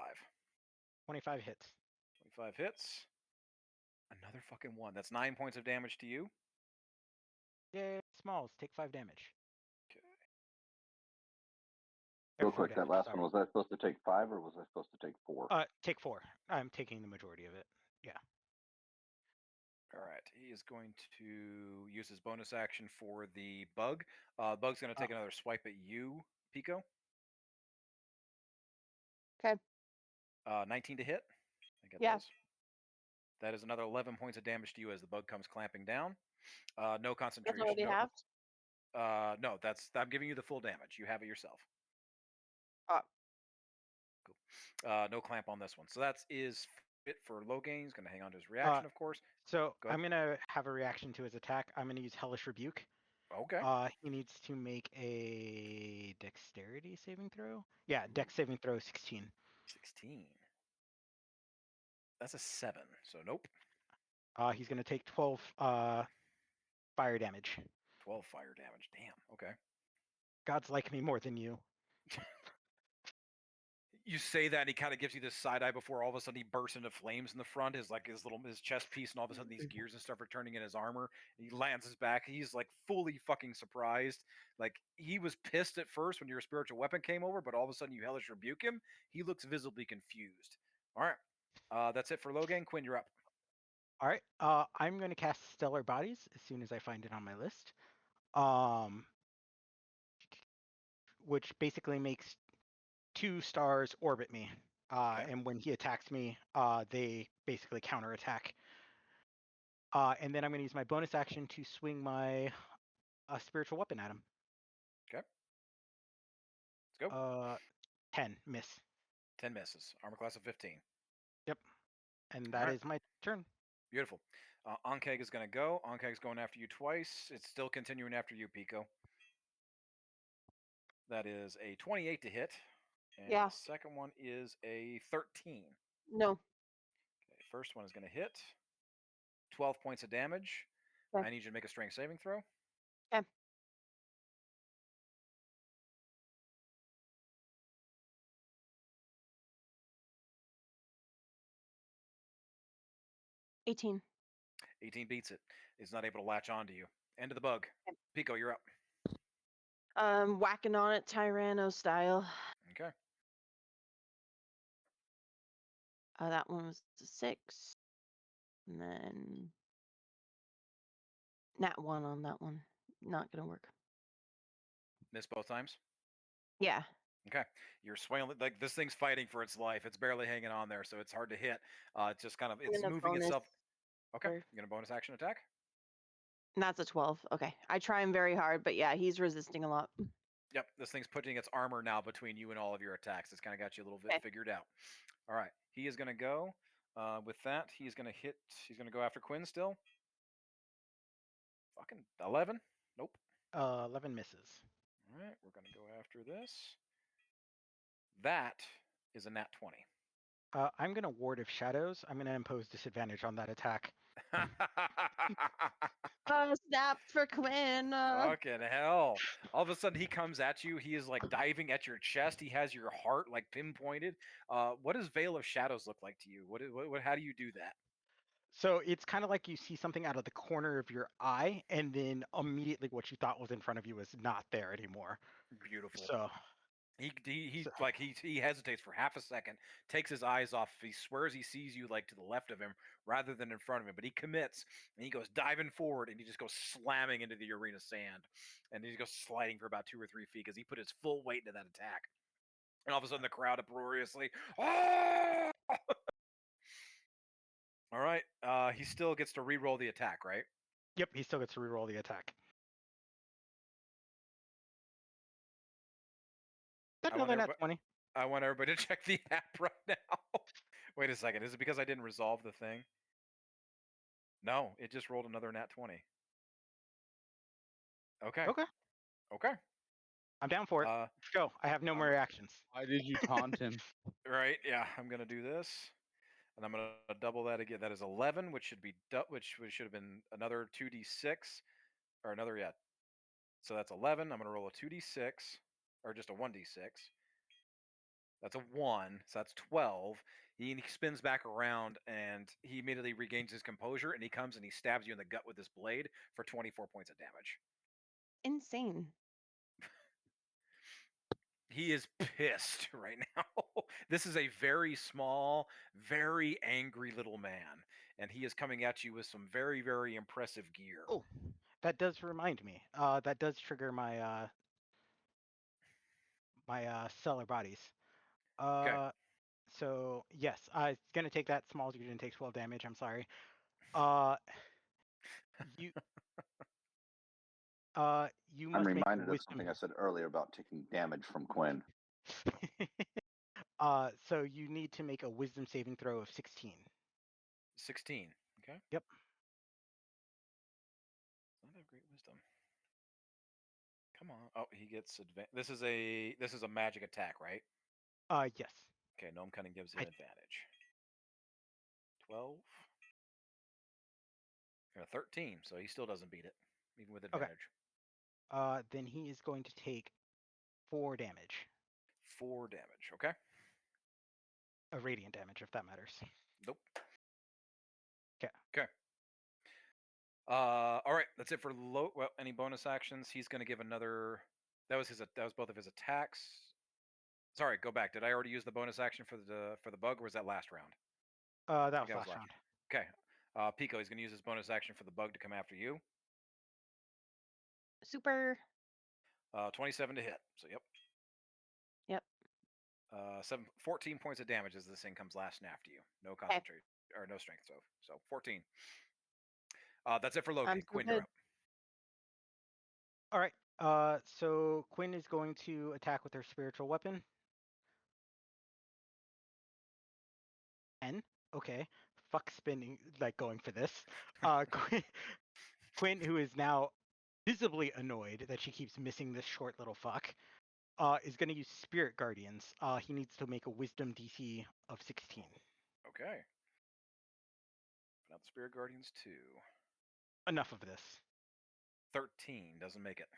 F: 25 hits.
B: 25 hits. Another fucking 1. That's 9 points of damage to you.
F: Yay, smalls. Take 5 damage.
C: Real
F: Or 4
C: quick, that
F: damage,
C: last
F: sorry.
C: one, was I supposed to take 5 or was I supposed to take 4?
F: Take 4. I'm taking the majority of it. Yeah.
B: All right, he is going to use his bonus action for the bug. Bug's going to take another swipe at you, Pico.
H: Okay.
B: 19 to hit. I think it
H: Yeah.
B: does. That is another 11 points of damage to you as the bug comes clamping down. No concentration.
H: That's already halved?
B: No, I'm giving you the full damage. You have it yourself.
H: Oh.
B: Cool. No clamp on this one. So that is it for Logain. He's going to hang on to his reaction, of course.
F: So I'm going to have a reaction to his attack. I'm going to use Hellish Rebuke.
B: Okay.
F: He needs to make a dexterity saving throw. Yeah, dex saving throw 16.
B: 16. That's a 7, so nope.
F: He's going to take 12 fire damage.
B: 12 fire damage. Damn. Okay.
F: Gods like me more than you.
B: You say that, and he kind of gives you this side eye before all of a sudden he bursts into flames in the front. His chest piece, and all of a sudden these gears and stuff are turning in his armor. And he lands his back. He's like fully fucking surprised. Like he was pissed at first when your spiritual weapon came over, but all of a sudden you hellish rebuke him. He looks visibly confused. All right, that's it for Logain. Quinn, you're up.
F: All right. I'm going to cast Stellar Bodies as soon as I find it on my list. Which basically makes 2 stars orbit me.
B: Okay.
F: And when he attacks me, they basically counterattack. And then I'm going to use my bonus action to swing my spiritual weapon at him.
B: Okay. Let's go.
F: 10 miss.
B: 10 misses. Armor class of 15.
F: Yep. And that is my turn.
B: Beautiful. Ankeg is going to go. Ankeg's going after you twice. It's still continuing after you, Pico. That is a 28 to hit. And
H: Yeah.
B: the second one is a 13.
H: No.
B: Okay, first one is going to hit. 12 points of damage.
H: Okay.
B: I need you to make a strength saving throw.
H: Okay. $18.
B: 18 beats it. It's not able to latch onto you. End of the bug.
H: Okay.
B: Pico, you're up.
H: Whacking on it Tyranno style.
B: Okay.
J: That one was a 6. And then nat 1 on that one. Not gonna work.
B: Miss both times.
J: Yeah.
B: Okay, you're swaying like this thing's fighting for its life. It's barely hanging on there, so it's hard to hit. It's just kind of
J: I'm
B: it's
J: gonna
B: moving
J: bonus.
B: itself. Okay,
J: or-
B: you're gonna bonus action attack.
J: And that's a 12. Okay. I try him very hard, but yeah, he's resisting a lot.
B: Yep, this thing's putting its armor now between you and all of your attacks. It's kind of got you a little bit
J: Okay.
B: figured out. All right, he is gonna go. With that, he's gonna hit. He's gonna go after Quinn still. Fucking 11. Nope.
F: 11 misses.
B: All right, we're gonna go after this. That is a nat 20.
F: I'm going to Ward of Shadows. I'm going to impose disadvantage on that attack.
J: Snap for Quinn.
B: Fucking hell. All of a sudden he comes at you. He is like diving at your chest. He has your heart like pinpointed. What does Veil of Shadows look like to you? How do you do that?
F: So it's kind of like you see something out of the corner of your eye, and then immediately what you thought was in front of you is not there anymore.
B: Beautiful.
F: So
B: he hesitates for half a second, takes his eyes off. He swears he sees you like to the left of him rather than in front of him, but he commits and he goes diving forward and he just goes slamming into the arena sand, and he goes sliding for about 2 or 3 feet because he put his full weight into that attack. And all of a sudden the crowd uproariously, "Ah!" All right, he still gets to re-roll the attack, right?
F: Yep, he still gets to reroll the attack.
B: I want
F: Another nat
B: everybody-
F: 20.
B: I want everybody to check the app right now. Wait a second. Is it because I didn't resolve the thing? No, it just rolled another nat 20. Okay.
F: Okay.
B: Okay.
F: I'm down for it. Let's go. I have no more reactions.
A: Why did you taunt him?
B: Right. Yeah. I'm gonna do this, and I'm gonna double that again. That is 11, which should be which should have been another 2d6, or another So that's 11. I'm gonna roll a 2d6, or just a 1d6. That's a 1, so that's 12. He spins back around and he immediately regains his composure, and he comes and he stabs you in the gut with this blade for 24 points of damage.
J: Insane.
B: He is pissed right now. This is a very small, very angry little man, and he is coming at you with some very, very impressive gear.
F: Oh, that does remind me. That does trigger my stellar bodies.
B: Okay.
F: So yes, it's gonna take that small unit and take 12 damage. I'm sorry. You you must
C: I'm
F: make a
C: reminded of
F: wisdom.
C: something I said earlier about taking damage from Quinn.
F: So you need to make a wisdom saving throw of 16.
B: 16. Okay.
F: Yep.
B: Does not have great wisdom. Come on. Oh, he gets This is a magic attack, right?
F: Yes.
B: Okay, Gnome Cunning gives him advantage. 12. And a 13, so he still doesn't beat it, even with advantage.
F: Then he is going to take 4 damage.
B: 4 damage, okay?
F: A radiant damage, if that matters.
B: Nope.
F: 'Kay.
B: Okay. All right, that's it for any bonus actions. He's going to give another. That was both of his attacks. Sorry, go back. Did I already use the bonus action for the bug, or was that last round?
F: That was last round.
B: Okay. Pico, he's going to use his bonus action for the bug to come after you.
J: Super.
B: 27 to hit. So yep.
J: Yep.
B: 14 points of damage as this thing comes lashing after you. No concentration or no strength. So 14. That's it for Logan. Quinn, you're up.
F: All right. So Quinn is going to attack with her spiritual weapon. Okay. Fuck spinning, like going for this. Quinn, who is now visibly annoyed that she keeps missing this short little fuck, is going to use Spirit Guardians. He needs to make a Wisdom DC of 16.
B: Okay. Now the Spirit Guardians 2.
F: Enough of this.
B: 13 doesn't make it.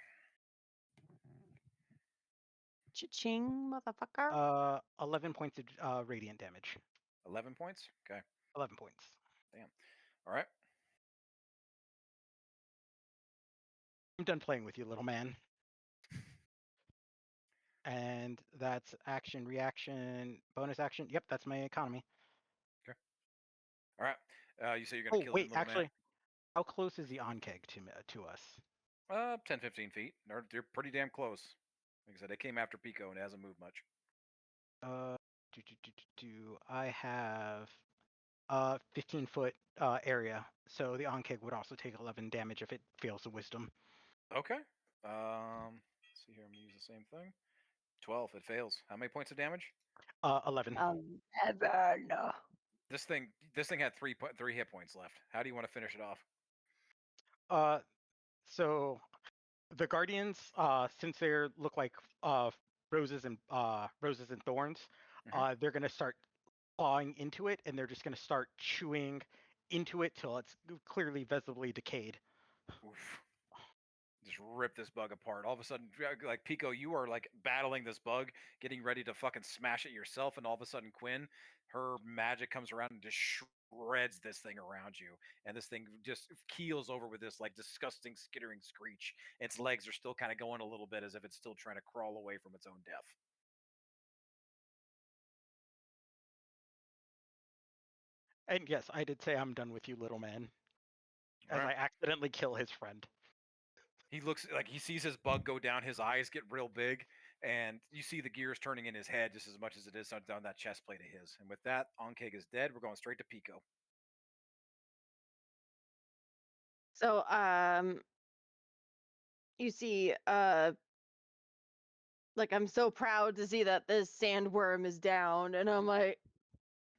J: Cha-ching, motherfucker.
F: 11 points of radiant damage.
B: 11 points? Okay.
F: 11 points.
B: Damn. All right.
F: I'm done playing with you, little man. And that's action, reaction, bonus action. Yep, that's my economy.
B: All right. You say you're gonna
F: Oh
B: kill
F: wait,
B: him, little
F: actually, how close is the onkeg to us?
B: man? 10, 15 feet. They're pretty damn close. Like I said, it came after Pico and it hasn't moved much.
F: I have 15-foot area, so the onkeg would also take 11 damage if it fails the wisdom.
B: Okay. Let's see here. I'm gonna use the same thing. 12. It fails. How many points of damage?
F: 11.
J: 11.
B: This thing had three hit points left. How do you want to finish it off?
F: So the guardians, since they look like roses and thorns,
B: Mhm.
F: they're gonna start clawing into it, and they're just gonna start chewing into it till it's clearly visibly decayed.
B: Oof. Just rip this bug apart. All of a sudden, like Pico, you are like battling this bug, getting ready to fucking smash it yourself, and all of a sudden, Quinn, her magic comes around and just shreds this thing around you, and this thing just keels over with this like disgusting skittering screech. Its legs are still kind of going a little bit as if it's still trying to crawl away from its own death.
F: And yes, I did say I'm done with you, little man, as
B: Right.
F: I accidentally kill his friend.
B: He looks like he sees his bug go down. His eyes get real big, and you see the gears turning in his head just as much as it is down that chest plate of his. And with that, Onkeg is dead. We're going straight to Pico.
H: So, you see, like I'm so proud to see that this sandworm is down, and I'm like,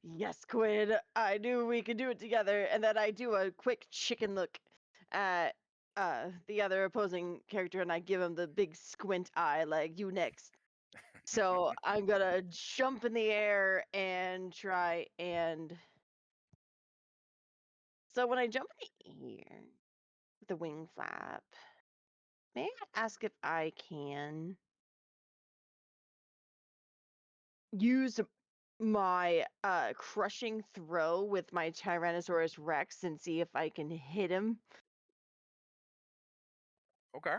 H: yes, Quinn, I knew we could do it together. And then I do a quick chicken look at the other opposing character, and I give him the big squint eye, like, you next. So I'm gonna jump in the air and try and. So when I jump in the air with the wing flap, may I ask if I can use my crushing throw with my Tyrannosaurus Rex and see if I can hit him?
B: Okay.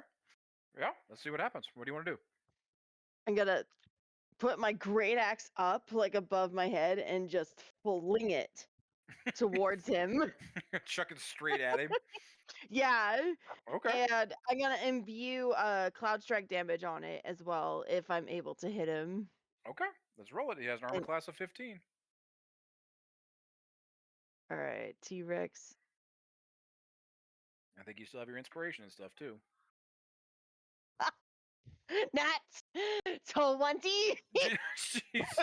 B: Yeah, let's see what happens. What do you want to do?
H: I'm gonna put my great axe up like above my head and just fling it towards him.
B: Chuck it straight at him.
H: Yeah.
B: Okay.
H: And I'm gonna imbue cloud strike damage on it as well if I'm able to hit him.
B: Okay. Let's roll it. He has an armor
H: And-
B: class of 15.
H: All right, T-Rex.
B: I think you still have your inspiration and stuff too.
H: Nat 20.
B: Jesus.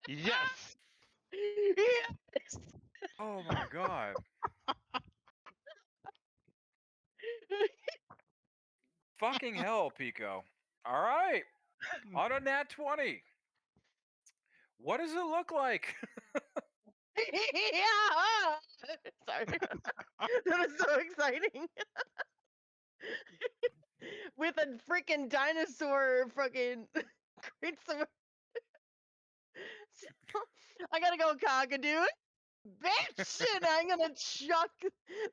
F: Yes.
H: Yes.
B: Oh my god. Fucking hell, Pico. All right. On a nat 20. What does it look like?
H: Yeah. Sorry. That was so exciting. With a freaking dinosaur fucking great sword. So, I gotta go cockadoo. Bitch! And I'm gonna chuck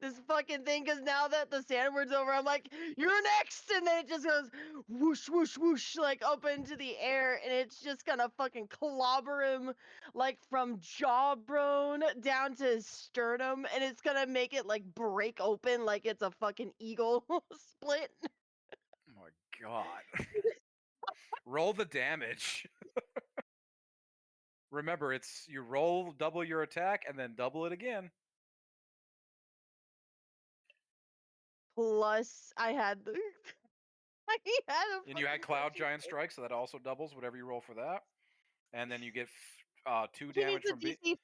H: this fucking thing because now that the sandword's over, I'm like, you're next! And then it just goes whoosh, whoosh, whoosh, like up into the air, and it's just gonna fucking clobber him like from jawbone down to his sternum, and it's gonna make it like break open like it's a fucking eagle split.
B: Oh my god. Roll the damage. Remember, it's you roll double your attack and then double it again.
H: Plus, I had the. I had a
B: And you had
H: fucking
B: Cloud
H: dodgy
B: Giant
H: thing.
B: Strike, so that also doubles whatever you roll for that. And then you get 2
H: He
B: damage
H: needs a
B: from being.
H: DC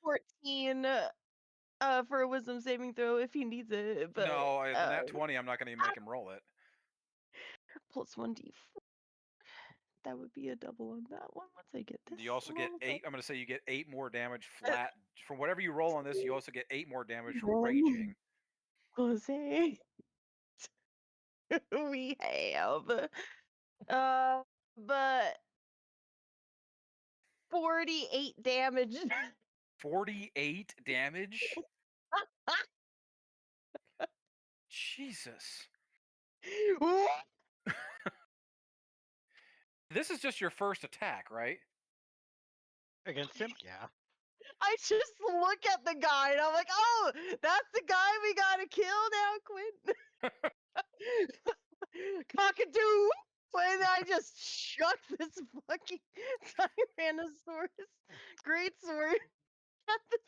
H: 14 for a wisdom saving throw if he needs it. But
B: No, the nat 20, I'm not going to make him roll it.
H: plus 1d4. That would be a double on that one once I get this.
B: You also get
H: leveled
B: 8. I'm going to say you get 8 more damage flat. From whatever you roll on this, you also get 8 more damage from
H: up.
B: raging.
H: Plus 8. We have. But 48 damage.
B: 48 damage? Jesus. This is just your first attack, right?
F: Against him? Yeah.
H: I just look at the guy and I'm like, oh, that's the guy we gotta kill now, Quinn. Cockatoo! And I just chuck this fucking Tyrannosaurus great sword at this.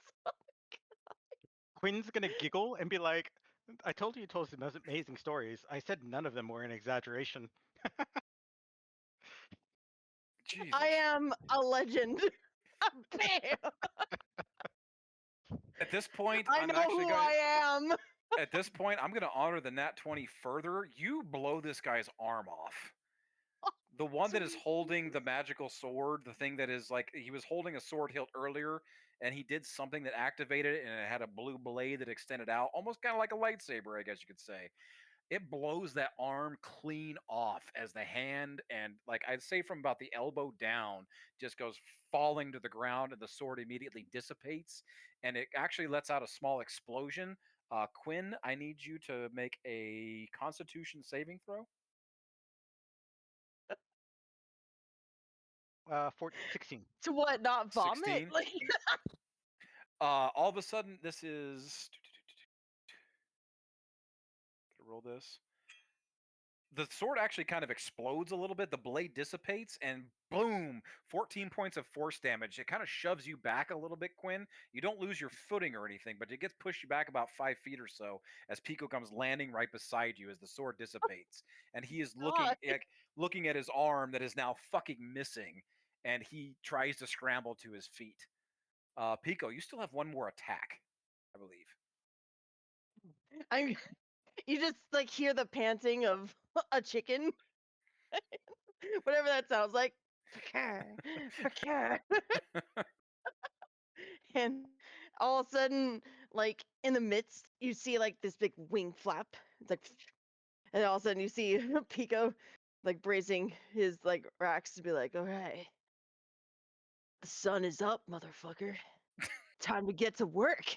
F: Quinn's gonna giggle and be like, "I told you told some amazing stories. I said none of them were an exaggeration."
B: Jesus.
H: I am a legend. Bam!
B: At this point,
H: I
B: I'm
H: know
B: actually
H: who
B: going.
H: I am.
B: At this point, I'm going to honor the nat 20 further. You blow this guy's arm off. The one that is
H: Sweet
B: holding the
H: Jesus.
B: magical sword, the thing that is like he was holding a sword hilt earlier, and he did something that activated it, and it had a blue blade that extended out, almost kind of like a lightsaber, I guess you could say. It blows that arm clean off as the hand and like I'd say from about the elbow down just goes falling to the ground, and the sword immediately dissipates, and it actually lets out a small explosion. Quinn, I need you to make a Constitution saving throw.
F: 16.
H: To what? Not vomit?
B: 16.
H: Like,
B: All of a sudden, this is. Gonna roll this. The sword actually kind of explodes a little bit. The blade dissipates, and boom, 14 points of force damage. It kind of shoves you back a little bit, Quinn. You don't lose your footing or anything, but it gets pushed you back about 5 feet or so as Pico comes landing right beside you as the sword dissipates. And he is
H: God.
B: looking at his arm that is now fucking missing, and he tries to scramble to his feet. Pico, you still have one more attack, I believe.
H: I'm. You just like hear the panting of a chicken, whatever that sounds like. And all of a sudden, like in the midst, you see like this big wing flap. It's like, and all of a sudden you see Pico like bracing his like racks to be like, all right, the sun is up, motherfucker. Time to get to work.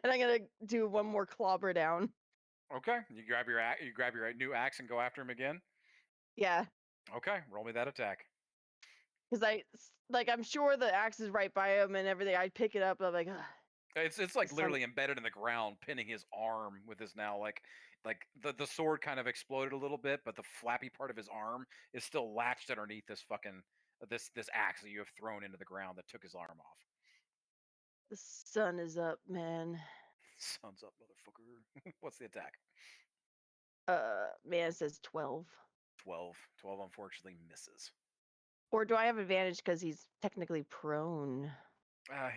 H: And I'm gonna do one more clobber down.
B: Okay, you grab your new axe and go after him again.
H: Yeah,
B: Okay, roll me that attack.
H: because I'm sure the axe is right by him and everything. I pick it up. I'm like, ugh.
B: It's like
H: The sun-
B: literally embedded in the ground, pinning his arm with his now like the sword kind of exploded a little bit, but the flappy part of his arm is still latched underneath this fucking this axe that you have thrown into the ground that took his arm off.
H: The sun is up, man.
B: Sun's up, motherfucker. What's the attack?
H: Man, it says 12.
B: 12. 12 unfortunately misses.
H: Or do I have advantage because he's technically prone?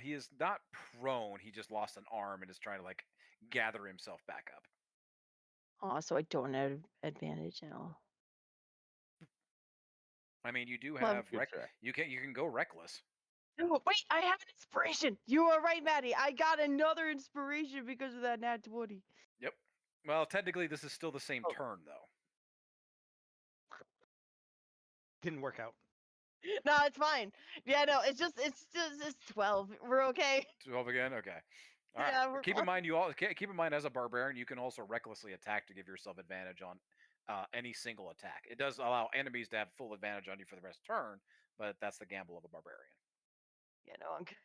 B: He is not prone. He just lost an arm and is trying to like gather himself back up.
H: Oh, so I don't have advantage at all.
B: I mean, you do
H: Well,
B: have
A: Good try.
B: you can go reckless.
H: Oh, wait, I have an inspiration. You are right, Maddie. I got another inspiration because of that nat 20.
B: Yep. Well, technically, this is still the same turn though.
F: Didn't work out.
H: No, it's fine. Yeah, no, it's 12. We're okay.
B: 12 again. Okay. All right.
H: Yeah, we're
B: Keep in
H: fine.
B: mind, keep in mind as a barbarian, you can also recklessly attack to give yourself advantage on any single attack. It does allow enemies to have full advantage on you for the rest of the turn, but that's the gamble of a barbarian.
H: Yeah, no, I'm good.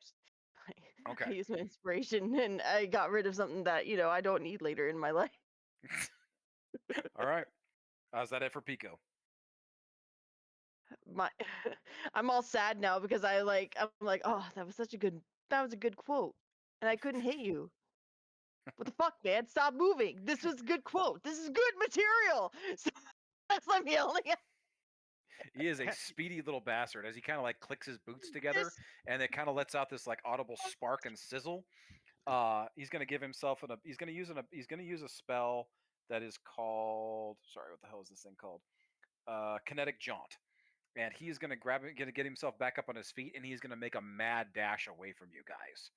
H: I
B: Okay.
H: used my inspiration and I got rid of something that, I don't need later in my life.
B: All right. Is that it for Pico?
H: I'm all sad now because I'm like, oh, that was a good quote. And I couldn't hit you. What the fuck, man? Stop moving. This was a good quote. This is good material. So that's what I'm yelling at.
B: He is a speedy little bastard as he kind of like clicks his boots together, and it kind of lets out this like audible spark and sizzle. He's gonna give himself he's gonna use a spell that is called, sorry, what the hell is this thing called? Kinetic Jaunt. And he's gonna get himself back up on his feet, and he's gonna make a mad dash away from you guys.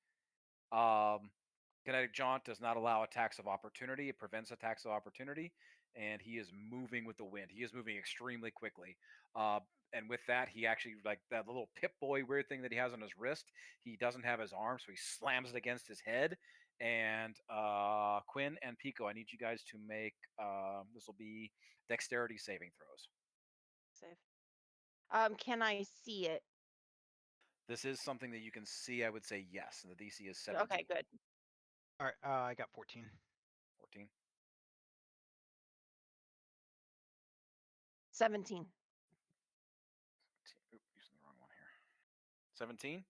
B: Kinetic Jaunt does not allow attacks of opportunity. It prevents attacks of opportunity, and he is moving with the wind. He is moving extremely quickly. And with that, he actually, like that little Pip-Boy weird thing that he has on his wrist, he doesn't have his arm, so he slams it against his head. And Quinn and Pico, I need you guys to make, this will be dexterity saving throws.
H: Save. Can I see it?
B: This is something that you can see. I would say yes. And the DC is 17.
J: Okay, good.
F: All right, I got 14.
B: 14.
J: 17.
B: Oop, using the wrong one here. 17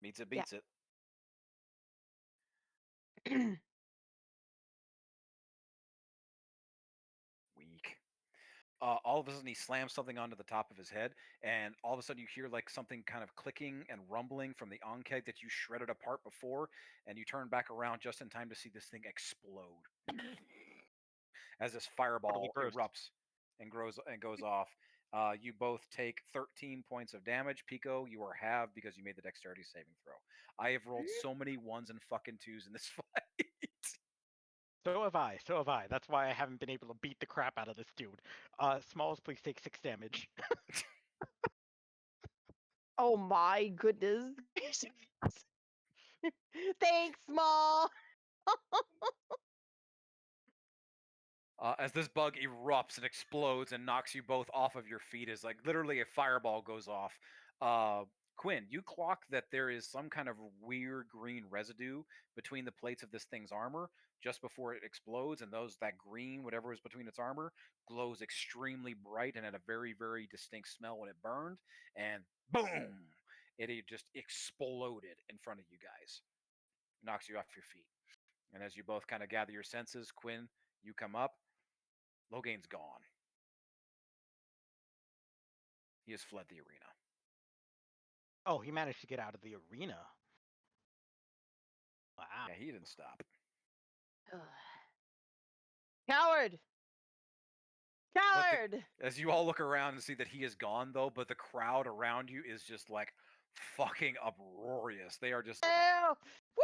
B: meets it,
J: Yeah.
B: beats it. Weak. All of a sudden, he slams something onto the top of his head, and all of a sudden, you hear like something kind of clicking and rumbling from the Ankeg that you shredded apart before, and you turn back around just in time to see this thing explode as this fireball
F: gross.
B: erupts and goes off. You both take 13 points of damage. Pico, you are halved because you made the dexterity saving throw. I have rolled so many ones and fucking twos in this fight.
F: So have I. So have I. That's why I haven't been able to beat the crap out of this dude. Smalls, please take 6 damage.
H: Oh my goodness. Thanks, Small.
B: As this bug erupts and explodes and knocks you both off of your feet, as like literally a fireball goes off. Quinn, you clock that there is some kind of weird green residue between the plates of this thing's armor just before it explodes, and that green, whatever is between its armor, glows extremely bright and had a very, very distinct smell when it burned, and boom! It just exploded in front of you guys. Knocks you off your feet. And as you both kind of gather your senses, Quinn, you come up. Logain's gone. He has fled the arena.
F: Oh, he managed to get out of the arena. Wow.
B: Yeah, he didn't stop.
H: Coward. Coward.
B: As you all look around and see that he is gone, though, but the crowd around you is just like fucking uproarious. They are just.
H: Ew. Woo!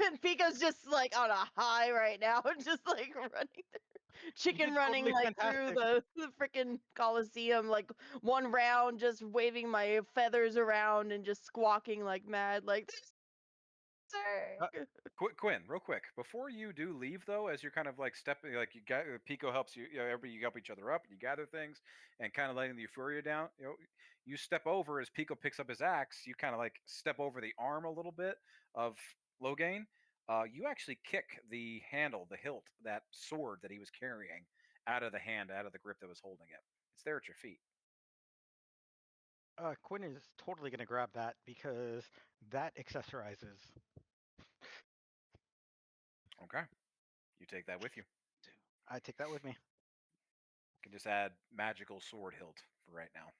H: And Pico's just like on a high right now, just like running, chicken running
F: totally
H: like through
F: fantastic.
H: the freaking Coliseum, like one round, just waving my feathers around and just squawking like mad, like.
B: Quinn, real quick, before you do leave though, as you're kind of like stepping, like you got Pico helps you, everybody you help each other up, you gather things, and kind of letting the euphoria down. You step over as Pico picks up his axe. You kind of like step over the arm a little bit of Logain. You actually kick the handle, the hilt, that sword that he was carrying, out of the hand, out of the grip that was holding it. It's there at your feet.
F: Quinn is totally going to grab that because that accessorizes.
B: Okay, you take that with you.
F: I take that with me.
B: You can just add magical sword hilt for right now.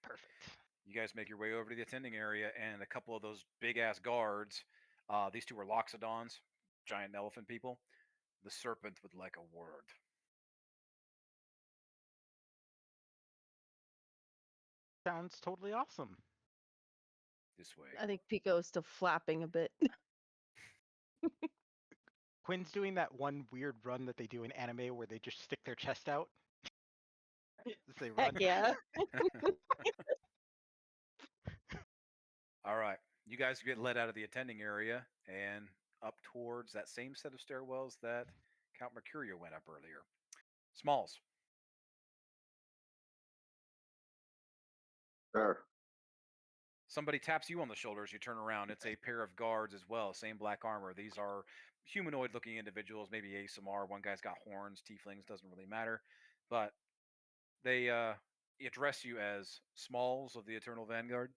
F: Perfect.
B: You guys make your way over to the attending area, and a couple of those big ass guards. These two are Loxodons, giant elephant people. The serpent would like a word.
F: Sounds totally awesome.
B: This way.
H: I think Pico's still flapping a bit.
F: Quinn's doing that one weird run that they do in anime where they just stick their chest out. Say run.
J: Heck yeah.
B: All right. You guys get led out of the attending area and up towards that same set of stairwells that Count Mercurio went up earlier. Smalls.
C: Sure.
B: Somebody taps you on the shoulder as you turn around. It's a pair of guards as well, same black armor. These are humanoid looking individuals, maybe ASMR. One guy's got horns, tieflings, doesn't really matter. But they address you as Smalls of the Eternal Vanguard.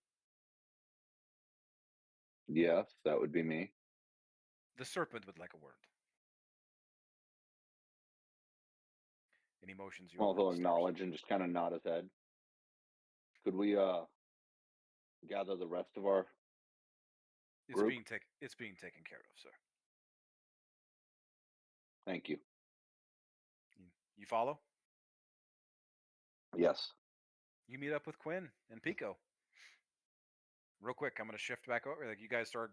C: Yes, that would be me.
B: The Serpent would like a word. Any motions you
C: Smalls will
B: upstairs?
C: acknowledge and just kind of nod his head. Could we gather the rest of our
B: It's
C: group?
B: it's being taken care of, sir.
C: Thank you.
B: You follow?
C: Yes.
B: You meet up with Quinn and Pico. Real quick, I'm gonna shift back over. Like you guys start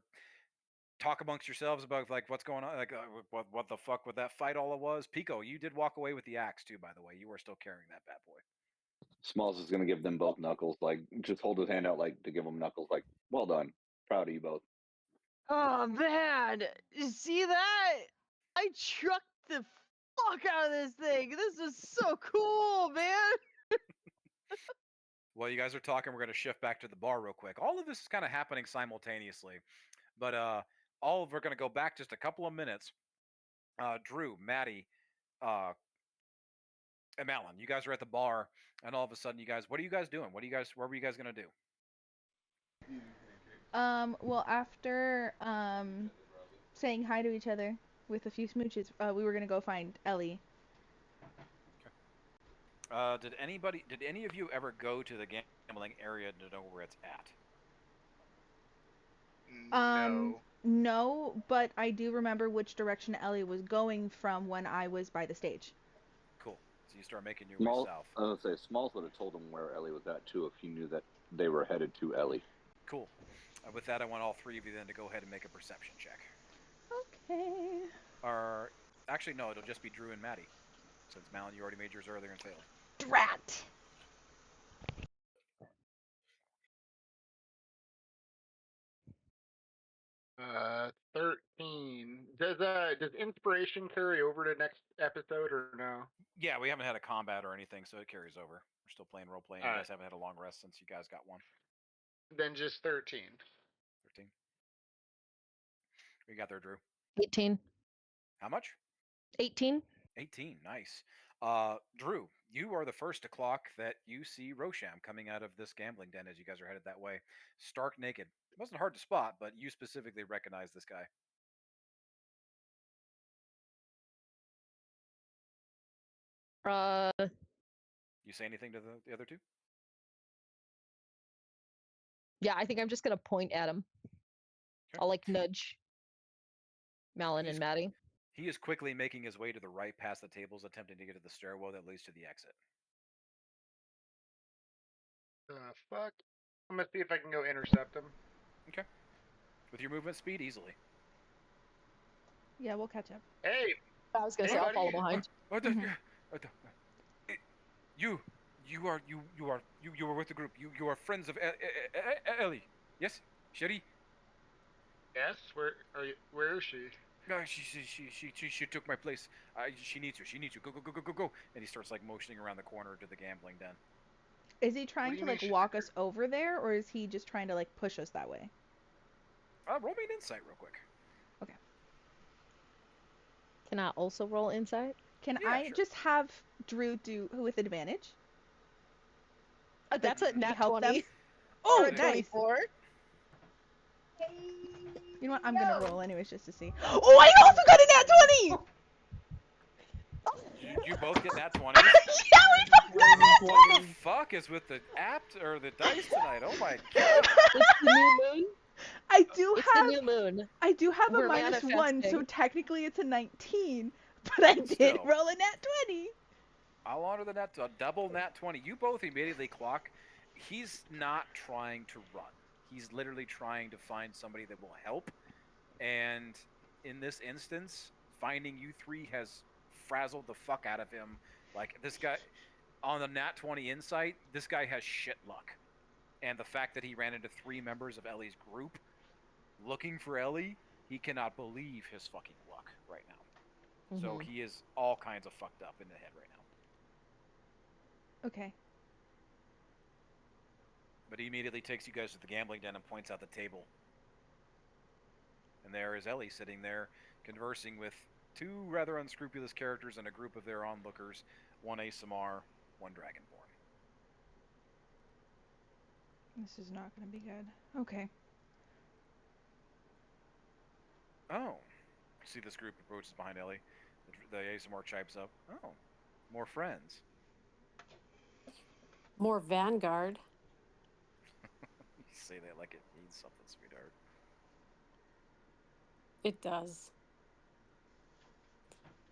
B: talk amongst yourselves about like what's going on, like what the fuck with that fight all it was. Pico, you did walk away with the axe too, by the way. You were still carrying that bad boy.
C: Smalls is gonna give them both knuckles, like just hold his hand out like to give them knuckles, like, well done. Proud of you both.
H: Oh man, you see that? I trucked the fuck out of this thing. This is so cool, man.
B: While you guys are talking, we're going to shift back to the bar real quick. All of this is kind of happening simultaneously, but we're going to go back just a couple of minutes. Drew, Maddie, and Malin, you guys are at the bar, and all of a sudden, what are you guys doing? What were you guys going to do?
E: Well, after saying hi to each other with a few smooches, we were gonna go find Ellie.
B: Did any of you ever go to the gambling area to know where it's at?
D: No.
E: No, but I do remember which direction Ellie was going from when I was by the stage.
B: Cool. So you start making your way south.
C: I was gonna say Smalls would have told him where Ellie was at too if he knew that they were headed to Ellie.
B: Cool. With that, I want all three of you then to go ahead and make a perception check.
E: Okay.
B: Or actually, no, it'll just be Drew and Maddie, since Malin, you already made yours earlier and failed.
E: Drat.
D: 13. Does inspiration carry over to next episode or no?
B: Yeah, we haven't had a combat or anything, so it carries over. We're still playing role playing. You guys haven't had a long rest since you guys got one.
D: Then just 13.
B: 13. We got there, Drew.
I: 18.
B: How much?
I: 18.
B: 18. Nice. Drew, you are the first to clock that you see Rosham coming out of this gambling den as you guys are headed that way. Stark naked. It wasn't hard to spot, but you specifically recognize this guy. You say anything to the other two?
I: Yeah, I think I'm just gonna point at him.
B: Okay.
I: I'll like nudge Malin and Maddie.
B: He is quickly making his way to the right past the tables, attempting to get to the stairwell that leads to the exit.
D: Fuck. I'm gonna see if I can go intercept him.
B: Okay. With your movement speed, easily.
E: Yeah, we'll catch up.
D: Hey!
I: I was gonna say I'll follow behind.
B: You are with the group. You are friends of Ellie. Yes, Sherry.
D: Yes. Where are you? Where is she?
B: No, she took my place. She needs you. She needs you. Go. And he starts like motioning around the corner to the gambling den.
E: Is he trying to like walk us over there, or is he just trying to like push us that way?
B: Roll me an insight real quick.
E: Okay.
I: Can I also roll insight?
E: Can I just have Drew do with advantage?
I: That's a nat
E: help
I: 20.
E: Them? Oh,
I: Or a
E: nice.
I: 24.
E: You know what? I'm gonna roll anyways just to see. Oh, I also got a nat 20!
B: You both get nat 20.
E: Yeah, we both got nat 20!
B: What the fuck is with the the dice tonight? Oh my god.
I: It's the new moon.
E: I do
I: It's
E: have
I: the new moon.
E: I do have
I: We're
E: a -1, so
I: manifesting.
E: technically it's a 19, but I did
B: Still.
E: roll a nat 20.
B: I'll honor the double nat 20. You both immediately clock. He's not trying to run. He's literally trying to find somebody that will help. And in this instance, finding you three has frazzled the fuck out of him. Like, this guy, On the nat 20 insight, this guy has shit luck. And the fact that he ran into 3 members of Ellie's group looking for Ellie, he cannot believe his fucking luck right now. So
I: Mhm.
B: he is all kinds of fucked up in the head right now.
E: Okay.
B: But he immediately takes you guys to the gambling den and points out the table. And there is Ellie sitting there conversing with 2 rather unscrupulous characters and a group of their onlookers, 1 ASMR, 1 Dragonborn.
E: This is not going to be good. Okay.
B: Oh. See this group approaches behind Ellie. The ASMR chipes up. Oh. More friends.
G: More Vanguard.
B: You say that like it means something, sweetheart.
G: It does.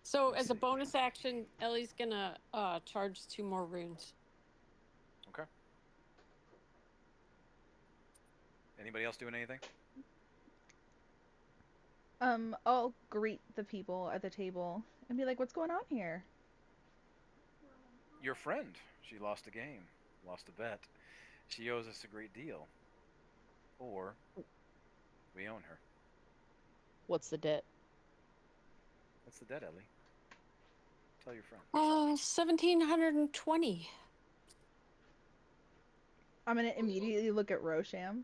G: So
B: Let me
G: as a
B: see.
G: bonus action, Ellie's gonna charge 2 more runes.
B: Okay. Anybody else doing anything?
E: I'll greet the people at the table and be like, "What's going on here?"
B: Your friend. She lost a game. Lost a bet. She owes us a great deal. Or we own her.
I: What's the debt?
B: What's the debt, Ellie? Tell your friend.
G: 1720.
E: I'm gonna immediately look at Rosham.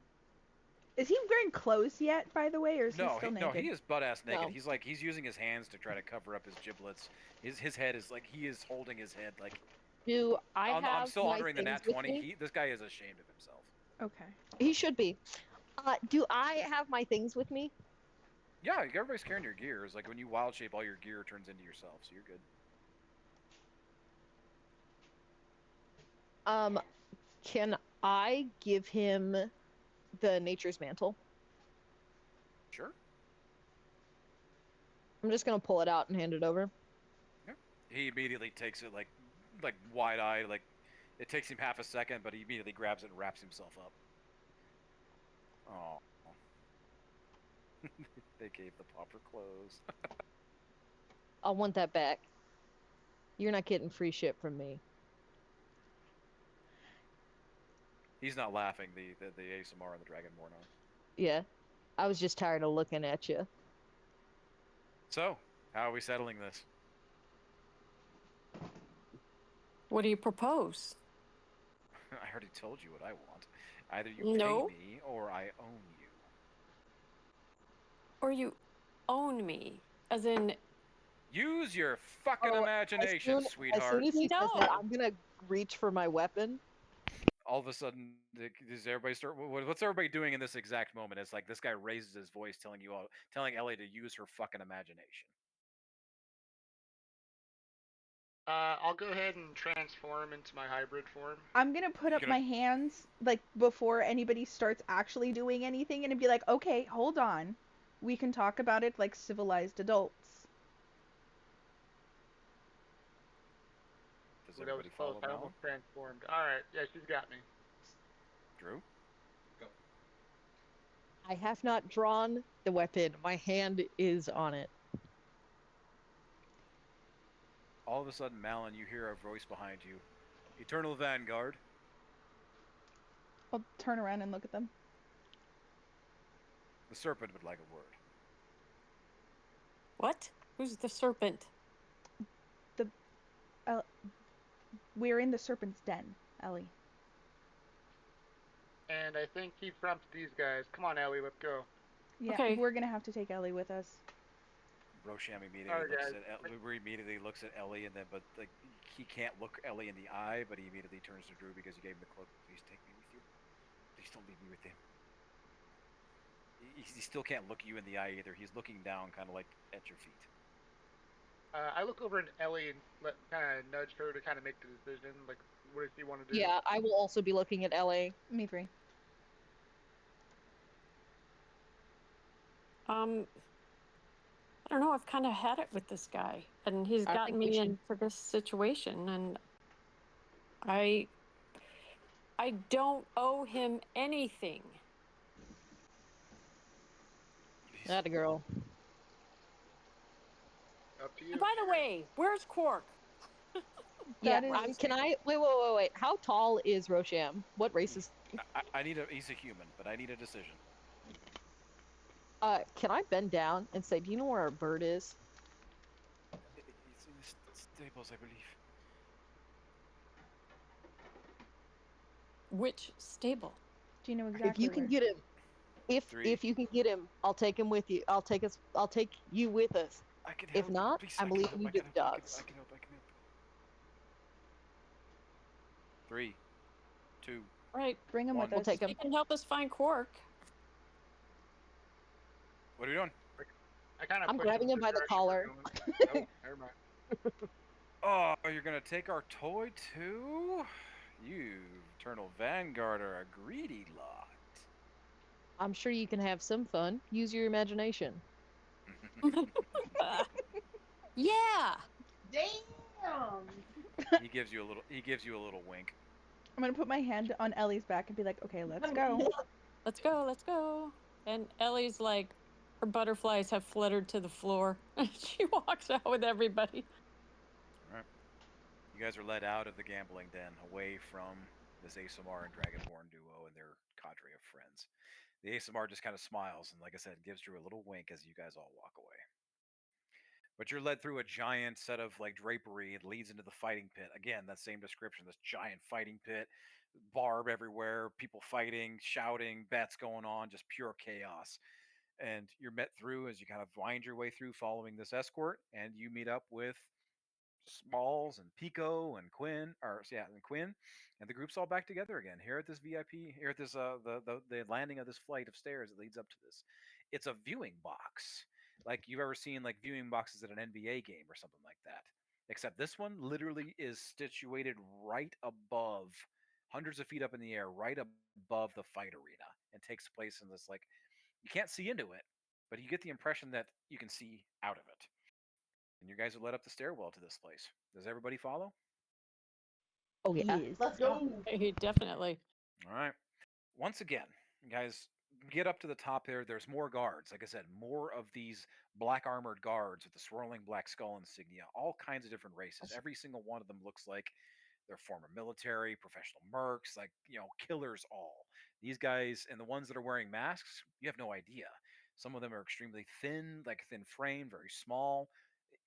E: Is he wearing clothes yet, by the way, or is he
B: No,
E: still
B: no,
E: naked?
B: he is butt ass naked.
I: No.
B: He's using his hands to try to cover up his giblets. His head is like he is holding his head like.
I: Do I
B: I'm
I: have
B: still
I: my
B: honoring the
I: things
B: nat
I: with
B: 20.
I: me?
B: This guy is ashamed of himself.
E: Okay.
I: He should be. Do I have my things with me?
B: Yeah, everybody's carrying your gear. It's like when you wild shape, all your gear turns into yourself, so you're good.
I: Can I give him the Nature's Mantle?
B: Sure.
I: I'm just gonna pull it out and hand it over.
B: Yeah. He immediately takes it like wide-eyed, like it takes him half a second, but he immediately grabs it and wraps himself up. Oh. They gave the pauper clothes.
I: I want that back. You're not getting free shit from me.
B: He's not laughing, the ASMR and the Dragonborn are.
I: Yeah. I was just tired of looking at you.
B: So, how are we settling this?
G: What do you propose?
B: I already told you what I want. Either you
G: No.
B: pay me or I own you.
G: Or you own me. As in,
B: Use your fucking
I: Oh,
B: imagination,
I: As
B: sweetheart.
I: soon as he says that,
G: No.
I: I'm gonna reach for my weapon.
B: All of a sudden, does everybody start? What's everybody doing in this exact moment? It's like this guy raises his voice, telling Ellie to use her fucking imagination.
D: I'll go ahead and transform into my hybrid form.
E: I'm gonna put up my hands like before anybody starts actually doing anything and be like, "Okay, hold on. We can talk about it like civilized adults."
B: Does
D: Ooh, that was
B: everybody
D: close.
B: follow
D: I
B: Malin?
D: almost transformed. All right, yeah, she's got me.
B: Drew?
I: I have not drawn the weapon. My hand is on it.
B: All of a sudden, Malin, you hear a voice behind you. Eternal Vanguard.
E: I'll turn around and look at them.
B: The serpent would like a word.
G: what? Who's the serpent?
E: We're in the serpent's den, Ellie.
D: And I think he trumped these guys. Come on, Ellie, let's go.
E: Yeah,
G: Okay.
E: we're gonna have to take Ellie with us.
B: Rosham immediately
D: Alright,
B: looks at Ellie, and then but like he can't look Ellie in the eye, but he immediately turns to Drew because you gave him the cloak. Please take me with you. Please don't leave me with him. He still can't look you in the eye either. He's looking down, kind of like at your feet.
D: I look over at Ellie and kind of nudge her to kind of make the decision. Like, what does he want to do?
I: Yeah, I will also be looking at LA.
E: Me three.
G: I don't know. I've kind of had it with this guy, and he's
I: I
G: gotten
I: think we
G: me
I: should-
G: into this situation, and I don't owe him anything.
I: That a girl.
D: Up to you.
G: And by the way, where's Quark?
I: Yeah,
E: That is-
I: can I wait? How tall is Rosham? What race is?
B: I need a. He's a human, but I need a decision.
I: Can I bend down and say, do you know where our bird is?
B: It's in the stables, I believe.
G: Which stable?
E: Do you know
I: If
E: exactly
I: you can
E: where?
I: get him,
B: Three.
I: if you can get him, I'll take him with you. I'll take you with us.
B: I can
I: If
B: help.
I: not,
B: Please,
I: I'm
B: I can
I: leaving
B: help,
I: you
B: I
I: to
B: can
I: the
B: help, I can-
I: dogs.
B: I can help. 3, 2.
G: Right.
E: Bring him with
B: One.
E: us.
I: We'll take
G: He
I: him.
G: can help us find Quark.
B: What are we doing?
D: I kind of.
I: I'm grabbing him by the collar.
D: Oh, never mind.
B: Oh, you're gonna take our toy too? You, Eternal Vanguard, are a greedy lot.
I: I'm sure you can have some fun. Use your imagination.
G: Yeah.
K: Damn.
B: He gives you a little. He gives you a little wink.
E: I'm gonna put my hand on Ellie's back and be like, okay, let's go.
G: Let's go. Let's go. And Ellie's like, her butterflies have fluttered to the floor. She walks out with everybody.
B: All right. You guys are led out of the gambling den, away from this Asamar and Dragonborn duo and their cadre of friends. The Asamar just kind of smiles and, like I said, gives Drew a little wink as you guys all walk away. But you're led through a giant set of like drapery. It leads into the fighting pit. Again, that same description, this giant fighting pit, barb everywhere, people fighting, shouting, bets going on, just pure chaos. And you're met through as you kind of wind your way through following this escort, and you meet up with Smalls and Pico and Quinn, and the group's all back together again here at this VIP, here at this the landing of this flight of stairs that leads up to this. It's a viewing box, like you've ever seen like viewing boxes at an NBA game or something like that. Except this one literally is situated right above, hundreds of feet up in the air, right above the fight arena, and takes place in this like you can't see into it, but you get the impression that you can see out of it. And you guys are led up the stairwell to this place. Does everybody follow?
I: Oh yeah.
E: Yes.
K: Let's go.
G: Hey, definitely.
B: All right. Once again, you guys get up to the top there. There's more guards. Like I said, more of these black armored guards with the swirling black skull insignia, all kinds of different races. Every single one of them looks like they're former military, professional mercs, like, killers all. These guys, and the ones that are wearing masks, you have no idea. Some of them are extremely thin, like thin frame, very small.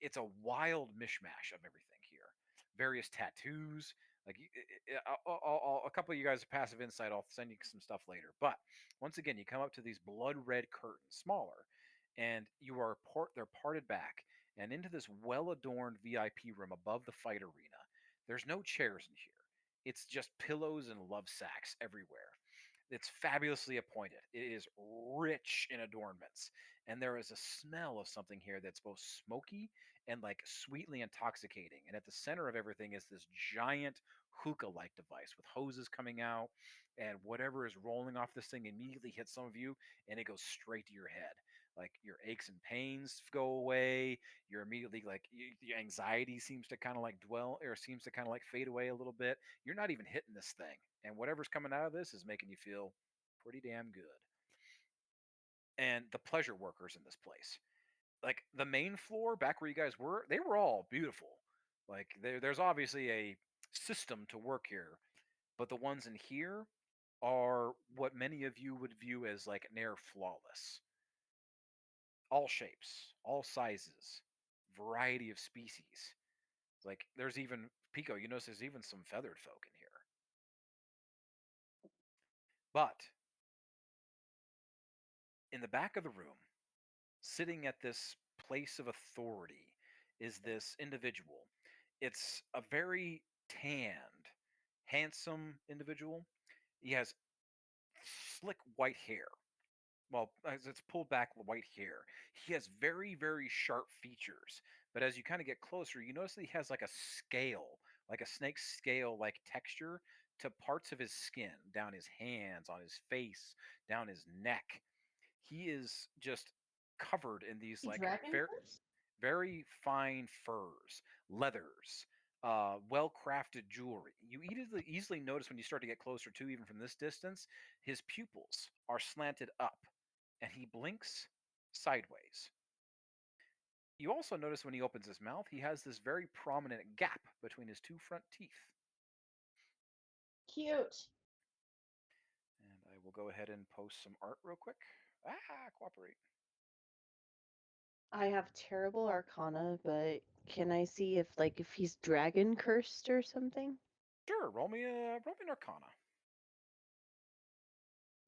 B: It's a wild mishmash of everything here. Various tattoos. Like a couple of you guys have passive insight. I'll send you some stuff later. But once again, you come up to these blood red curtains, smaller, and they're parted back and into this well adorned VIP room above the fight arena. There's no chairs in here. It's just pillows and love sacks everywhere. It's fabulously appointed. It is rich in adornments. And there is a smell of something here that's both smoky and like sweetly intoxicating. And at the center of everything is this giant hookah like device with hoses coming out. And whatever is rolling off this thing immediately hits some of you and it goes straight to your head. Like your aches and pains go away. You're immediately like, your anxiety seems to kind of like seems to kind of like fade away a little bit. You're not even hitting this thing. And whatever's coming out of this is making you feel pretty damn good. And the pleasure workers in this place, like the main floor back where you guys were, they were all beautiful. Like there's obviously a system to work here, but the ones in here are what many of you would view as like near flawless. All shapes, all sizes, variety of species. Like there's even Pico, you notice there's even some feathered folk in here. But in the back of the room, sitting at this place of authority, is this individual. It's a very tanned, handsome individual. He has slick white hair. Well, as it's pulled back white hair. He has very, very sharp features. But as you kind of get closer, you notice that he has like a scale, like a snake scale like texture to parts of his skin, down his hands, on his face, down his neck. He is just covered in these like
K: Dragon
B: very,
K: Force?
B: very fine furs, leathers, well crafted jewelry. You easily notice when you start to get closer to, even from this distance, his pupils are slanted up and he blinks sideways. You also notice when he opens his mouth, he has this very prominent gap between his two front teeth.
K: Cute.
B: And I will go ahead and post some art real quick. Cooperate.
J: I have terrible arcana, but can I see if he's dragon cursed or something?
B: Sure, roll me an arcana.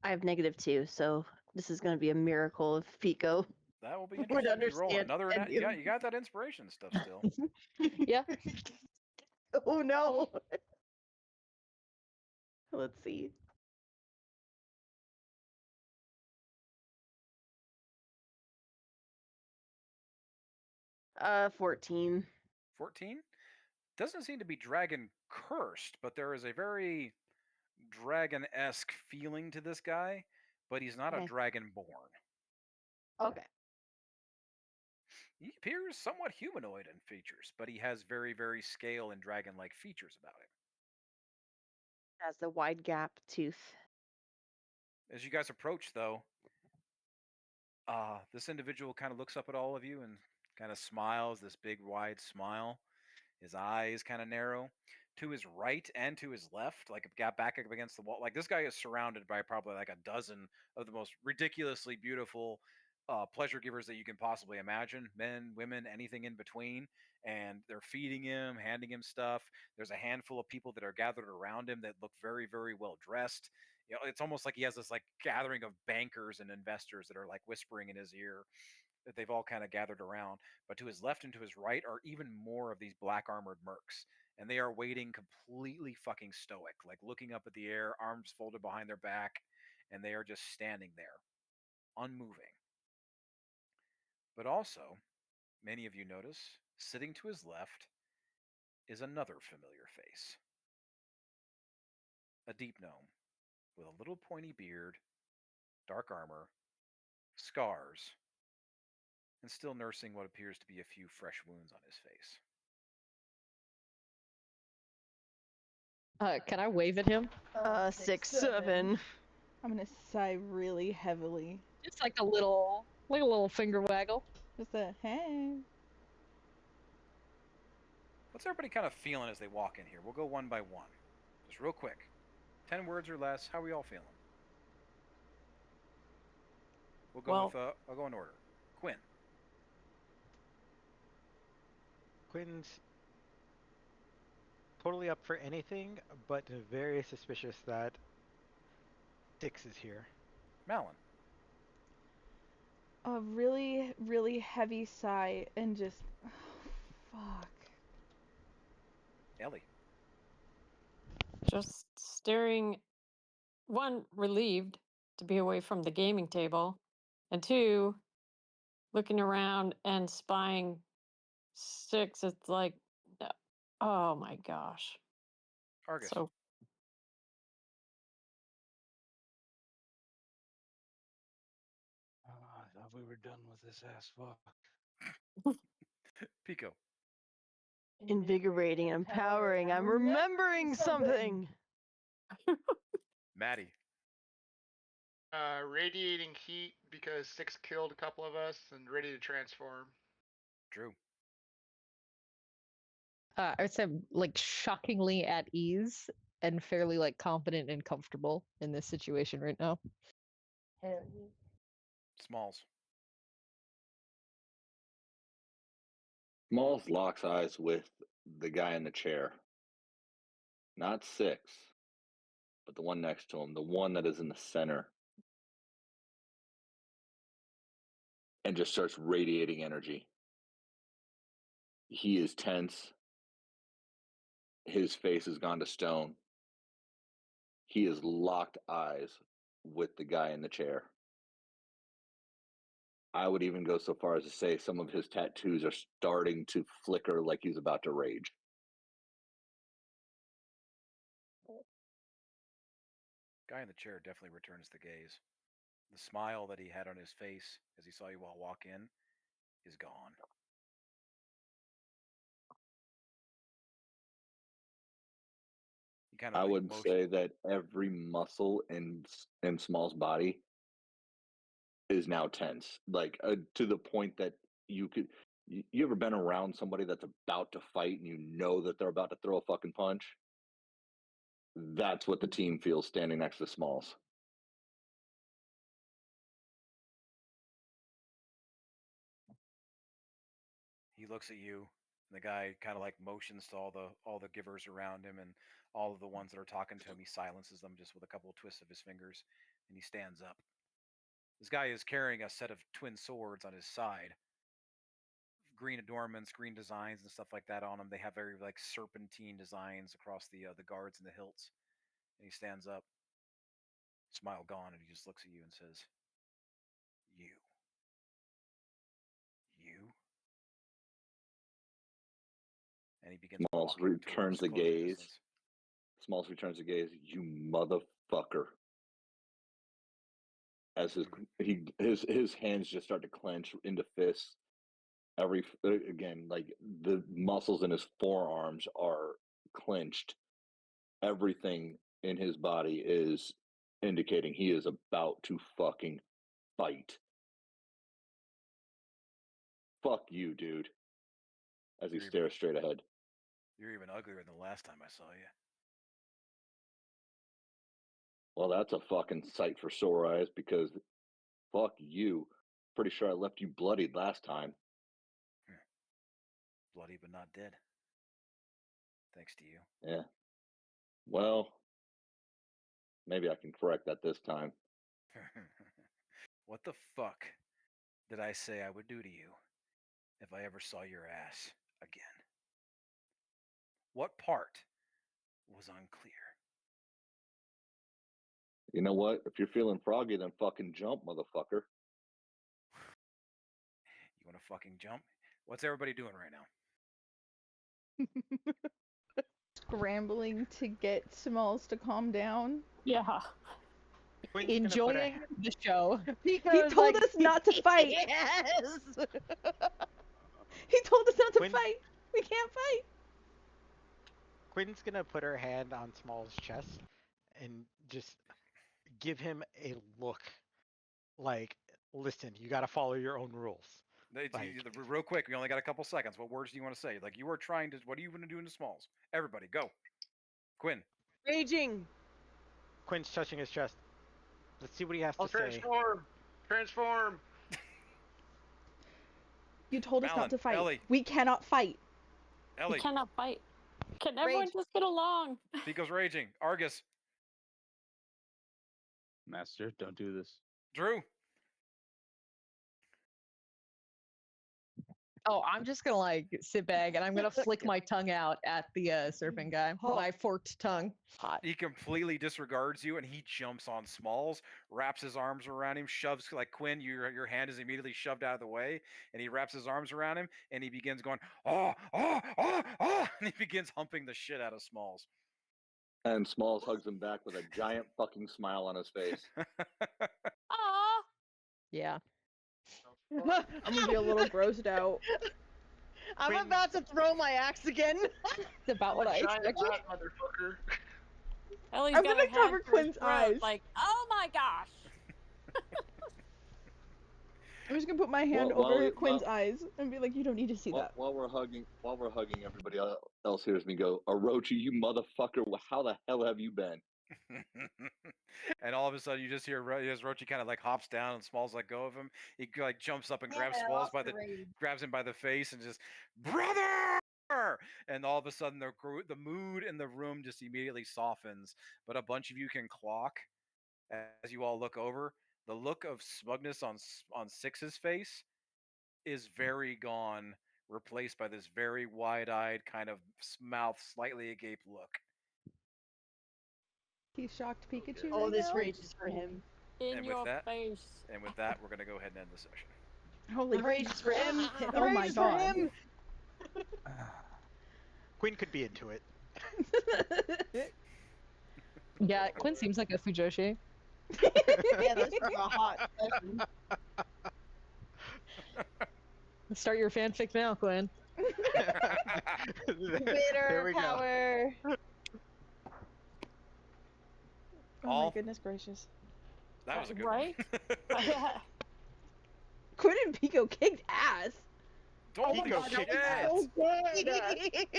J: I have -2, so this is going to be a miracle if Pico
B: That will be
J: would
B: interesting. You roll
J: understand.
B: another.
J: and
B: Yeah, you got that inspiration stuff still.
I: Yeah.
J: Oh no. Let's see. 14.
B: 14 doesn't seem to be dragon cursed, but there is a very dragon-esque feeling to this guy. But he's not a
J: Okay.
B: dragon born.
J: Okay.
B: He appears somewhat humanoid in features, but he has very, very scale and dragon-like features about him.
J: Has the wide gap tooth.
B: As you guys approach, though, this individual kind of looks up at all of you and kind of smiles, this big, wide smile. His eyes kind of narrow. To his right and to his left, like got back up against the wall. Like this guy is surrounded by probably like a dozen of the most ridiculously beautiful pleasure givers that you can possibly imagine. Men, women, anything in between. And they're feeding him, handing him stuff. There's a handful of people that are gathered around him that look very, very well dressed. You know, it's almost like he has this like gathering of bankers and investors that are like whispering in his ear, that they've all kind of gathered around. But to his left and to his right are even more of these black armored mercs. And they are waiting completely fucking stoic, like looking up at the air, arms folded behind their back, and they are just standing there, unmoving. But also, many of you notice, sitting to his left is another familiar face. A deep gnome with a little pointy beard, dark armor, scars, and still nursing what appears to be a few fresh wounds on his face.
I: Can I wave at him?
J: 6, 7.
E: I'm gonna sigh really heavily.
I: Just like a little finger waggle.
E: Just a hey.
B: What's everybody kind of feeling as they walk in here? We'll go one by one. Just real quick. 10 words or less. How are we all feeling? We'll go with, I'll go in order. Quinn.
F: Quinn's totally up for anything, but very suspicious that Dix is here.
B: Malin.
E: A really, really heavy sigh and just, fuck.
B: Ellie.
G: Just staring, one, relieved to be away from the gaming table, and two, looking around and spying 6. It's like, oh my gosh.
B: Argus.
G: So
A: I thought we were done with this ass fuck.
B: Pico.
J: Invigorating, empowering. I'm remembering something.
B: Maddie.
D: Radiating heat because 6 killed a couple of us and ready to transform.
B: Drew.
I: I would say I'm, like, shockingly at ease and fairly like confident and comfortable in this situation right now.
B: Smalls.
C: Smalls locks eyes with the guy in the chair. Not 6, but the one next to him, the one that is in the center. And just starts radiating energy. He is tense. His face has gone to stone. He has locked eyes with the guy in the chair. I would even go so far as to say some of his tattoos are starting to flicker like he's about to rage.
B: Guy in the chair definitely returns the gaze. The smile that he had on his face as he saw you all walk in is gone.
C: I would say that every muscle in Small's body is now tense, like to the point that you could You ever been around somebody that's about to fight and you know that they're about to throw a fucking punch? That's what the team feels standing next to Smalls.
B: He looks at you, and the guy kind of like motions to all the givers around him, and all of the ones that are talking to him, he silences them just with a couple of twists of his fingers, and he stands up. This guy is carrying a set of twin swords on his side, green adornments, green designs, and stuff like that on them. They have very like serpentine designs across the guards and the hilts. And he stands up, smile gone, and he just looks at you and says, "You." And he begins
C: Smalls
B: walking
C: returns
B: towards
C: the
B: closer
C: gaze.
B: distance.
C: Smalls returns the gaze. You motherfucker. As his hands just start to clench into fists. Again, like the muscles in his forearms are clenched. Everything in his body is indicating he is about to fucking fight. Fuck you, dude. As he stares straight ahead.
B: You're even uglier than the last time I saw you.
C: Well, that's a fucking sight for sore eyes because fuck you. Pretty sure I left you bloodied last time.
B: Bloody but not dead. Thanks to you.
C: Yeah. Well, maybe I can correct that this time.
B: What the fuck did I say I would do to you if I ever saw your ass again? What part was unclear?
C: You know what? If you're feeling froggy, then fucking jump, motherfucker.
B: You want to fucking jump? What's everybody doing right now?
E: Scrambling to get Smalls to calm down.
G: Yeah.
I: Enjoying the show.
E: He told us not to fight.
I: Yes.
E: He told us not to
F: Quinn-
E: fight. We can't fight.
F: Quinn's gonna put her hand on Small's chest and just give him a look like, listen, you gotta follow your own rules.
B: Real quick, we only got a couple seconds. What words do you want to say? Like you were trying to. What are you going to do in the Smalls? Everybody, go. Quinn.
H: Raging.
F: Quinn's touching his chest. Let's see what he has to say.
D: Transform. Transform.
E: You told us
B: Malin,
E: not to fight.
B: Ellie.
E: We cannot fight.
B: Ellie.
G: We cannot fight. Can everyone
I: Rage.
G: just get along?
B: Pico's raging. Argus.
A: Master, don't do this.
B: Drew.
I: Oh, I'm just gonna like sit back and I'm gonna flick my tongue out at the serpent guy. My forked tongue.
B: He completely disregards you and he jumps on Smalls, wraps his arms around him, shoves like Quinn, your hand is immediately shoved out of the way, and he wraps his arms around him and he begins going, oh, and he begins humping the shit out of Smalls.
C: And Smalls hugs him back with a giant fucking smile on his face.
G: Aw.
I: Yeah.
E: I'm gonna be a little grossed out.
H: I'm
F: Quinn-
H: about to throw my axe again.
I: It's about what I
D: Giant
I: expected.
D: rat motherfucker.
G: Ellie's
E: I'm
G: got
E: gonna
G: her hand
E: cover
G: to his
E: Quinn's
G: throat,
E: eyes.
G: Like, oh my gosh.
E: I'm just gonna put my hand
C: Well,
E: over
C: well,
E: Quinn's
C: well-
E: eyes and be like, "You don't need to see that."
C: While we're hugging, everybody else hears me go, Orochi, you motherfucker! How the hell have you been?
B: And all of a sudden, you just hear Rochi kind of like hops down, and Smalls let go of him. He like jumps up and grabs Smalls grabs him by the face, and just brother. And all of a sudden, the mood in the room just immediately softens. But a bunch of you can clock as you all look over. The look of smugness on Six's face is very gone, replaced by this very wide-eyed kind of mouth slightly agape look.
E: He's shocked Pikachu.
H: Oh,
E: right
H: this
E: now?
H: rage is for him.
G: In
B: And
G: your
B: with that,
G: face.
B: And with that, we're gonna go ahead and end the session.
E: Holy
H: The rage is for him. The
E: Oh
H: rage
E: my
H: is
E: god.
H: for him.
F: Quinn could be into it.
I: Yeah, Quinn seems like a Fujoshi.
H: Yeah, this is a hot session.
I: Start your fanfic now, Quinn.
F: There
H: Twitter
F: we go.
H: power.
E: Oh my
B: All?
E: goodness gracious.
B: That was a good
G: Right?
B: one.
E: Quinn and Pico kicked ass.
J: Oh
B: Don't
J: my
F: Pico
J: god, that
F: kicked
J: was so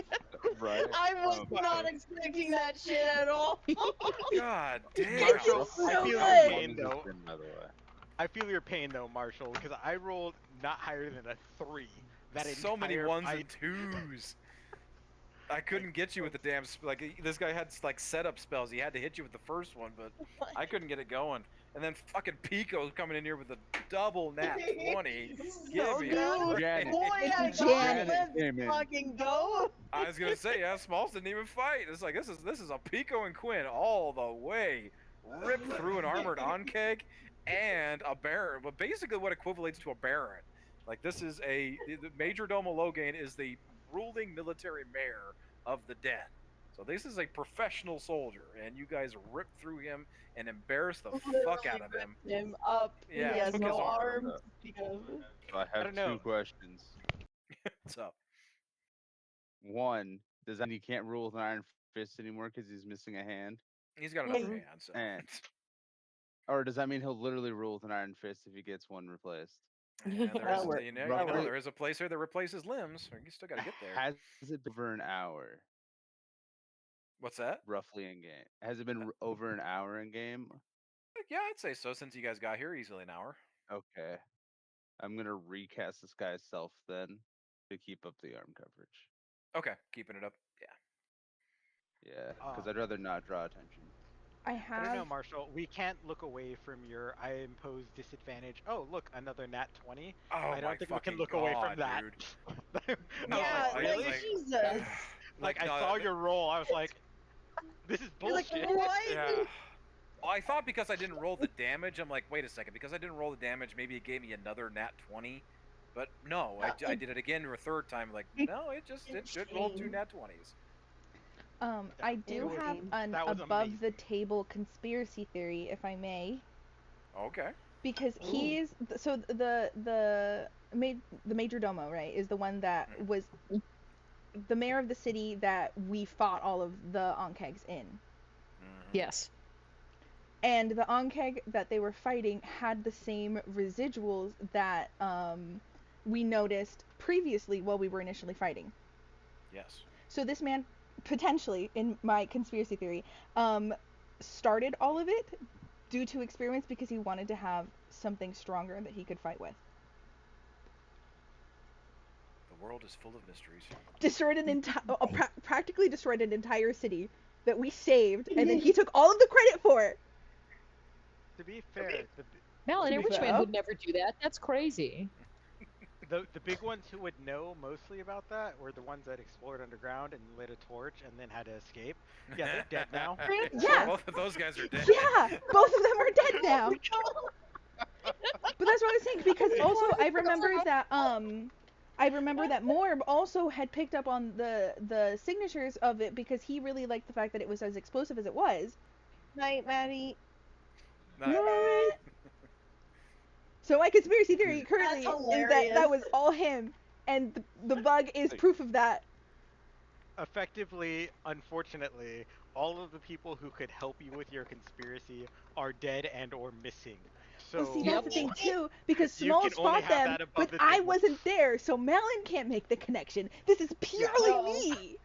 J: good!
A: Right.
J: I was
A: Oh,
J: not
A: okay.
J: expecting that shit at all.
B: God damn.
F: Marshall,
J: so
F: I feel
J: good.
F: your pain
A: This
F: though.
A: spin, by the way.
F: I feel your pain though, Marshall, because I rolled not higher than a 3. That
B: So many
F: entire
B: ones
F: fight.
B: and twos. I couldn't get you with the damn this guy had like setup spells. He had to hit you with the first one, but I couldn't get it going. And then fucking Pico coming in here with a double nat 20. Give
J: So
B: me
J: good.
B: a break.
A: Janet.
J: Boy, I got
A: Janet
J: let's
A: came in.
J: fucking go.
B: I was gonna say, yeah, Smalls didn't even fight. It's like this is a Pico and Quinn all the way, ripped through an armored Ankeg and a Baron, but basically what equivalates to a Baron. Like this is the Major Domo Logain is the ruling military mayor of the den. So this is a professional soldier, and you guys ripped through him and embarrassed the fuck out of him.
J: Him up.
B: Yeah,
J: he has
B: took
J: no
B: his arm.
J: arms.
A: So I have
F: don't know.
A: 2 questions.
B: What's up?
A: One, does that mean he can't rule with an iron fist anymore because he's missing a hand?
B: He's got another
J: Mhm.
B: hand. So.
A: And or does that mean he'll literally rule with an iron fist if he gets one replaced?
B: Yeah, there
J: That'll
B: is,
J: work.
B: you
A: That'll
B: know,
A: work.
B: there is a place here that replaces limbs. So you still got to get there.
A: Has it been over an hour,
B: What's that?
A: roughly in game? Has it been over an hour in game?
B: Yeah, I'd say so. Since you guys got here, easily an hour.
A: Okay. I'm gonna recast this guy's self then to keep up the arm coverage.
B: Okay, keeping it up. Yeah.
A: Yeah, because I'd rather not draw attention.
E: I
F: I don't know,
E: have.
F: Marshall. We can't look away from your I impose disadvantage. Oh, look, another nat 20.
B: Oh
F: I
B: my
F: don't think we can
B: fucking
F: look away
B: God,
F: from that.
B: dude. No,
J: Yeah,
B: I-
J: like,
B: like-
J: Jesus.
F: Like, I
B: no,
F: saw your roll, I was like, this is
J: You're like,
F: bullshit.
J: what?
B: Yeah. Well, I thought because I didn't roll the damage, I'm like, wait a second. Because I didn't roll the damage, maybe it gave me another nat 20. But no, I did it again a third time. Like, no, it rolled 2 nat 20s.
E: I do
J: It
E: have
J: was-
E: an
F: that was
E: above the
F: amazing.
E: table conspiracy theory, if I may,
B: Okay.
E: because he is so the major domo, right, is the one that was the mayor of the city that we fought all of the Ankegs in.
I: Yes.
E: And the Ankeg that they were fighting had the same residuals that we noticed previously while we were initially fighting.
B: Yes.
E: So this man, potentially, in my conspiracy theory, started all of it due to experiments because he wanted to have something stronger that he could fight with.
B: The world is full of mysteries.
E: Destroyed an practically destroyed an entire city that we saved, and then he took all of the credit for it.
F: To be fair,
I: Malin, a
E: To be
I: rich
E: fair.
I: man would never do that. That's crazy.
F: the big ones who would know mostly about that were the ones that explored underground and lit a torch and then had to escape. Yeah, they're dead now.
E: Yeah.
B: Both of those guys are dead.
E: Yeah, both of them are dead now. But that's what I was saying, because also I remember that Morb also had picked up on the signatures of it because he really liked the fact that it was as explosive as it was.
J: Night, Maddie.
B: Nice.
E: So my conspiracy theory currently
J: That's
E: is that
J: hilarious.
E: was all him, and the bug is proof of that.
F: Effectively, unfortunately, all of the people who could help you with your conspiracy are dead and or missing. So
E: Well, see, that's the thing too, because
F: You
E: Smalls
F: can only
E: fought
F: have
E: them,
F: that above
E: but
F: the
E: I
F: table.
E: wasn't there, so Malin can't make the connection. This is purely
J: No.
E: me.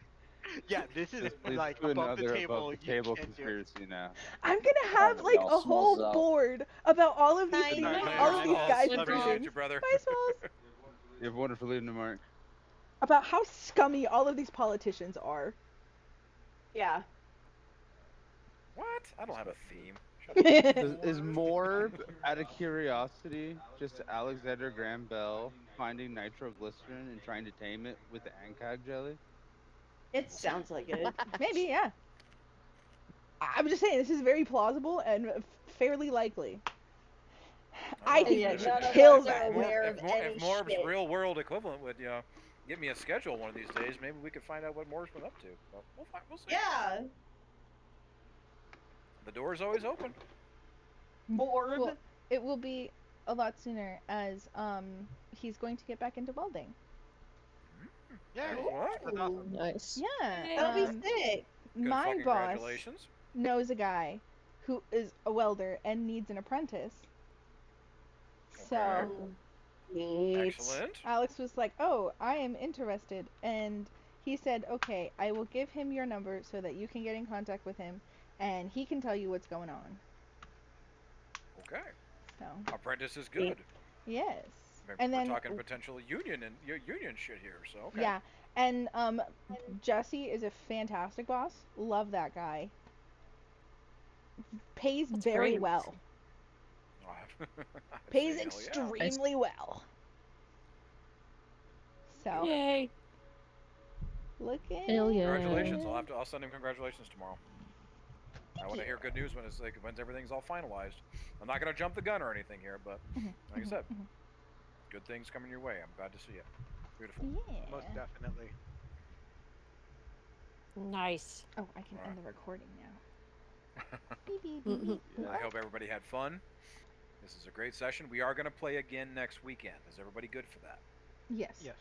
F: yeah, this is
A: This leads
F: like
A: to
F: above the
A: another
F: table.
A: above the
F: You
A: table
F: can't do it.
A: conspiracy now.
E: I'm gonna have like
C: Y'all
E: a whole
C: Smalls out.
E: board about all of these
J: Night,
E: things,
J: night.
E: all of these
B: Smalls,
E: guys'
B: appreciate
E: decisions.
B: you, brother.
E: Bye, Smalls.
A: You have wonderful evening, Mark.
E: About how scummy all of these politicians are.
J: Yeah.
B: What? I don't have a theme.
A: Is Morb, out of curiosity, just Alexander Graham Bell finding nitroglycerin and trying to tame it with the Ankag jelly?
J: It sounds like it.
E: Maybe, yeah. I'm just saying, this is very plausible and fairly likely. I think
J: Yeah,
E: we should
J: none of
E: kill
J: us are
E: that.
J: aware of
B: If
J: any
B: Morb's
J: shit.
B: real world equivalent would, give me a schedule one of these days, maybe we could find out what Morb's been up to. Well, we'll see.
J: Yeah.
B: The door's always open.
J: Morb.
E: Well, it will be a lot sooner as he's going to get back into welding.
F: Yeah,
B: What?
F: that's awesome.
I: Nice.
E: Yeah.
J: That'll be sick.
B: Good
E: My
B: fucking
E: boss
B: congratulations.
E: knows a guy who is a welder and needs an apprentice. So
B: Okay.
I: Neat.
B: Excellent.
E: Alex was like, "Oh, I am interested," and he said, "Okay, I will give him your number so that you can get in contact with him, and he can tell you what's going on."
B: Okay.
E: So
B: Apprentice is good.
E: yes,
B: Maybe
E: and
B: we're
E: then
B: talking potential union and union shit here. So okay.
E: yeah, and Jesse is a fantastic boss. Love that guy. Pays
G: That's
E: very
G: great.
E: well.
B: I'd
E: Pays
B: say hell yeah.
E: extremely well. So
G: Yay.
E: looking.
I: Hell yeah.
B: Congratulations. I'll send him congratulations tomorrow. I want to
E: you.
B: hear good news when it's like when everything's all finalized. I'm not gonna jump the gun or anything here, but like I said, good things coming your way. I'm glad to see it. Beautiful.
E: Yeah.
F: Most definitely.
G: Nice.
E: Oh, I can
B: Alright.
E: end the recording now. Beep, beep,
G: Mhm.
E: beep, beep.
B: I hope everybody had fun. This is a great session. We are gonna play again next weekend. Is everybody good for that?
E: Yes.
F: Yes.